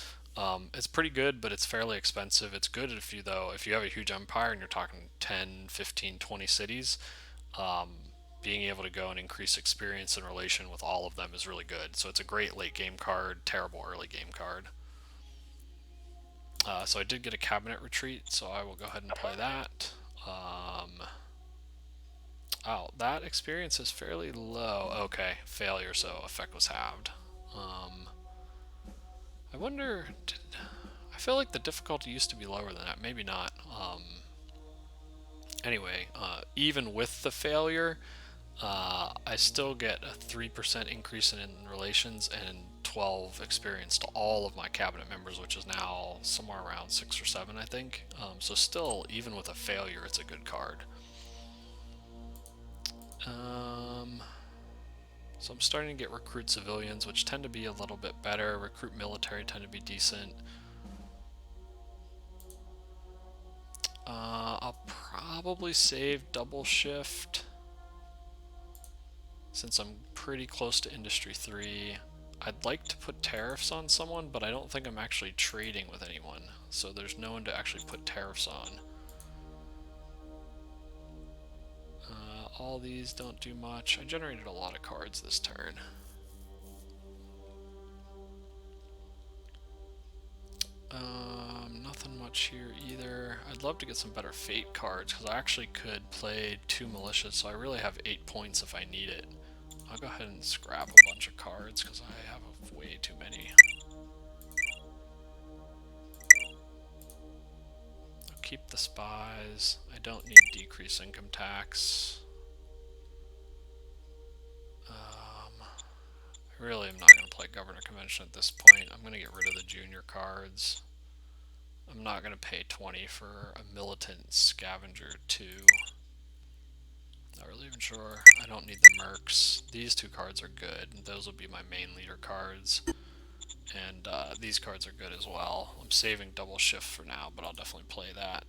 It's pretty good, but it's fairly expensive. It's good if you have a huge empire and you're talking 10, 15, 20 cities, being able to go and increase experience in relation with all of them is really good. So it's a great late game card, terrible early game card. So I did get a cabinet retreat, so I will go ahead and play that. Oh, that experience is fairly low. Okay, failure, so effect was halved. I wonder, I feel like the difficulty used to be lower than that. Maybe not. Anyway, even with the failure, I still get a 3% increase in relations and 12 experience to all of my cabinet members, which is now somewhere around 6 or 7, I think. So still, even with a failure, it's a good card. So I'm starting to get recruit civilians, which tend to be a little bit better. Recruit military tend to be decent. I'll probably save double shift since I'm pretty close to Industry 3. I'd like to put tariffs on someone, but I don't think I'm actually trading with anyone, so there's no one to actually put tariffs on. All these don't do much. I generated a lot of cards this turn. Nothing much here either. I'd love to get some better fate cards because I actually could play 2 militias, so I really have 8 points if I need it. I'll go ahead and scrap a bunch of cards because I have way too many. I'll keep the spies. I don't need decrease income tax. I really am not going to play Governor Convention at this point. I'm going to get rid of the junior cards. I'm not going to pay 20 for a Militant Scavenger 2. Not really even sure. I don't need the Mercs. These 2 cards are good. Those will be my main leader cards. And these cards are good as well. I'm saving double shift for now, but I'll definitely play that.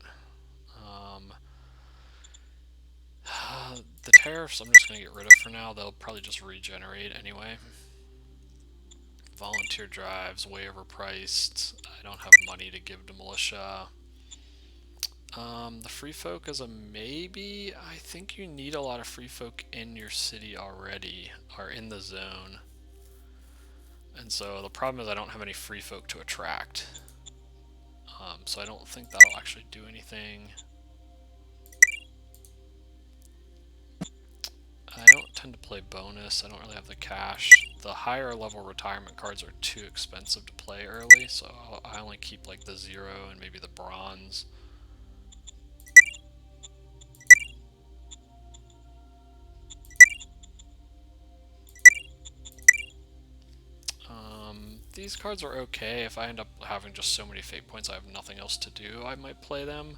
The tariffs I'm just going to get rid of for now. They'll probably just regenerate anyway. Volunteer drives, way overpriced. I don't have money to give to militia. The free folk is a maybe. I think you need a lot of free folk in your city already, or in the zone. And so the problem is I don't have any free folk to attract. So I don't think that'll actually do anything. I don't tend to play bonus. I don't really have the cash. The higher level retirement cards are too expensive to play early, so I only keep like the 0 and maybe the bronze. These cards are okay. If I end up having just so many fate points I have nothing else to do, I might play them.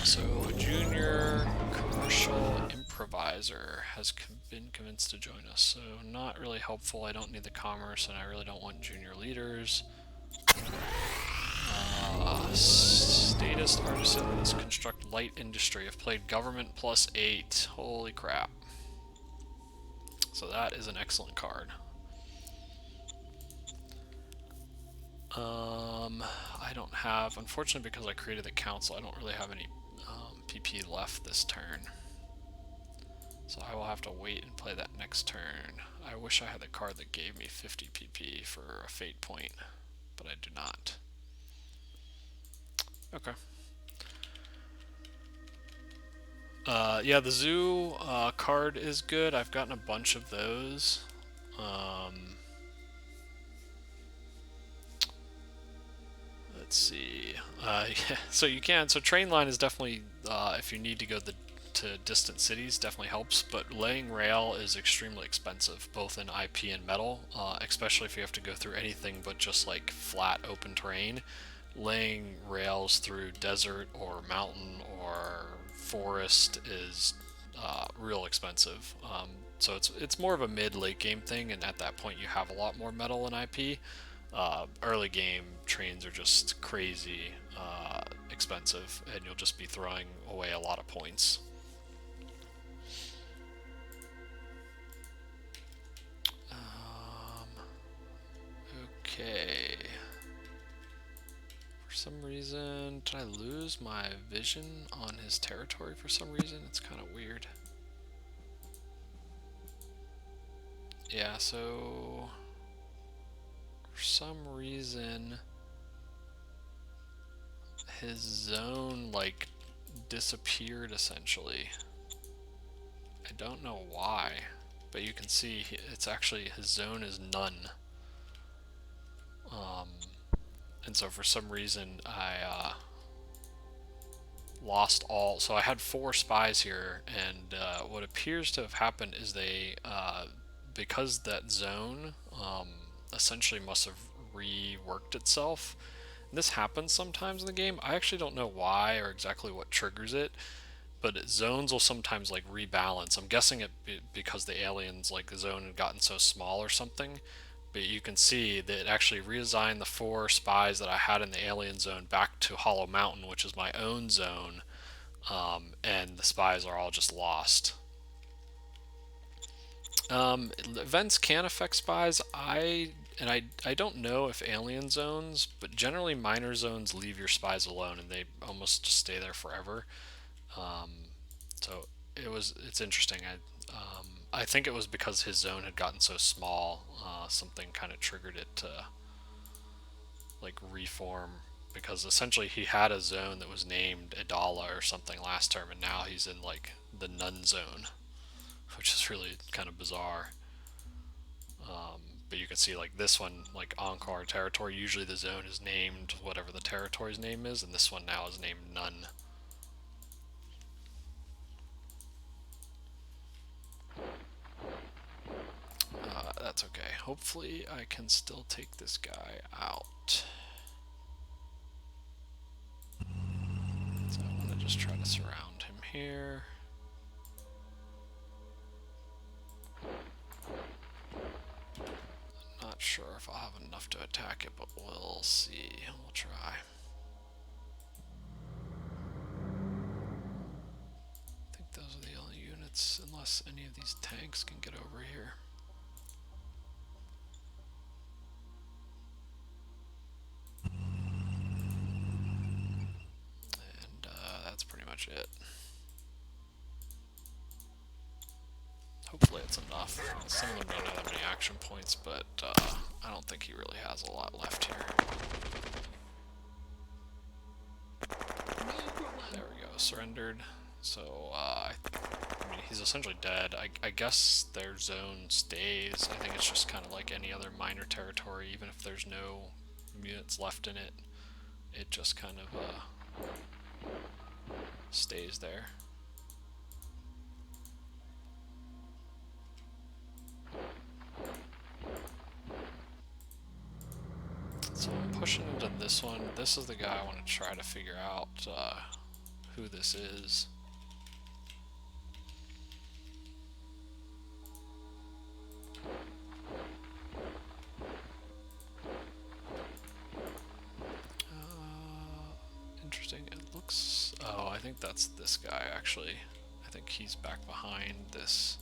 So, a junior commercial improviser has been convinced to join us. So, not really helpful. I don't need the commerce, and I really don't want junior leaders. Statist artisans construct light industry. I've played government +8. Holy crap. So that is an excellent card. I don't have, unfortunately because I created the council, I don't really have any PP left this turn. So I will have to wait and play that next turn. I wish I had the card that gave me 50 PP for a fate point, but I do not. Okay. Yeah, the zoo card is good. I've gotten a bunch of those. Let's see. Yeah, so you can. So train line is definitely, if you need to go to distant cities, definitely helps. But laying rail is extremely expensive, both in IP and metal, especially if you have to go through anything but just like flat open terrain. Laying rails through desert or mountain or forest is real expensive. So it's more of a mid late game thing, and at that point you have a lot more metal in IP. Early game trains are just crazy expensive, and you'll just be throwing away a lot of points. Okay. For some reason, did I lose my vision on his territory for some reason? It's kind of weird. Yeah, so for some reason his zone like disappeared essentially. I don't know why, but you can see it's actually his zone is none. And so for some reason I lost all. So I had 4 spies here, and what appears to have happened is they, because that zone essentially must have reworked itself. And this happens sometimes in the game. I actually don't know why or exactly what triggers it, but zones will sometimes like rebalance. I'm guessing it because the aliens, like the zone had gotten so small or something. But you can see that it actually reassigned the 4 spies that I had in the alien zone back to Hollow Mountain, which is my own zone, and the spies are all just lost. Events can affect spies. I don't know if alien zones, but generally minor zones leave your spies alone, and they almost just stay there forever. So it's interesting. I think it was because his zone had gotten so small, something kind of triggered it to like reform. Because essentially he had a zone that was named Idala or something last term, and now he's in like the Nun zone, which is really kind of bizarre. But you can see like this one, like Encore territory. Usually the zone is named whatever the territory's name is, and this one now is named Nun. That's okay. Hopefully I can still take this guy out. So I'm going to just try to surround him here. Not sure if I'll have enough to attack it, but we'll see. We'll try. I think those are the only units, unless any of these tanks can get over here. And that's pretty much it. Hopefully it's enough. Some of them don't have that many action points, but I don't think he really has a lot left here. There we go, surrendered. So, I mean, he's essentially dead. I guess their zone stays. I think it's just kind of like any other minor territory, even if there's no units left in it. It just kind of stays there. So I'm pushing into this one. This is the guy I want to try to figure out who this is. Interesting. It looks... Oh, I think that's this guy, actually. I think he's back behind this.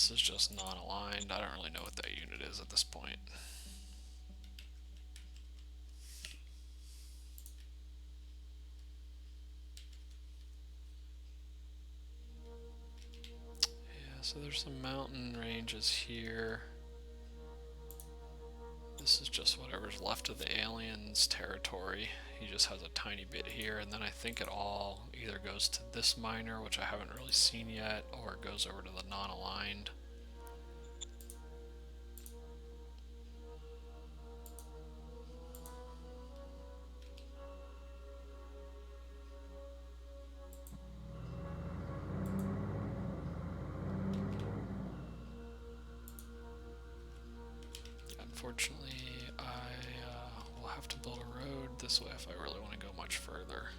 this is just non-aligned. I don't really know what that unit is at this point. Yeah, so there's some mountain ranges here. This is just whatever's left of the alien's territory. He just has a tiny bit here, and then I think it all either goes to this miner, which I haven't really seen yet, or it goes over to the non-aligned. Unfortunately, I will have to build a road this way if I really want to go much further.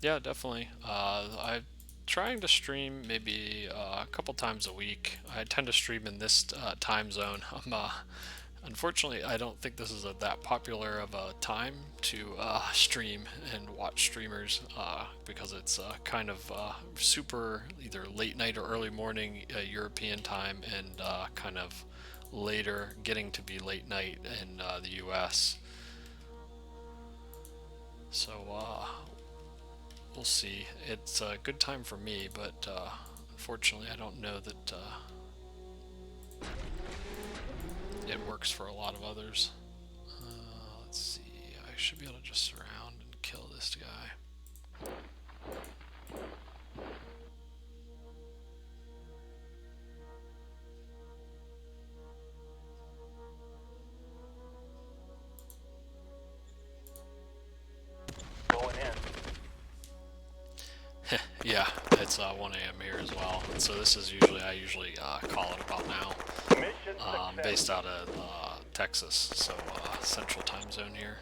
Yeah, definitely. I'm trying to stream maybe a couple times a week. I tend to stream in this time zone. Unfortunately, I don't think this is that popular of a time to stream and watch streamers because it's kind of super either late night or early morning European time and kind of later getting to be late night in the US. So we'll see. It's a good time for me, but unfortunately I don't know that it works for a lot of others. Let's see. I should be able to just surround and kill this guy. Going in. Yeah, it's 1 a.m. here as well. And so this is I usually call it about now. Mission success. Based out of Texas, so central time zone here.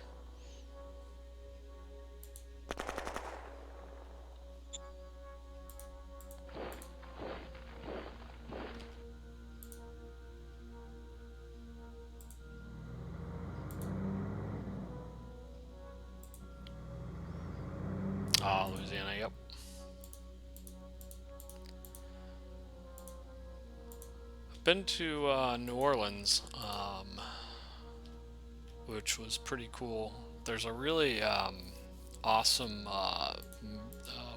Louisiana, yep. I've been to New Orleans, which was pretty cool. There's a really awesome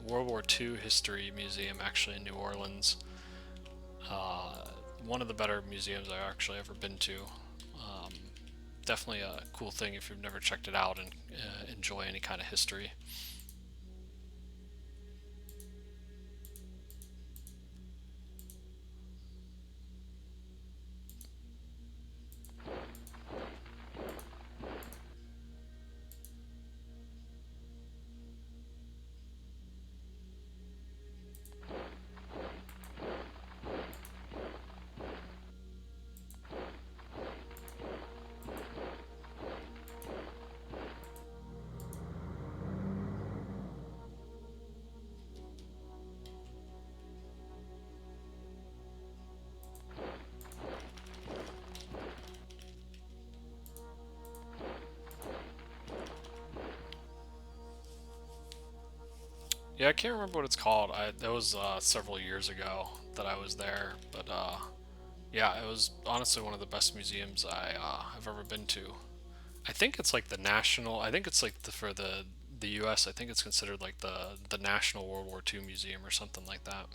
World War II history museum actually in New Orleans. One of the better museums I've actually ever been to. Definitely a cool thing if you've never checked it out and enjoy any kind of history. Yeah, I can't remember what it's called. That was several years ago that I was there, but yeah, it was honestly one of the best museums I've ever been to. I think it's like the national. I think it's like for the U.S. I think it's considered like the National World War II Museum or something like that.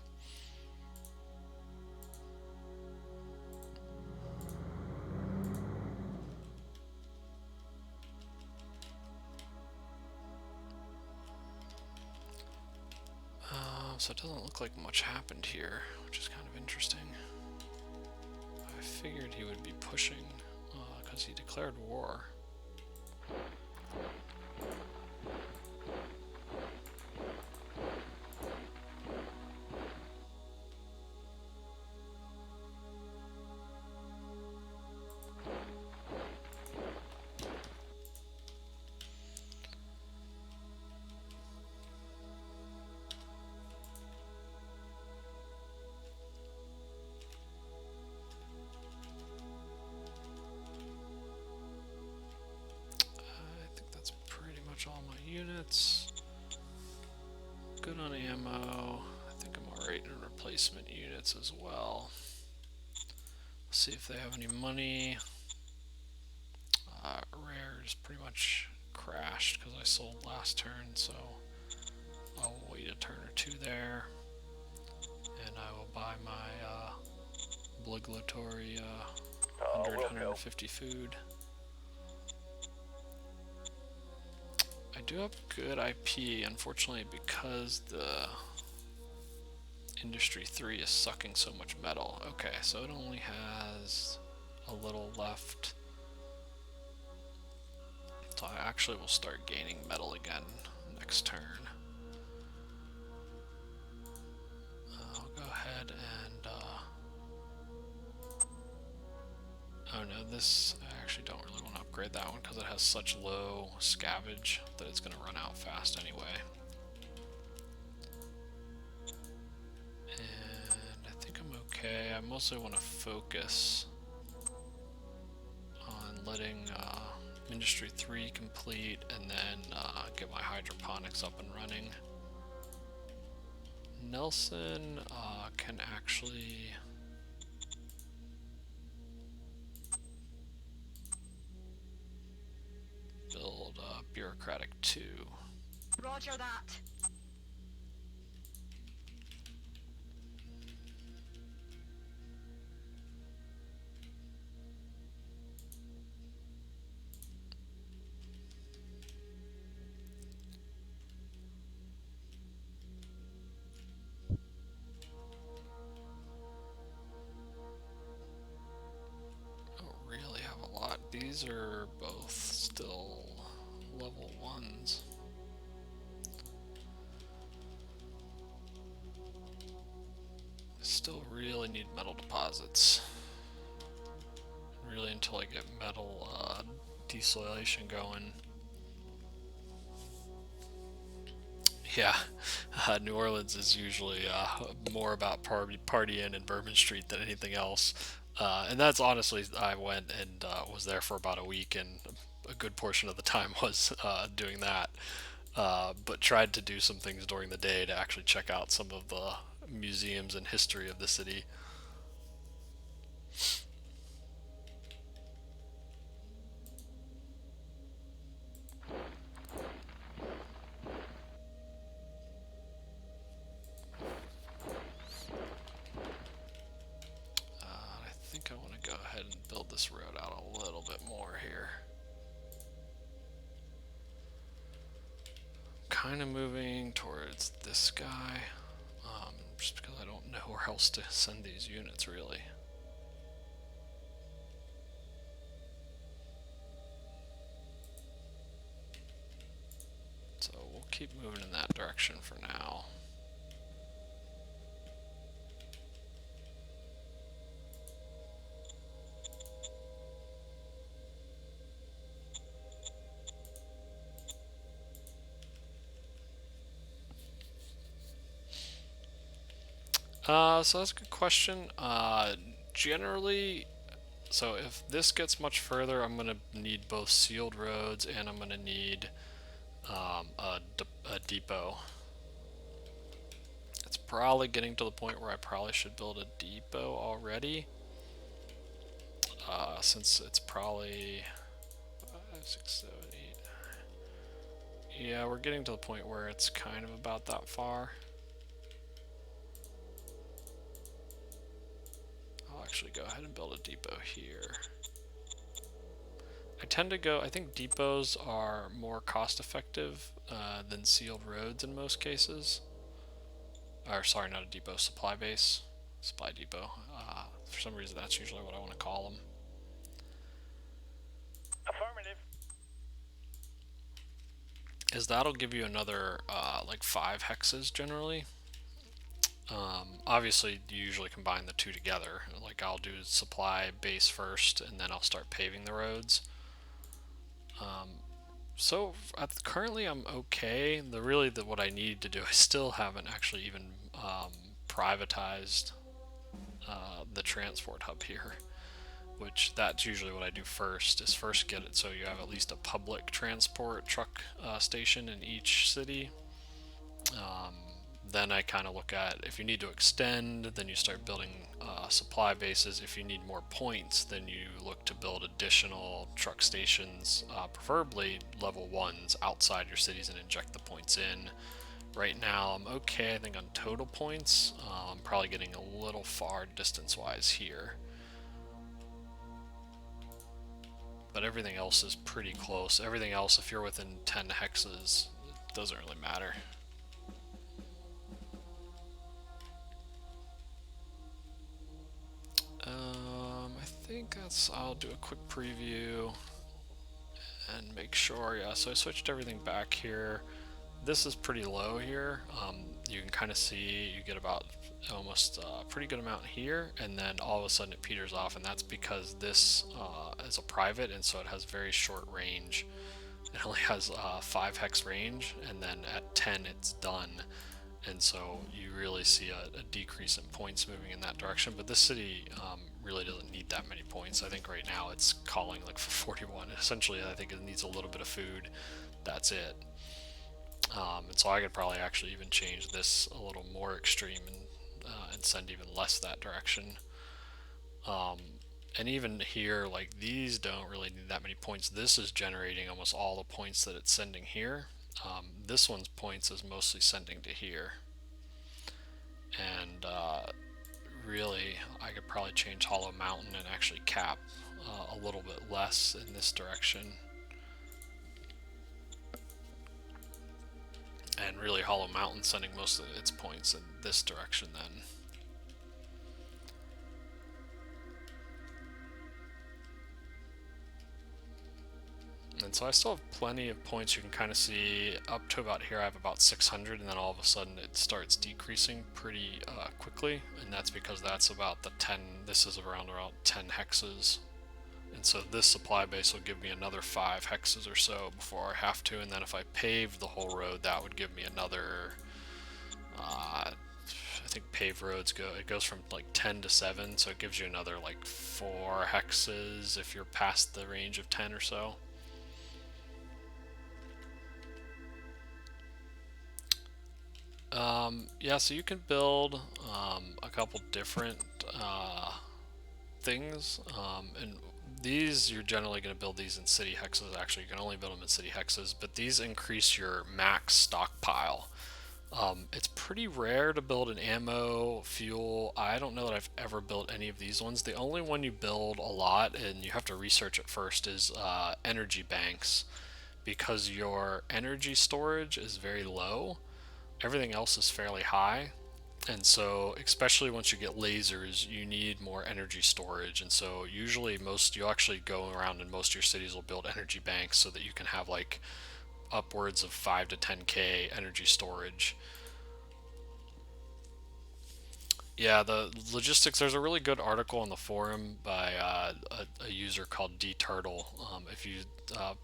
So it doesn't look like much happened here, which is kind of interesting. I figured he would be pushing, because he declared war. All my units. Good on ammo. I think I'm alright in replacement units as well. Let's see if they have any money. Rares pretty much crashed because I sold last turn, so I'll wait a turn or two there. And I will buy my obligatory 150 food. I do have good IP, unfortunately, because the Industry 3 is sucking so much metal. Okay, so it only has a little left. So I actually will start gaining metal again next turn. I'll go ahead and... oh no, this... I actually don't really want to upgrade that one because it has such low scavenge that it's going to run out fast anyway. And I think I'm okay. I mostly want to focus on letting Industry 3 complete and then get my hydroponics up and running. Nelson can actually... build Bureaucratic 2. Roger that. These are both still level 1s. I still really need metal deposits. Really until I get metal desolation going. Yeah, New Orleans is usually more about partying and Bourbon Street than anything else. And that's honestly, I went and was there for about a week, and a good portion of the time was doing that. But tried to do some things during the day to actually check out some of the museums and history of the city. I think I want to go ahead and build this road out a little bit more here. Kind of moving towards this guy, just because I don't know where else to send these units really. So we'll keep moving in that direction for now. So that's a good question. Generally, so if this gets much further, I'm going to need both sealed roads and I'm going to need a depot. It's probably getting to the point where I probably should build a depot already. Since it's probably 5, 6, 7, 8. Yeah, we're getting to the point where it's kind of about that far. I'll actually go ahead and build a depot here. I tend to go, I think depots are more cost effective than sealed roads in most cases. Or sorry, not a depot, supply base. Supply depot. For some reason, that's usually what I want to call them. Affirmative. Is that'll give you another like 5 hexes generally. Obviously, you usually combine the two together. Like I'll do supply base first, and then I'll start paving the roads. So currently I'm okay. What I need to do, I still haven't actually even privatized the transport hub here. Which that's usually what I do first. Is first get it so you have at least a public transport truck station in each city. Then I kind of look at if you need to extend, then you start building supply bases. If you need more points, then you look to build additional truck stations, preferably level 1s outside your cities, and inject the points in. Right now I'm okay, I think, on total points. I'm probably getting a little far distance-wise here. But everything else is pretty close. Everything else, if you're within 10 hexes, it doesn't really matter. I think I'll do a quick preview and make sure, yeah, so I switched everything back here. This is pretty low here. You can kind of see you get about almost a pretty good amount here, and then all of a sudden it peters off, and that's because this is a private, and so it has very short range. It only has 5 hex range, and then at 10 it's done. And so you really see a decrease in points moving in that direction. But this city really doesn't need that many points. I think right now it's calling like for 41. Essentially, I think it needs a little bit of food. That's it. And so I could probably actually even change this a little more extreme and send even less that direction. And even here, like these don't really need that many points. This is generating almost all the points that it's sending here. This one's points is mostly sending to here. And really, I could probably change Hollow Mountain and actually cap a little bit less in this direction. And really, Hollow Mountain sending most of its points in this direction then. And so I still have plenty of points. You can kind of see up to about here I have about 600, and then all of a sudden it starts decreasing pretty quickly, and that's because that's about the 10, this is around 10 hexes. And so this supply base will give me another 5 hexes or so before I have to, and then if I pave the whole road, that would give me another, I think paved roads it goes from like 10 to 7, so it gives you another like 4 hexes if you're past the range of 10 or so. Yeah, so you can build a couple different things, and these you're generally going to build these in city hexes. Actually, you can only build them in city hexes, but these increase your max stockpile. It's pretty rare to build an ammo, fuel. I don't know that I've ever built any of these ones. The only one you build a lot, and you have to research it first, is energy banks, because your energy storage is very low. Everything else is fairly high, and so especially once you get lasers, you need more energy storage. And so usually you'll actually go around, and most of your cities will build energy banks so that you can have like upwards of 5 to 10k energy storage. Yeah, the logistics, there's a really good article on the forum by a user called dturtle. If you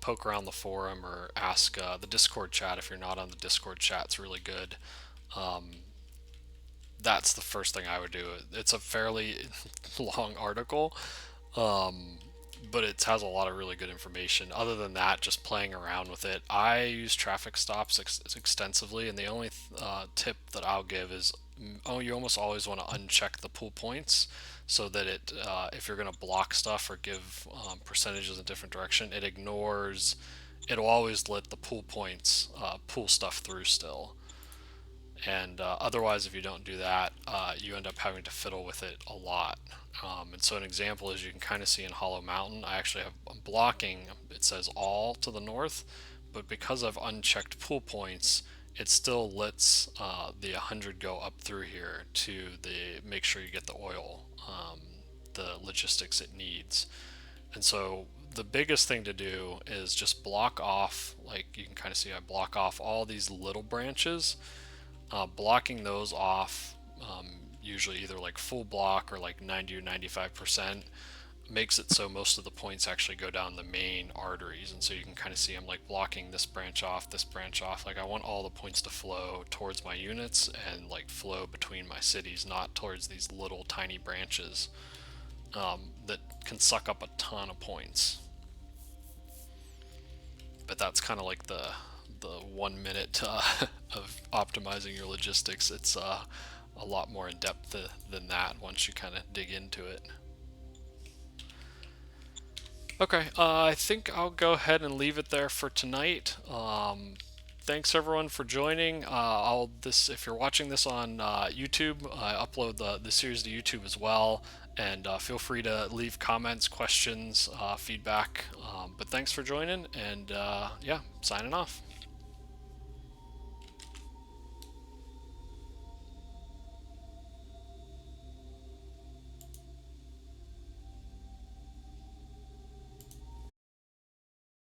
poke around the forum or ask the Discord chat, if you're not on the Discord chat, it's really good. That's the first thing I would do. It's a fairly long article, but it has a lot of really good information. Other than that, just playing around with it. I use traffic stops extensively, and the only tip that I'll give is you almost always want to uncheck the pool points, so that if you're going to block stuff or give percentages in a different direction, it'll always let the pool points pull stuff through still. And otherwise, if you don't do that, you end up having to fiddle with it a lot. And so an example is, you can kind of see in Hollow Mountain, I'm blocking, it says all to the north, but because I've unchecked pool points, it still lets the 100 go up through here to make sure you get the oil, the logistics it needs. And so the biggest thing to do is just block off, like you can kind of see I block off all these little branches. Blocking those off, usually either like full block or like 90 or 95%, makes it so most of the points actually go down the main arteries. And so you can kind of see I'm like blocking this branch off, this branch off. Like I want all the points to flow towards my units and like flow between my cities, not towards these little tiny branches that can suck up a ton of points. But that's kind of like the 1 minute of optimizing your logistics. It's a lot more in depth than that once you kind of dig into it. Okay, I think I'll go ahead and leave it there for tonight. Thanks everyone for joining. If you're watching this on YouTube, I upload the series to YouTube as well, and feel free to leave comments, questions, feedback. But thanks for joining, and yeah, signing off.